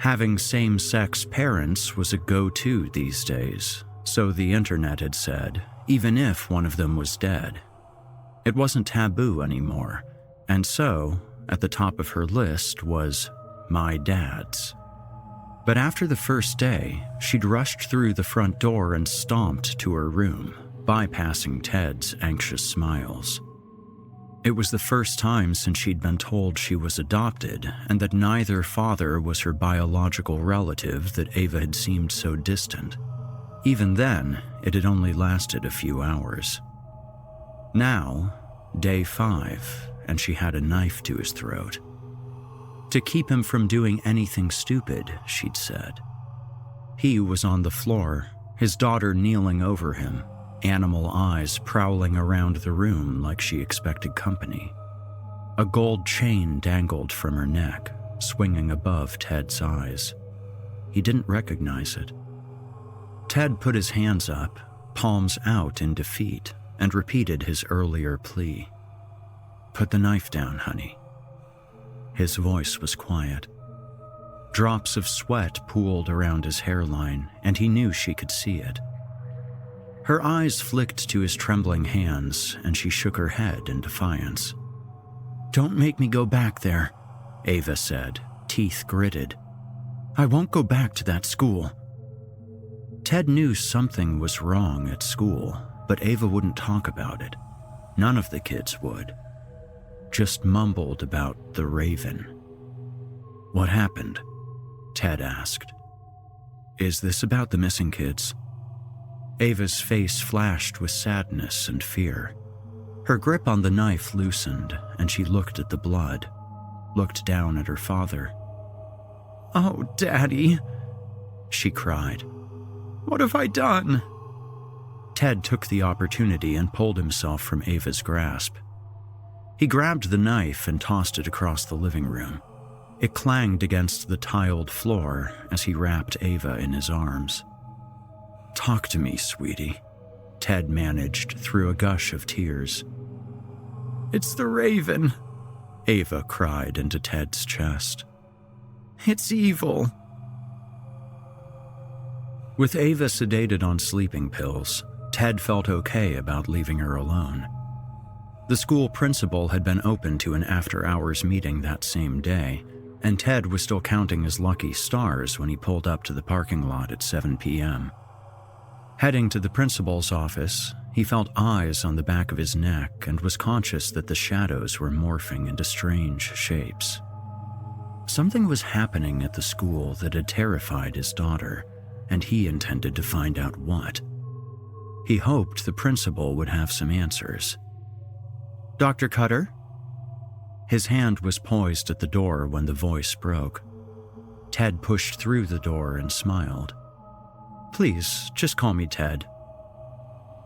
Having same-sex parents was a go-to these days, so the internet had said, even if one of them was dead. It wasn't taboo anymore, and so, at the top of her list was my dad's. But after the first day, she'd rushed through the front door and stomped to her room, bypassing Ted's anxious smiles. It was the first time since she'd been told she was adopted and that neither father was her biological relative that Ava had seemed so distant. Even then, it had only lasted a few hours. Now, day 5, and she had a knife to his throat. To keep him from doing anything stupid, she'd said. He was on the floor, his daughter kneeling over him, animal eyes prowling around the room like she expected company. A gold chain dangled from her neck, swinging above Ted's eyes. He didn't recognize it. Ted put his hands up, palms out in defeat, and repeated his earlier plea. "Put the knife down, honey." His voice was quiet. Drops of sweat pooled around his hairline, and he knew she could see it. Her eyes flicked to his trembling hands, and she shook her head in defiance. "Don't make me go back there," Ava said, teeth gritted. "I won't go back to that school." Ted knew something was wrong at school, but Ava wouldn't talk about it. None of the kids would. Just mumbled about the Raven. "What happened?" Ted asked. "Is this about the missing kids?" Ava's face flashed with sadness and fear. Her grip on the knife loosened, and she looked at the blood, looked down at her father. "Oh, Daddy," she cried. "What have I done?" Ted took the opportunity and pulled himself from Ava's grasp. He grabbed the knife and tossed it across the living room. It clanged against the tiled floor as he wrapped Ava in his arms. "Talk to me, sweetie," Ted managed through a gush of tears. "It's the Raven," Ava cried into Ted's chest. "It's evil." With Ava sedated on sleeping pills, Ted felt okay about leaving her alone. The school principal had been open to an after-hours meeting that same day, and Ted was still counting his lucky stars when he pulled up to the parking lot at 7 p.m. Heading to the principal's office, he felt eyes on the back of his neck and was conscious that the shadows were morphing into strange shapes. Something was happening at the school that had terrified his daughter, and he intended to find out what. He hoped the principal would have some answers. "Dr. Cutter?" His hand was poised at the door when the voice broke. Ted pushed through the door and smiled. "Please, just call me Ted."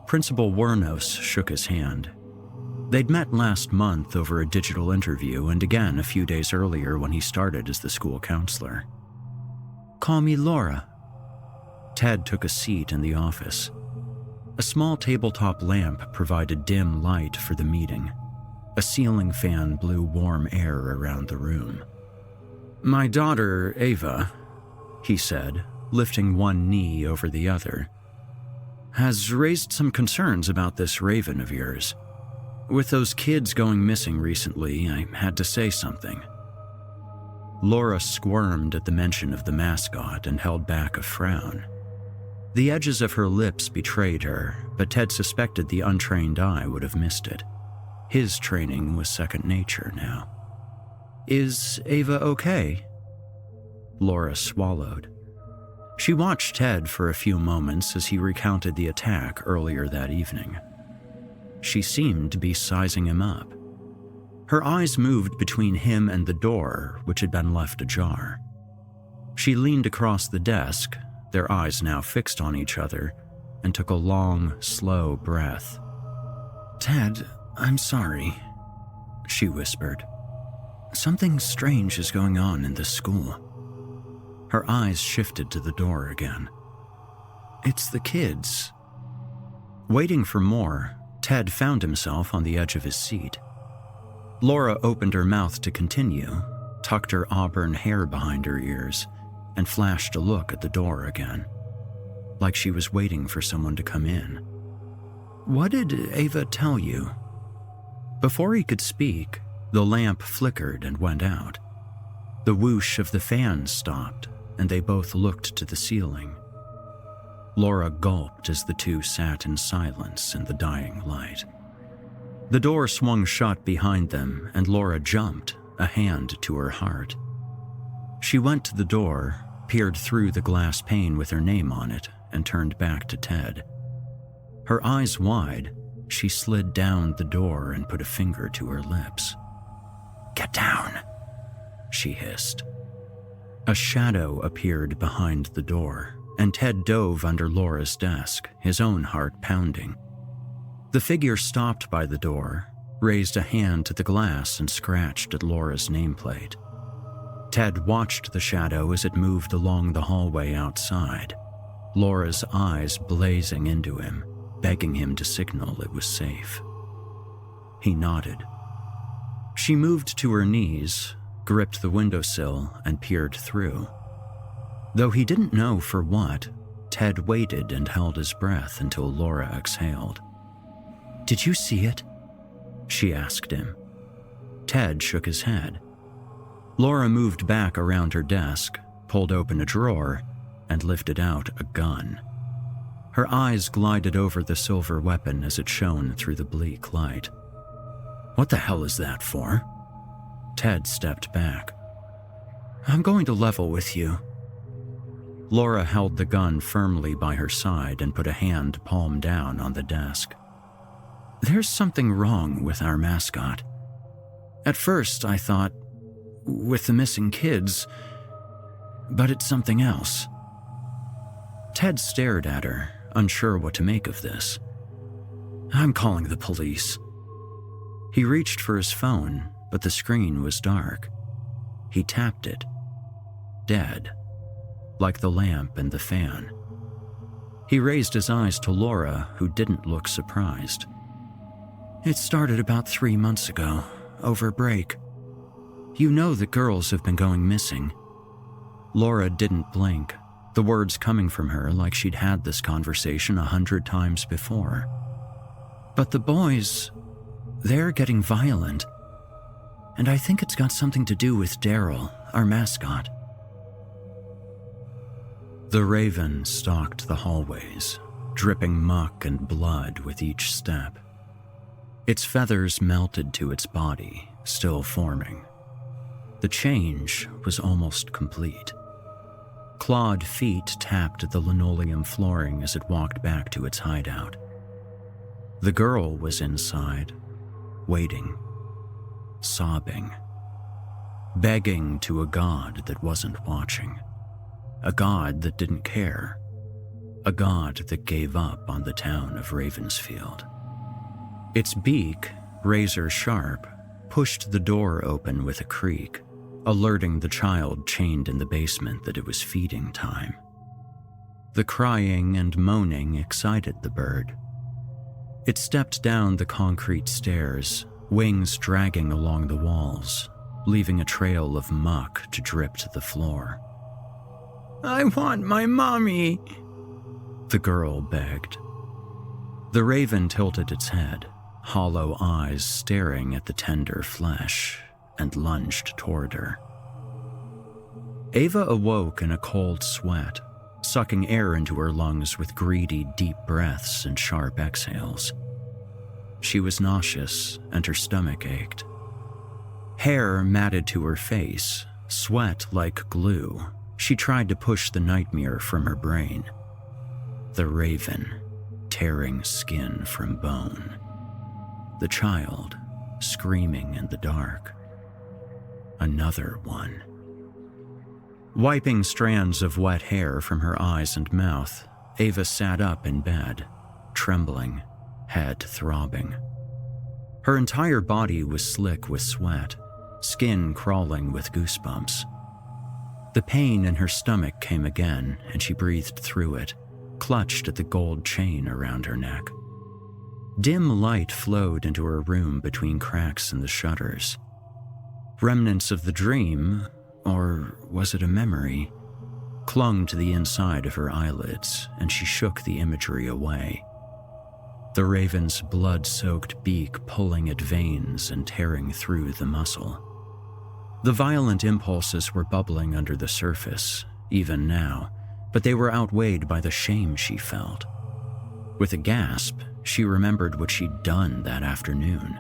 Principal Wernos shook his hand. They'd met last month over a digital interview and again a few days earlier when he started as the school counselor. "Call me Laura." Ted took a seat in the office. A small tabletop lamp provided dim light for the meeting. A ceiling fan blew warm air around the room. "My daughter, Ava," he said, lifting one knee over the other, "has raised some concerns about this Raven of yours. With those kids going missing recently, I had to say something." Laura squirmed at the mention of the mascot and held back a frown. The edges of her lips betrayed her, but Ted suspected the untrained eye would have missed it. His training was second nature now. "Is Ava okay?" Laura swallowed. She watched Ted for a few moments as he recounted the attack earlier that evening. She seemed to be sizing him up. Her eyes moved between him and the door, which had been left ajar. She leaned across the desk, their eyes now fixed on each other, and took a long, slow breath. "Ted, I'm sorry," she whispered. "Something strange is going on in this school." Her eyes shifted to the door again. "It's the kids." Waiting for more, Ted found himself on the edge of his seat. Laura opened her mouth to continue, tucked her auburn hair behind her ears, and flashed a look at the door again, like she was waiting for someone to come in. "What did Ava tell you?" Before he could speak, the lamp flickered and went out. The whoosh of the fan stopped, and they both looked to the ceiling. Laura gulped as the two sat in silence in the dying light. The door swung shut behind them, and Laura jumped, a hand to her heart. She went to the door, peered through the glass pane with her name on it, and turned back to Ted. Her eyes wide, she slid down the door and put a finger to her lips. "Get down," she hissed. A shadow appeared behind the door, and Ted dove under Laura's desk, his own heart pounding. The figure stopped by the door, raised a hand to the glass, and scratched at Laura's nameplate. Ted watched the shadow as it moved along the hallway outside, Laura's eyes blazing into him, begging him to signal it was safe. He nodded. She moved to her knees, gripped the windowsill, and peered through. Though he didn't know for what, Ted waited and held his breath until Laura exhaled. "Did you see it?" she asked him. Ted shook his head. Laura moved back around her desk, pulled open a drawer, and lifted out a gun. Her eyes glided over the silver weapon as it shone through the bleak light. "What the hell is that for?" Ted stepped back. "I'm going to level with you." Laura held the gun firmly by her side and put a hand palm down on the desk. "There's something wrong with our mascot. At first I thought, with the missing kids, but it's something else." Ted stared at her, unsure what to make of this. "I'm calling the police." He reached for his phone, but the screen was dark. He tapped it. Dead, like the lamp and the fan. He raised his eyes to Laura, who didn't look surprised. "It started about 3 months ago, over break. You know the girls have been going missing." Laura didn't blink, the words coming from her like she'd had this conversation 100 times before. "But the boys, they're getting violent. And I think it's got something to do with Daryl, our mascot." The raven stalked the hallways, dripping muck and blood with each step. Its feathers melted to its body, still forming. The change was almost complete. Clawed feet tapped the linoleum flooring as it walked back to its hideout. The girl was inside, waiting, sobbing, begging to a god that wasn't watching, a god that didn't care, a god that gave up on the town of Ravensfield. Its beak, razor sharp, pushed the door open with a creak, alerting the child chained in the basement that it was feeding time. The crying and moaning excited the bird. It stepped down the concrete stairs, wings dragging along the walls, leaving a trail of muck to drip to the floor. "I want my mommy," the girl begged. The raven tilted its head, hollow eyes staring at the tender flesh, and lunged toward her. Ava awoke in a cold sweat, sucking air into her lungs with greedy, deep breaths and sharp exhales. She was nauseous and her stomach ached. Hair matted to her face, sweat like glue. She tried to push the nightmare from her brain. The raven, tearing skin from bone. The child, screaming in the dark. Another one. Wiping strands of wet hair from her eyes and mouth, Ava sat up in bed, trembling, head throbbing. Her entire body was slick with sweat, skin crawling with goosebumps. The pain in her stomach came again, and she breathed through it, clutched at the gold chain around her neck. Dim light flowed into her room between cracks in the shutters. Remnants of the dream, or was it a memory, clung to the inside of her eyelids, and she shook the imagery away. The raven's blood-soaked beak pulling at veins and tearing through the muscle. The violent impulses were bubbling under the surface, even now, but they were outweighed by the shame she felt. With a gasp, she remembered what she'd done that afternoon.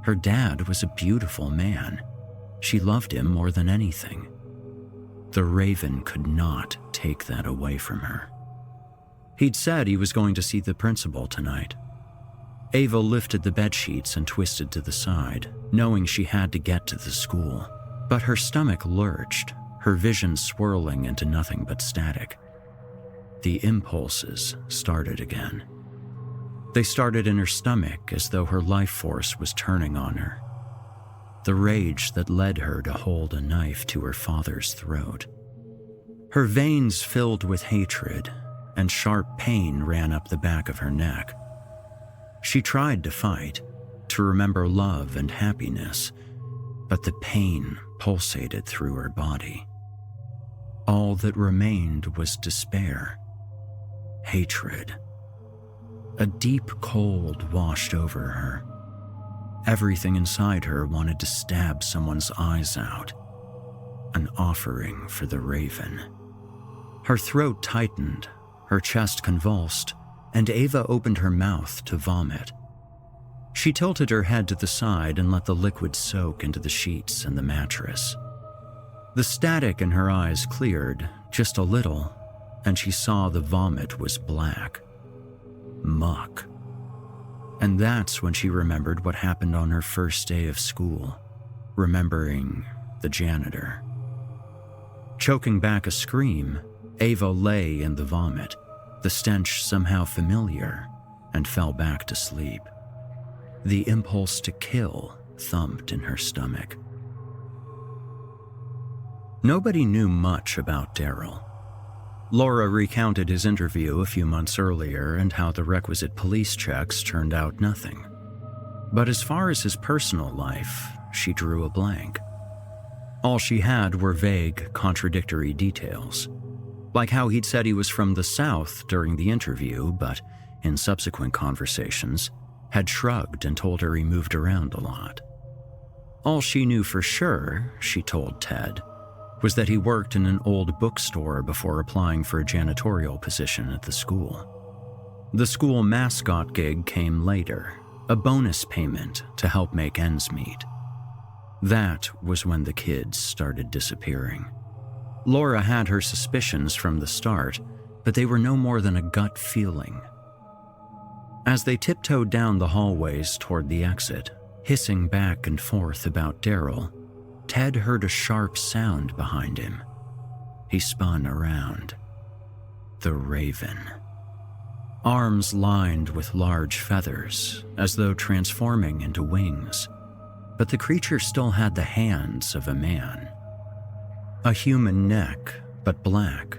Her dad was a beautiful man. She loved him more than anything. The raven could not take that away from her. He'd said he was going to see the principal tonight. Ava lifted the bedsheets and twisted to the side, knowing she had to get to the school. But her stomach lurched, her vision swirling into nothing but static. The impulses started again. They started in her stomach as though her life force was turning on her. The rage that led her to hold a knife to her father's throat. Her veins filled with hatred, and sharp pain ran up the back of her neck. She tried to fight, to remember love and happiness, but the pain pulsated through her body. All that remained was despair, hatred. A deep cold washed over her. Everything inside her wanted to stab someone's eyes out. An offering for the raven. Her throat tightened, her chest convulsed, and Ava opened her mouth to vomit. She tilted her head to the side and let the liquid soak into the sheets and the mattress. The static in her eyes cleared, just a little, and she saw the vomit was black. Muck. And that's when she remembered what happened on her first day of school, remembering the janitor. Choking back a scream, Ava lay in the vomit, the stench somehow familiar, and fell back to sleep. The impulse to kill thumped in her stomach. Nobody knew much about Daryl. Laura recounted his interview a few months earlier and how the requisite police checks turned out nothing. But as far as his personal life, she drew a blank. All she had were vague, contradictory details, like how he'd said he was from the South during the interview, but in subsequent conversations, had shrugged and told her he moved around a lot. All she knew for sure, she told Ted, was that he worked in an old bookstore before applying for a janitorial position at the school. The school mascot gig came later, a bonus payment to help make ends meet. That was when the kids started disappearing. Laura had her suspicions from the start, but they were no more than a gut feeling. As they tiptoed down the hallways toward the exit, hissing back and forth about Daryl, Ted heard a sharp sound behind him. He spun around. The raven. Arms lined with large feathers, as though transforming into wings. But the creature still had the hands of a man. A human neck, but black.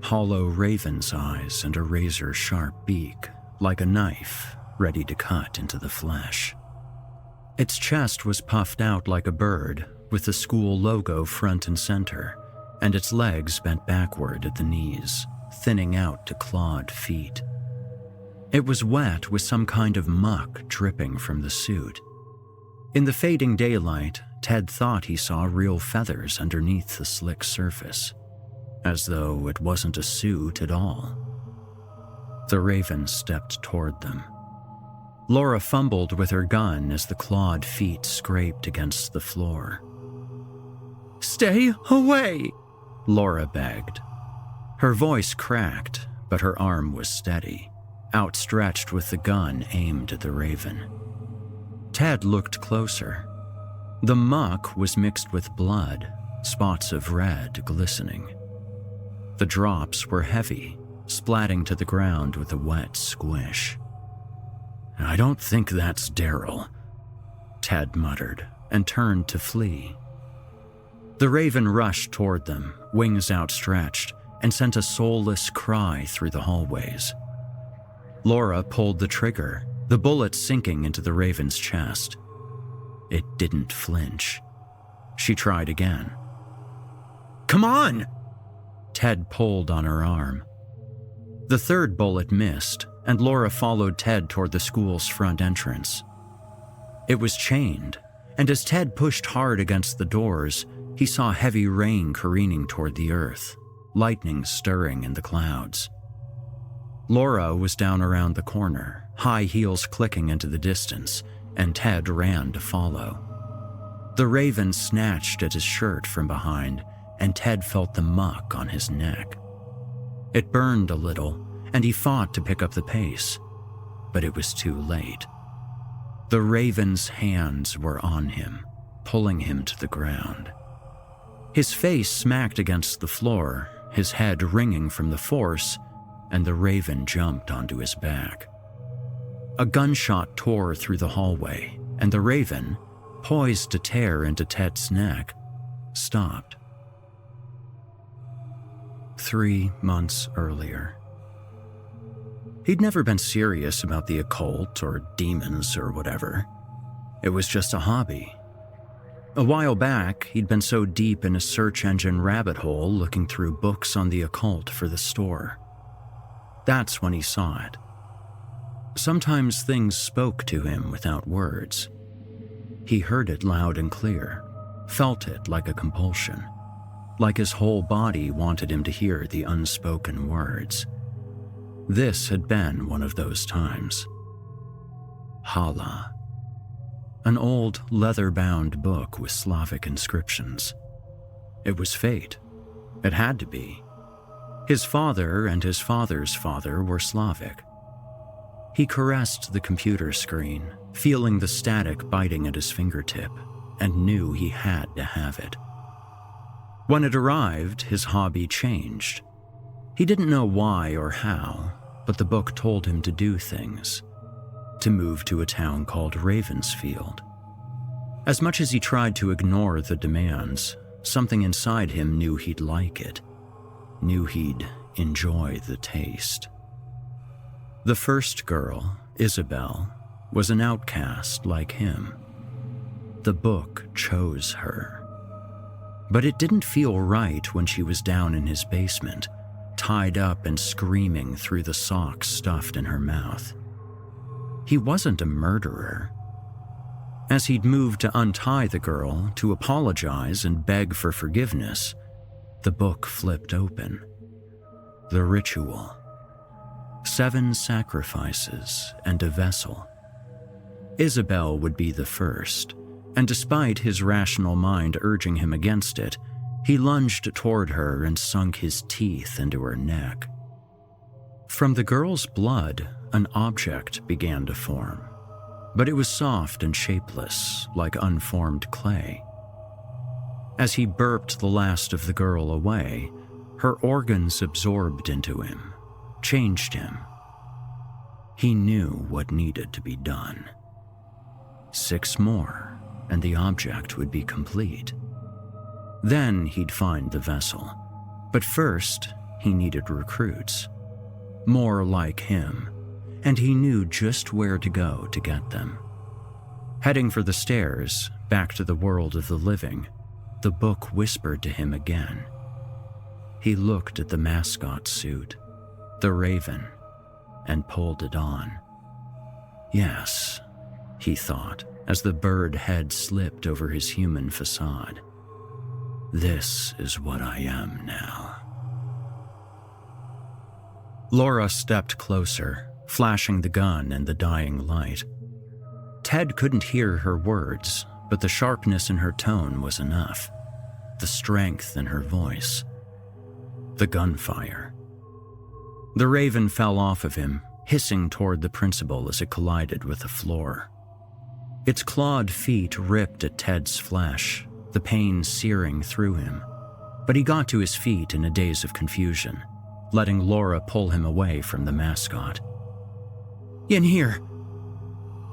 Hollow raven's eyes and a razor-sharp beak, like a knife, ready to cut into the flesh. Its chest was puffed out like a bird, with the school logo front and center, and its legs bent backward at the knees, thinning out to clawed feet. It was wet with some kind of muck dripping from the suit. In the fading daylight, Ted thought he saw real feathers underneath the slick surface. as though it wasn't a suit at all. The Raven stepped toward them. Laura fumbled with her gun as the clawed feet scraped against the floor. "Stay away!" Laura begged. Her voice cracked, but her arm was steady, outstretched with the gun aimed at the Raven. Ted looked closer. The muck was mixed with blood, spots of red glistening. The drops were heavy, splatting to the ground with a wet squish. "I don't think that's Daryl," Ted muttered and turned to flee. The Raven rushed toward them, wings outstretched, and sent a soulless cry through the hallways. Laura pulled the trigger, the bullet sinking into the Raven's chest. It didn't flinch. She tried again. "Come on!" Ted pulled on her arm. The third bullet missed, and Laura followed Ted toward the school's front entrance. It was chained, and as Ted pushed hard against the doors, he saw heavy rain careening toward the earth, lightning stirring in the clouds. Laura was down around the corner, high heels clicking into the distance, and Ted ran to follow. The Raven snatched at his shirt from behind, and Ted felt the muck on his neck. It burned a little, and he fought to pick up the pace, but it was too late. The Raven's hands were on him, pulling him to the ground. His face smacked against the floor, his head ringing from the force, and the Raven jumped onto his back. A gunshot tore through the hallway, and the Raven, poised to tear into Ted's neck, stopped. 3 months earlier. He'd never been serious about the occult or demons or whatever. It was just a hobby. A while back, he'd been so deep in a search engine rabbit hole looking through books on the occult for the store. That's when he saw it. Sometimes things spoke to him without words. He heard it loud and clear, felt it like a compulsion, like his whole body wanted him to hear the unspoken words. This had been one of those times. Hala. An old leather-bound book with Slavic inscriptions. It was fate. It had to be. His father and his father's father were Slavic. He caressed the computer screen, feeling the static biting at his fingertip, and knew he had to have it. When it arrived, his hobby changed. He didn't know why or how, but the book told him to do things. To move to a town called Ravensfield. As much as he tried to ignore the demands, something inside him knew he'd like it, knew he'd enjoy the taste. The first girl, Isabel, was an outcast like him. The book chose her. But it didn't feel right when she was down in his basement, tied up and screaming through the socks stuffed in her mouth. He wasn't a murderer. As he'd moved to untie the girl, to apologize and beg for forgiveness, the book flipped open. The ritual. 7 sacrifices and a vessel. Isabel would be the first, and despite his rational mind urging him against it, he lunged toward her and sunk his teeth into her neck. From the girl's blood, an object began to form, but it was soft and shapeless, like unformed clay. As he burped the last of the girl away, her organs absorbed into him, changed him. He knew what needed to be done. 6 more, and the object would be complete. Then he'd find the vessel. But first, he needed recruits. More like him, and he knew just where to go to get them. Heading for the stairs, back to the world of the living, the book whispered to him again. He looked at the mascot suit, the Raven, and pulled it on. Yes, he thought, as the bird head slipped over his human facade. This is what I am now. Laura stepped closer, flashing the gun in the dying light. Ted couldn't hear her words, but the sharpness in her tone was enough. The strength in her voice. The gunfire. The raven fell off of him, hissing toward the principal as it collided with the floor. Its clawed feet ripped at Ted's flesh, the pain searing through him. But he got to his feet in a daze of confusion, letting Laura pull him away from the mascot. "In here!"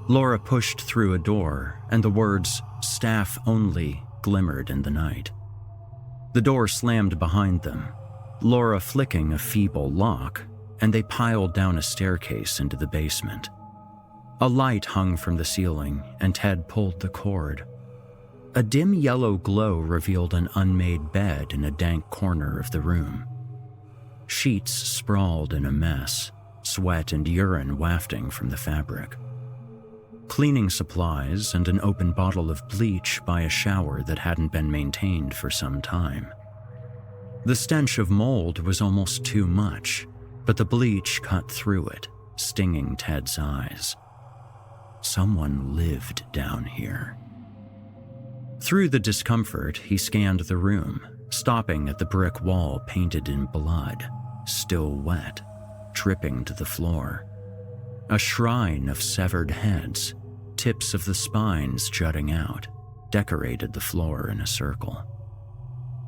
Laura pushed through a door, and the words, "staff only," glimmered in the night. The door slammed behind them, Laura flicking a feeble lock, and they piled down a staircase into the basement. A light hung from the ceiling, and Ted pulled the cord. A dim yellow glow revealed an unmade bed in a dank corner of the room. Sheets sprawled in a mess, sweat and urine wafting from the fabric. Cleaning supplies and an open bottle of bleach by a shower that hadn't been maintained for some time. The stench of mold was almost too much, but the bleach cut through it, stinging Ted's eyes. Someone lived down here. Through the discomfort, he scanned the room, stopping at the brick wall painted in blood, still wet, dripping to the floor. A shrine of severed heads, tips of the spines jutting out, decorated the floor in a circle.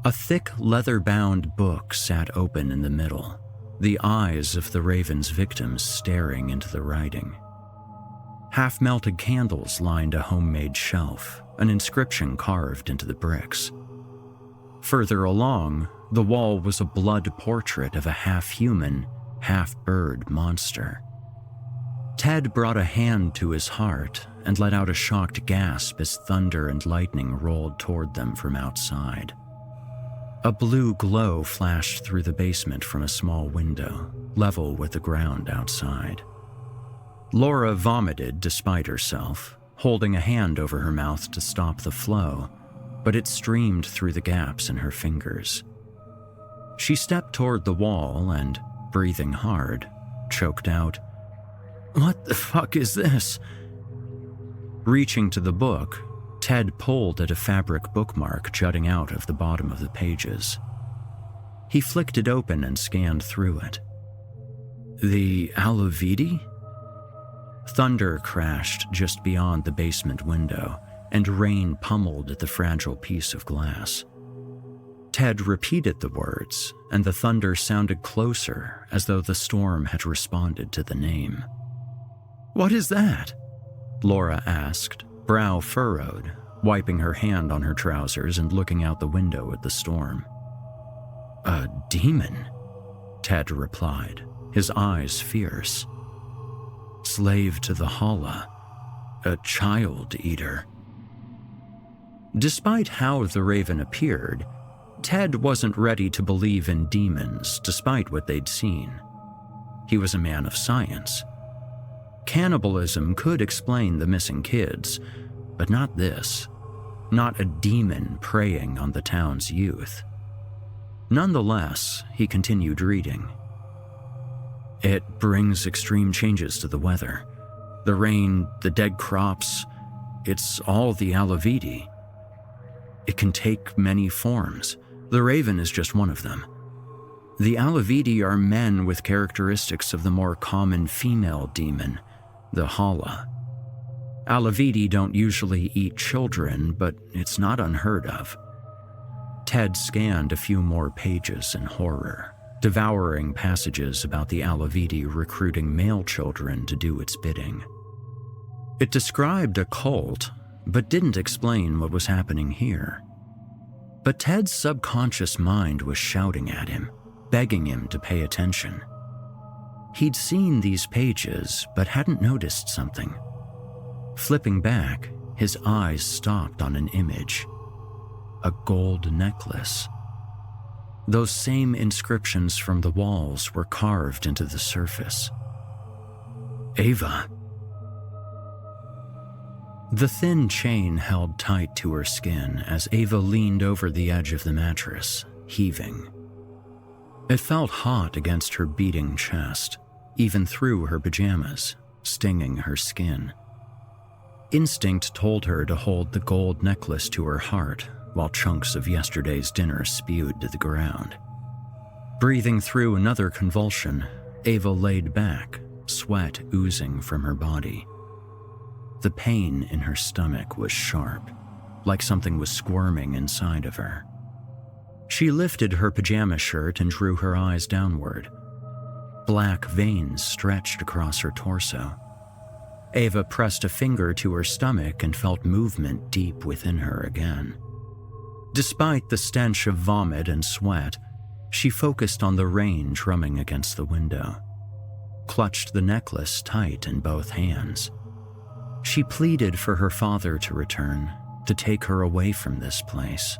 A thick leather-bound book sat open in the middle, the eyes of the raven's victims staring into the writing. Half-melted candles lined a homemade shelf, an inscription carved into the bricks. Further along, the wall was a blood portrait of a half-human, half-bird monster. Ted brought a hand to his heart and let out a shocked gasp as thunder and lightning rolled toward them from outside. A blue glow flashed through the basement from a small window, level with the ground outside. Laura vomited despite herself, holding a hand over her mouth to stop the flow, but it streamed through the gaps in her fingers. She stepped toward the wall and, breathing hard, choked out, "What the fuck is this?" Reaching to the book, Ted pulled at a fabric bookmark jutting out of the bottom of the pages. He flicked it open and scanned through it. The Alavidi? Thunder crashed just beyond the basement window, and rain pummeled at the fragile piece of glass. Ted repeated the words, and the thunder sounded closer, as though the storm had responded to the name. "What is that?" Laura asked, brow furrowed, wiping her hand on her trousers and looking out the window at the storm. "A demon," Ted replied, his eyes fierce. "Slave to the Hala, a child eater." Despite how the raven appeared, Ted wasn't ready to believe in demons despite what they'd seen. He was a man of science. Cannibalism could explain the missing kids, but not this. Not a demon preying on the town's youth. Nonetheless, he continued reading. "It brings extreme changes to the weather. The rain, the dead crops, it's all the Alavidi. It can take many forms. The raven is just one of them. The Alavidi are men with characteristics of the more common female demon, the Hala. Alavidi don't usually eat children, but it's not unheard of." Ted scanned a few more pages in horror, devouring passages about the Alavidi recruiting male children to do its bidding. It described a cult, but didn't explain what was happening here. But Ted's subconscious mind was shouting at him, begging him to pay attention. He'd seen these pages, but hadn't noticed something. Flipping back, his eyes stopped on an image. A gold necklace. Those same inscriptions from the walls were carved into the surface. "Ava." The thin chain held tight to her skin as Ava leaned over the edge of the mattress, heaving. It felt hot against her beating chest, even through her pajamas, stinging her skin. Instinct told her to hold the gold necklace to her heart while chunks of yesterday's dinner spewed to the ground. Breathing through another convulsion, Ava laid back, sweat oozing from her body. The pain in her stomach was sharp, like something was squirming inside of her. She lifted her pajama shirt and drew her eyes downward. Black veins stretched across her torso. Ava pressed a finger to her stomach and felt movement deep within her again. Despite the stench of vomit and sweat, she focused on the rain drumming against the window, clutched the necklace tight in both hands. She pleaded for her father to return, to take her away from this place,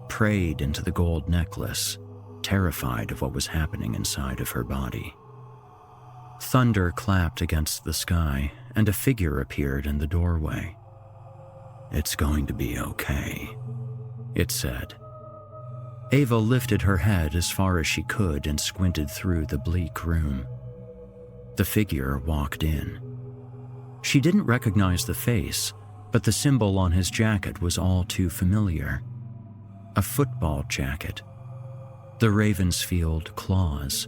prayed into the gold necklace, terrified of what was happening inside of her body. Thunder clapped against the sky, and a figure appeared in the doorway. "It's going to be okay," it said. Ava lifted her head as far as she could and squinted through the bleak room. The figure walked in. She didn't recognize the face, but the symbol on his jacket was all too familiar. A football jacket. The Ravensfield Claws.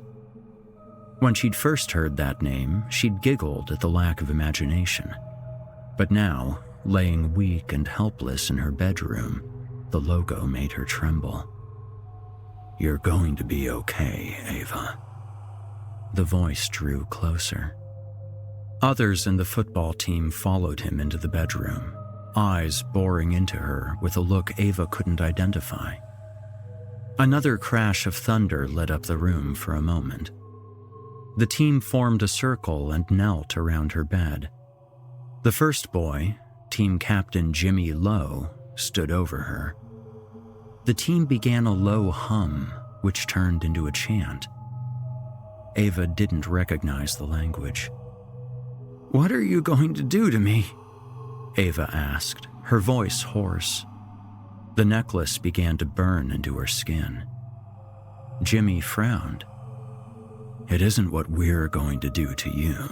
When she'd first heard that name, she'd giggled at the lack of imagination. But now, laying weak and helpless in her bedroom, the logo made her tremble. "You're going to be okay, Ava." The voice drew closer. Others in the football team followed him into the bedroom, eyes boring into her with a look Ava couldn't identify. Another crash of thunder lit up the room for a moment. The team formed a circle and knelt around her bed. The first boy, team captain Jimmy Lowe, stood over her. The team began a low hum, which turned into a chant. Ava didn't recognize the language. "What are you going to do to me?" Ava asked, her voice hoarse. The necklace began to burn into her skin. Jimmy frowned. "It isn't what we're going to do to you,"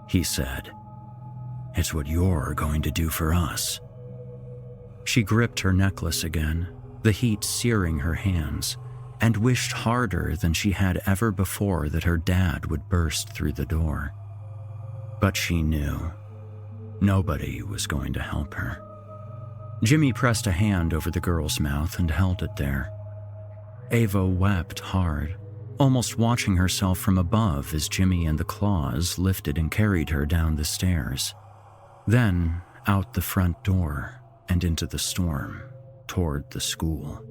he said. "It's what you're going to do for us." She gripped her necklace again, the heat searing her hands, and wished harder than she had ever before that her dad would burst through the door. But she knew nobody was going to help her. Jimmy pressed a hand over the girl's mouth and held it there. Ava wept hard, almost watching herself from above as Jimmy and the Claws lifted and carried her down the stairs. Then out the front door and into the storm, toward the school.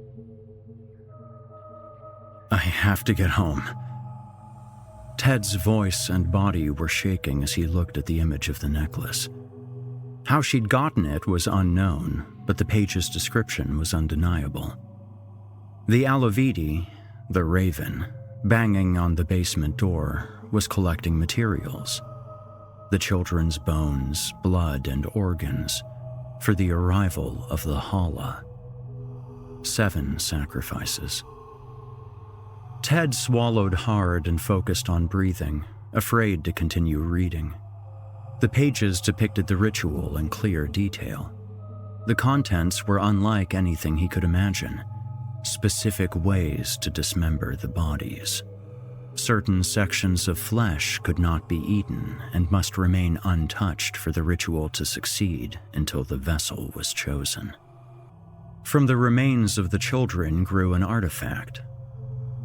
"I have to get home." Ted's voice and body were shaking as he looked at the image of the necklace. How she'd gotten it was unknown, but the page's description was undeniable. The Alavidi, the raven, banging on the basement door, was collecting materials. The children's bones, blood, and organs for the arrival of the Hala. 7 sacrifices. Ted swallowed hard and focused on breathing, afraid to continue reading. The pages depicted the ritual in clear detail. The contents were unlike anything he could imagine. Specific ways to dismember the bodies. Certain sections of flesh could not be eaten and must remain untouched for the ritual to succeed until the vessel was chosen. From the remains of the children grew an artifact.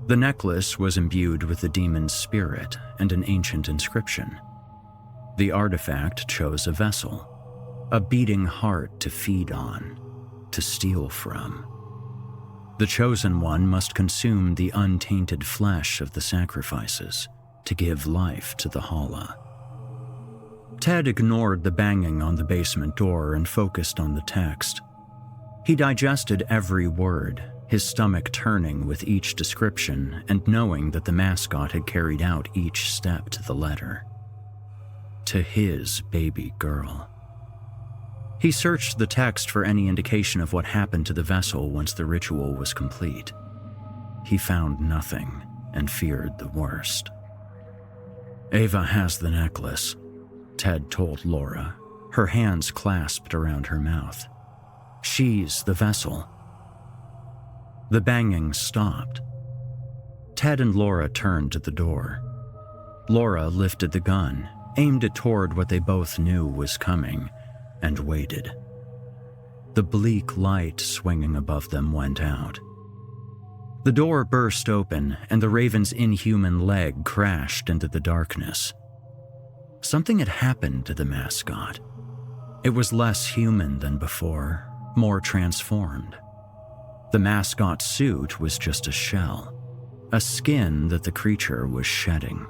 The necklace was imbued with the demon's spirit and an ancient inscription. The artifact chose a vessel, a beating heart to feed on, to steal from. The chosen one must consume the untainted flesh of the sacrifices to give life to the Hala. Ted ignored the banging on the basement door and focused on the text. He digested every word, his stomach turning with each description and knowing that the mascot had carried out each step to the letter. To his baby girl. He searched the text for any indication of what happened to the vessel once the ritual was complete. He found nothing. and feared the worst. "Ava has the necklace," Ted told Laura, her hands clasped around her mouth. "She's the vessel." The banging stopped. Ted and Laura turned to the door. Laura lifted the gun, aimed it toward what they both knew was coming, and waited. The bleak light swinging above them went out. The door burst open, and the Raven's inhuman leg crashed into the darkness. Something had happened to the mascot. It was less human than before, more transformed. The mascot's suit was just a shell, a skin that the creature was shedding.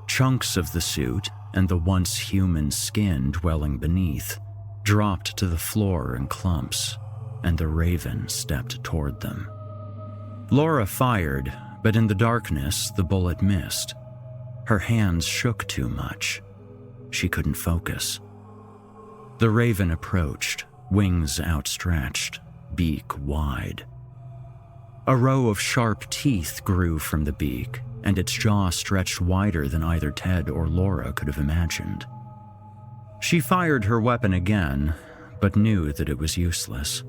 Chunks of the suit and the once human skin dwelling beneath dropped to the floor in clumps, and the Raven stepped toward them. Laura fired, but in the darkness, the bullet missed. Her hands shook too much. She couldn't focus. The Raven approached, wings outstretched, beak wide. A row of sharp teeth grew from the beak, and its jaw stretched wider than either Ted or Laura could have imagined. She fired her weapon again, but knew that it was useless.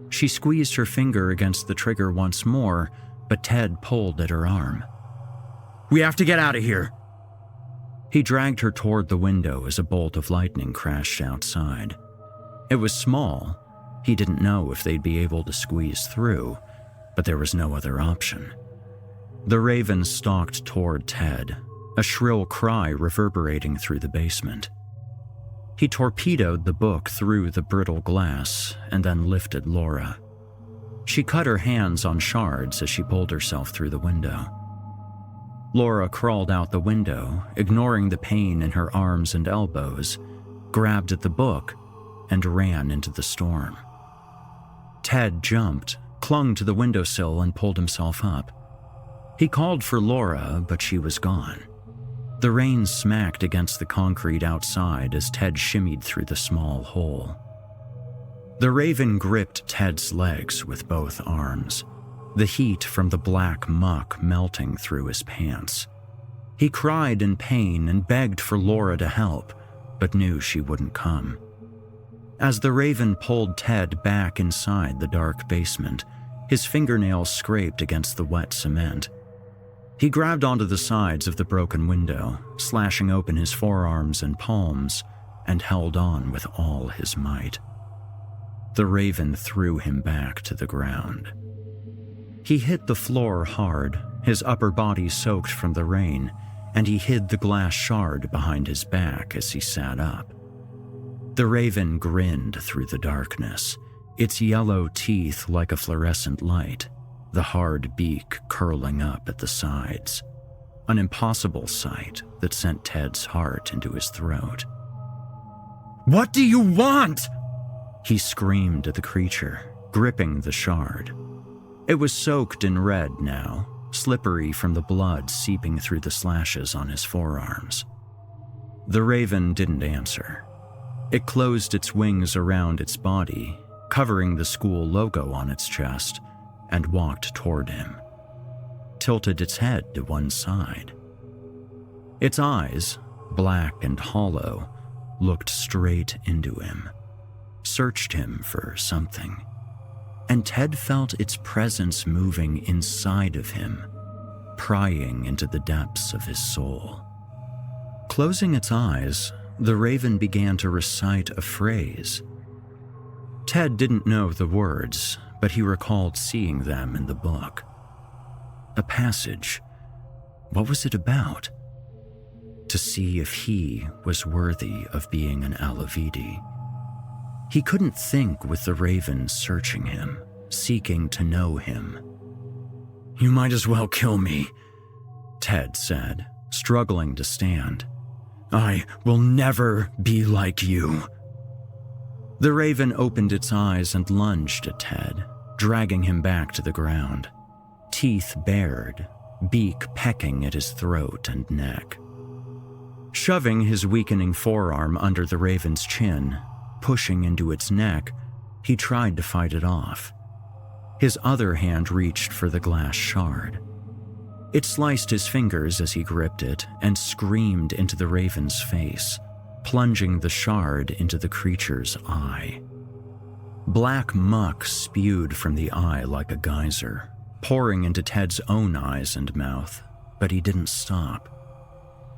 She squeezed her finger against the trigger once more, but Ted pulled at her arm. "We have to get out of here." He dragged her toward the window as a bolt of lightning crashed outside. It was small. He didn't know if they'd be able to squeeze through, but there was no other option. The Raven stalked toward Ted, a shrill cry reverberating through the basement. He torpedoed the book through the brittle glass and then lifted Laura. She cut her hands on shards as she pulled herself through the window. Laura crawled out the window, ignoring the pain in her arms and elbows, grabbed at the book, and ran into the storm. Ted jumped, clung to the windowsill, and pulled himself up. He called for Laura, but she was gone. The rain smacked against the concrete outside as Ted shimmied through the small hole. The Raven gripped Ted's legs with both arms, the heat from the black muck melting through his pants. He cried in pain and begged for Laura to help, but knew she wouldn't come. As the Raven pulled Ted back inside the dark basement, his fingernails scraped against the wet cement. He grabbed onto the sides of the broken window, slashing open his forearms and palms, and held on with all his might. The Raven threw him back to the ground. He hit the floor hard, his upper body soaked from the rain, and he hid the glass shard behind his back as he sat up. The Raven grinned through the darkness, its yellow teeth like a fluorescent light, the hard beak curling up at the sides, an impossible sight that sent Ted's heart into his throat. "What do you want?" he screamed at the creature, gripping the shard. It was soaked in red now, slippery from the blood seeping through the slashes on his forearms. The Raven didn't answer. It closed its wings around its body, covering the school logo on its chest, and walked toward him, tilted its head to one side. Its eyes, black and hollow, looked straight into him, searched him for something, and Ted felt its presence moving inside of him, prying into the depths of his soul. Closing its eyes, the Raven began to recite a phrase. Ted didn't know the words, but he recalled seeing them in the book. A passage. What was it about? To see if he was worthy of being an Alavidi. He couldn't think with the Raven searching him, seeking to know him. "You might as well kill me," Ted said, struggling to stand. "I will never be like you." The Raven opened its eyes and lunged at Ted, dragging him back to the ground, teeth bared, beak pecking at his throat and neck. Shoving his weakening forearm under the Raven's chin, pushing into its neck, he tried to fight it off. His other hand reached for the glass shard. It sliced his fingers as he gripped it and screamed into the raven's face, plunging the shard into the creature's eye. Black muck spewed from the eye like a geyser, pouring into Ted's own eyes and mouth, but he didn't stop.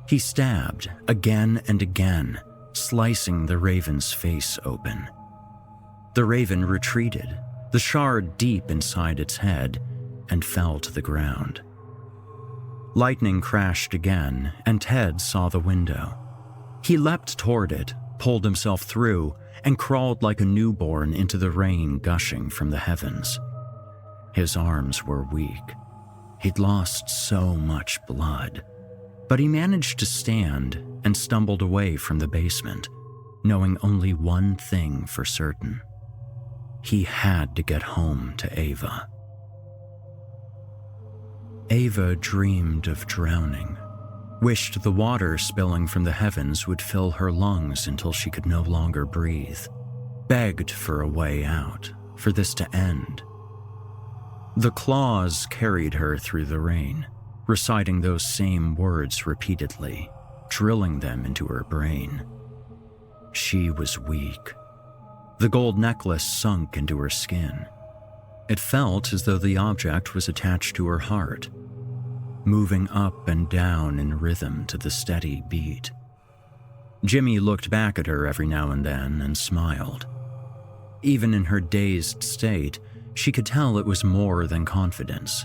He stabbed again and again, slicing the raven's face open. The raven retreated, the shard deep inside its head, and fell to the ground. Lightning crashed again, and Ted saw the window. He leapt toward it, pulled himself through, and crawled like a newborn into the rain gushing from the heavens. His arms were weak. He'd lost so much blood. But he managed to stand and stumbled away from the basement, knowing only one thing for certain. He had to get home to Ava. Ava dreamed of drowning, wished the water spilling from the heavens would fill her lungs until she could no longer breathe, begged for a way out, for this to end. The claws carried her through the rain, reciting those same words repeatedly, drilling them into her brain. She was weak. The gold necklace sunk into her skin. It felt as though the object was attached to her heart, moving up and down in rhythm to the steady beat. Jimmy looked back at her every now and then and smiled. Even in her dazed state, she could tell it was more than confidence.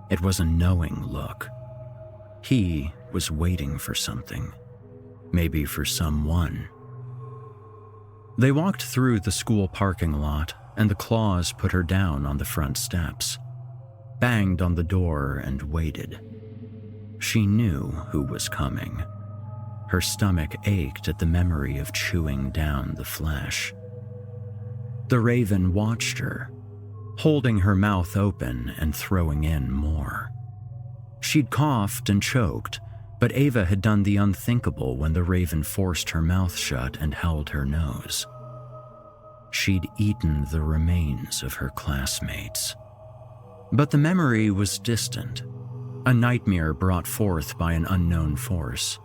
It was a knowing look. He was waiting for something, maybe for someone. They walked through the school parking lot, and the claws put her down on the front steps, banged on the door and waited. She knew who was coming. Her stomach ached at the memory of chewing down the flesh. The raven watched her, holding her mouth open and throwing in more. She'd coughed and choked, but Ava had done the unthinkable when the raven forced her mouth shut and held her nose. She'd eaten the remains of her classmates. But the memory was distant, a nightmare brought forth by an unknown force.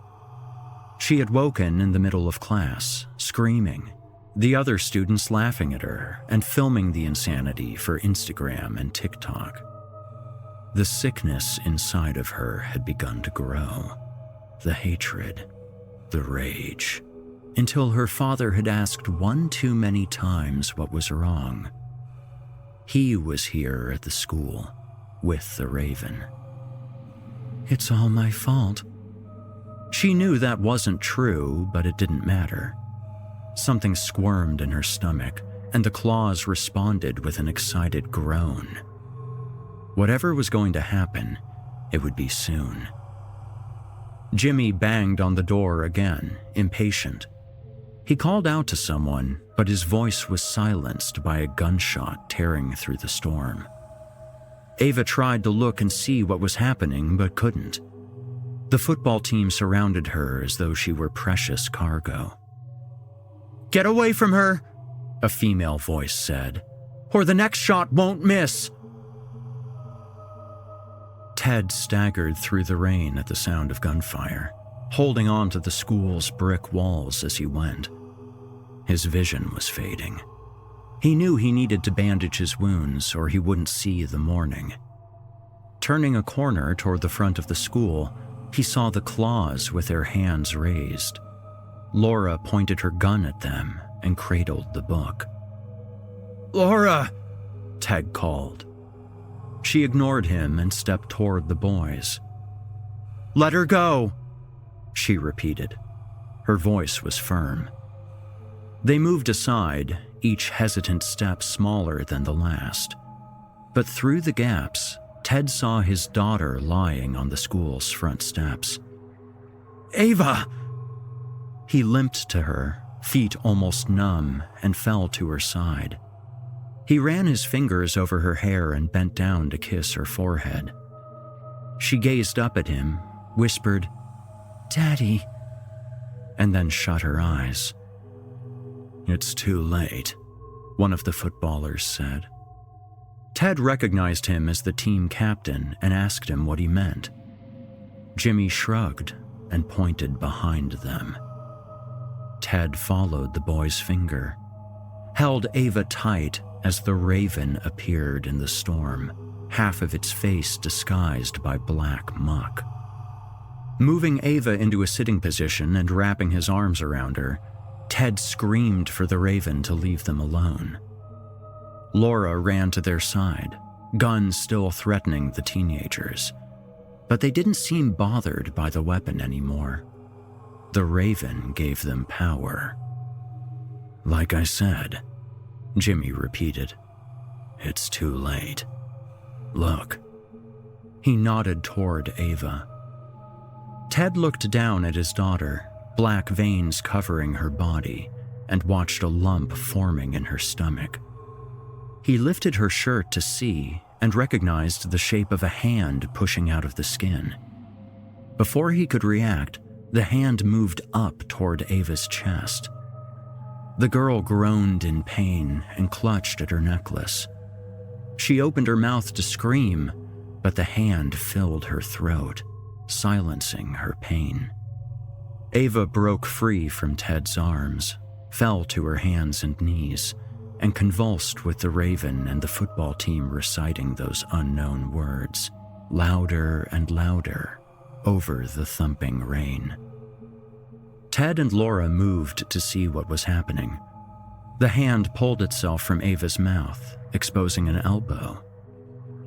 She had woken in the middle of class, screaming, the other students laughing at her and filming the insanity for Instagram and TikTok. The sickness inside of her had begun to grow, the hatred, the rage, until her father had asked one too many times what was wrong. He was here at the school, with the raven. It's all my fault. She knew that wasn't true, but it didn't matter. Something squirmed in her stomach, and the claws responded with an excited groan. Whatever was going to happen, it would be soon. Jimmy banged on the door again, impatient. He called out to someone, but his voice was silenced by a gunshot tearing through the storm. Ava tried to look and see what was happening, but couldn't. The football team surrounded her as though she were precious cargo. "Get away from her," a female voice said, "or the next shot won't miss." Ted staggered through the rain at the sound of gunfire, holding on to the school's brick walls as he went. His vision was fading. He knew he needed to bandage his wounds or he wouldn't see the morning. Turning a corner toward the front of the school, he saw the claws with their hands raised. Laura pointed her gun at them and cradled the book. "Laura!" Ted called. She ignored him and stepped toward the boys. "Let her go," she repeated. Her voice was firm. They moved aside, each hesitant step smaller than the last. But through the gaps, Ted saw his daughter lying on the school's front steps. "Ava!" He limped to her, feet almost numb, and fell to her side. He ran his fingers over her hair and bent down to kiss her forehead. She gazed up at him, whispered, "Daddy," and then shut her eyes. "It's too late," one of the footballers said. Ted recognized him as the team captain and asked him what he meant. Jimmy shrugged and pointed behind them. Ted followed the boy's finger, held Ava tight as the raven appeared in the storm, half of its face disguised by black muck. Moving Ava into a sitting position and wrapping his arms around her, Ted screamed for the raven to leave them alone. Laura ran to their side, guns still threatening the teenagers, but they didn't seem bothered by the weapon anymore. The raven gave them power. "Like I said," Jimmy repeated, "it's too late. Look." He nodded toward Ava. Ted looked down at his daughter, black veins covering her body, and watched a lump forming in her stomach. He lifted her shirt to see and recognized the shape of a hand pushing out of the skin. Before he could react, the hand moved up toward Ava's chest. The girl groaned in pain and clutched at her necklace. She opened her mouth to scream, but the hand filled her throat, silencing her pain. Ava broke free from Ted's arms, fell to her hands and knees, and convulsed with the raven and the football team reciting those unknown words, louder and louder, over the thumping rain. Ted and Laura moved to see what was happening. The hand pulled itself from Ava's mouth, exposing an elbow.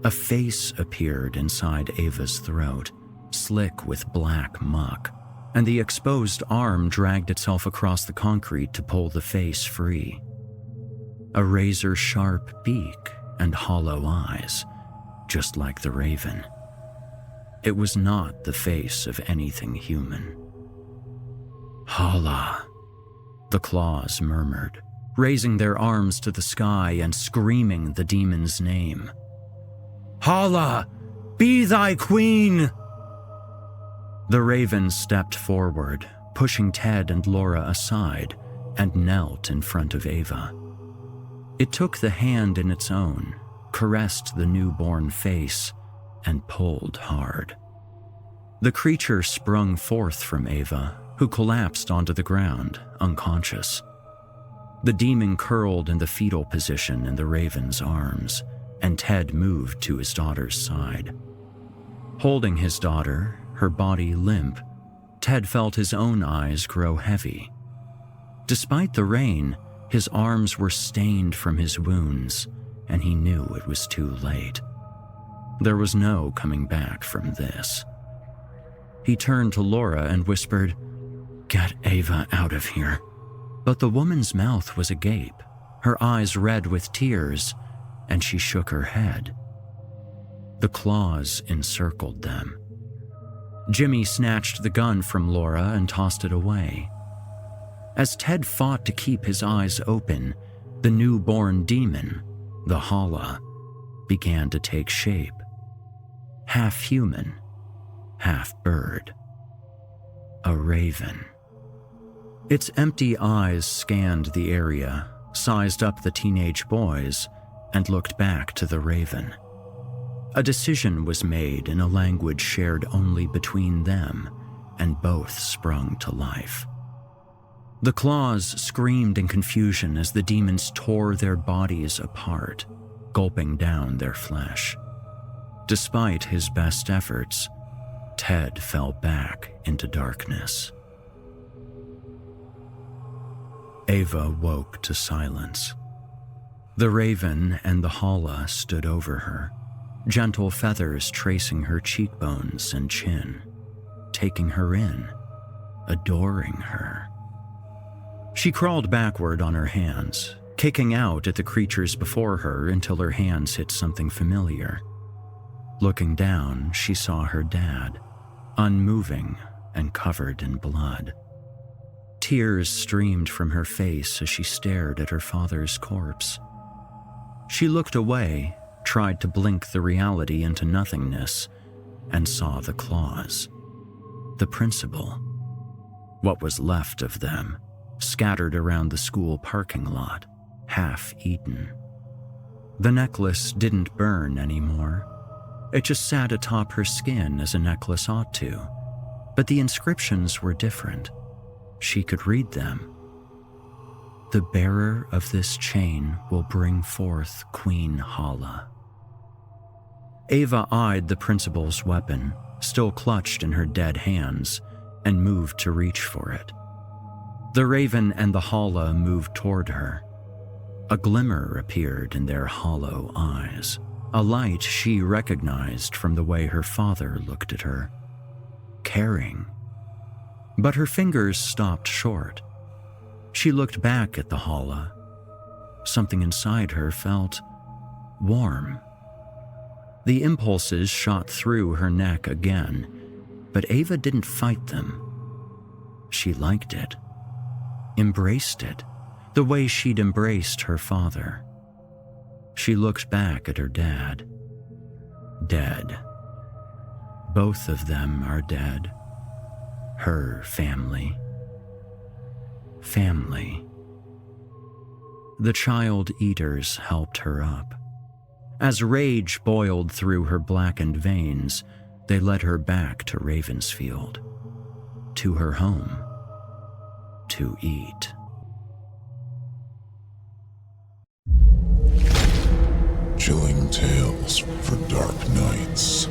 A face appeared inside Ava's throat, slick with black muck, and the exposed arm dragged itself across the concrete to pull the face free. A razor-sharp beak and hollow eyes, just like the raven. It was not the face of anything human. "Hala," the claws murmured, raising their arms to the sky and screaming the demon's name. "Hala, be thy queen!" The raven stepped forward, pushing Ted and Laura aside, and knelt in front of Ava. It took the hand in its own, caressed the newborn face, and pulled hard. The creature sprung forth from Ava, who collapsed onto the ground, unconscious. The demon curled in the fetal position in the raven's arms, and Ted moved to his daughter's side. Holding his daughter, her body limp, Ted felt his own eyes grow heavy. Despite the rain, his arms were stained from his wounds, and he knew it was too late. There was no coming back from this. He turned to Laura and whispered, "Get Ava out of here." But the woman's mouth was agape, her eyes red with tears, and she shook her head. The claws encircled them. Jimmy snatched the gun from Laura and tossed it away. As Ted fought to keep his eyes open, the newborn demon, the Hala, began to take shape. Half human, half bird. A raven. Its empty eyes scanned the area, sized up the teenage boys, and looked back to the raven. A decision was made in a language shared only between them, and both sprung to life. The claws screamed in confusion as the demons tore their bodies apart, gulping down their flesh. Despite his best efforts, Ted fell back into darkness. Ava woke to silence. The raven and the Hala stood over her, gentle feathers tracing her cheekbones and chin, taking her in, adoring her. She crawled backward on her hands, kicking out at the creatures before her until her hands hit something familiar. Looking down, she saw her dad, unmoving and covered in blood. Tears streamed from her face as she stared at her father's corpse. She looked away, tried to blink the reality into nothingness, and saw the claws. The principal. What was left of them, scattered around the school parking lot, half eaten. The necklace didn't burn anymore. It just sat atop her skin as a necklace ought to, But the inscriptions were different. She could read them. The bearer of this chain will bring forth Queen Hala. Ava eyed the principal's weapon, still clutched in her dead hands, and moved to reach for it. The raven and the Hala moved toward her. A glimmer appeared in their hollow eyes, a light she recognized from the way her father looked at her. Caring. But her fingers stopped short. She looked back at the Hala. Something inside her felt warm. The impulses shot through her neck again, but Ava didn't fight them. She liked it, embraced it, the way she'd embraced her father. She looked back at her dad. Dead. Both of them are dead. Her family. Family. The child eaters helped her up. As rage boiled through her blackened veins, they led her back to Ravensfield, to her home, to eat. Chilling tales for dark nights.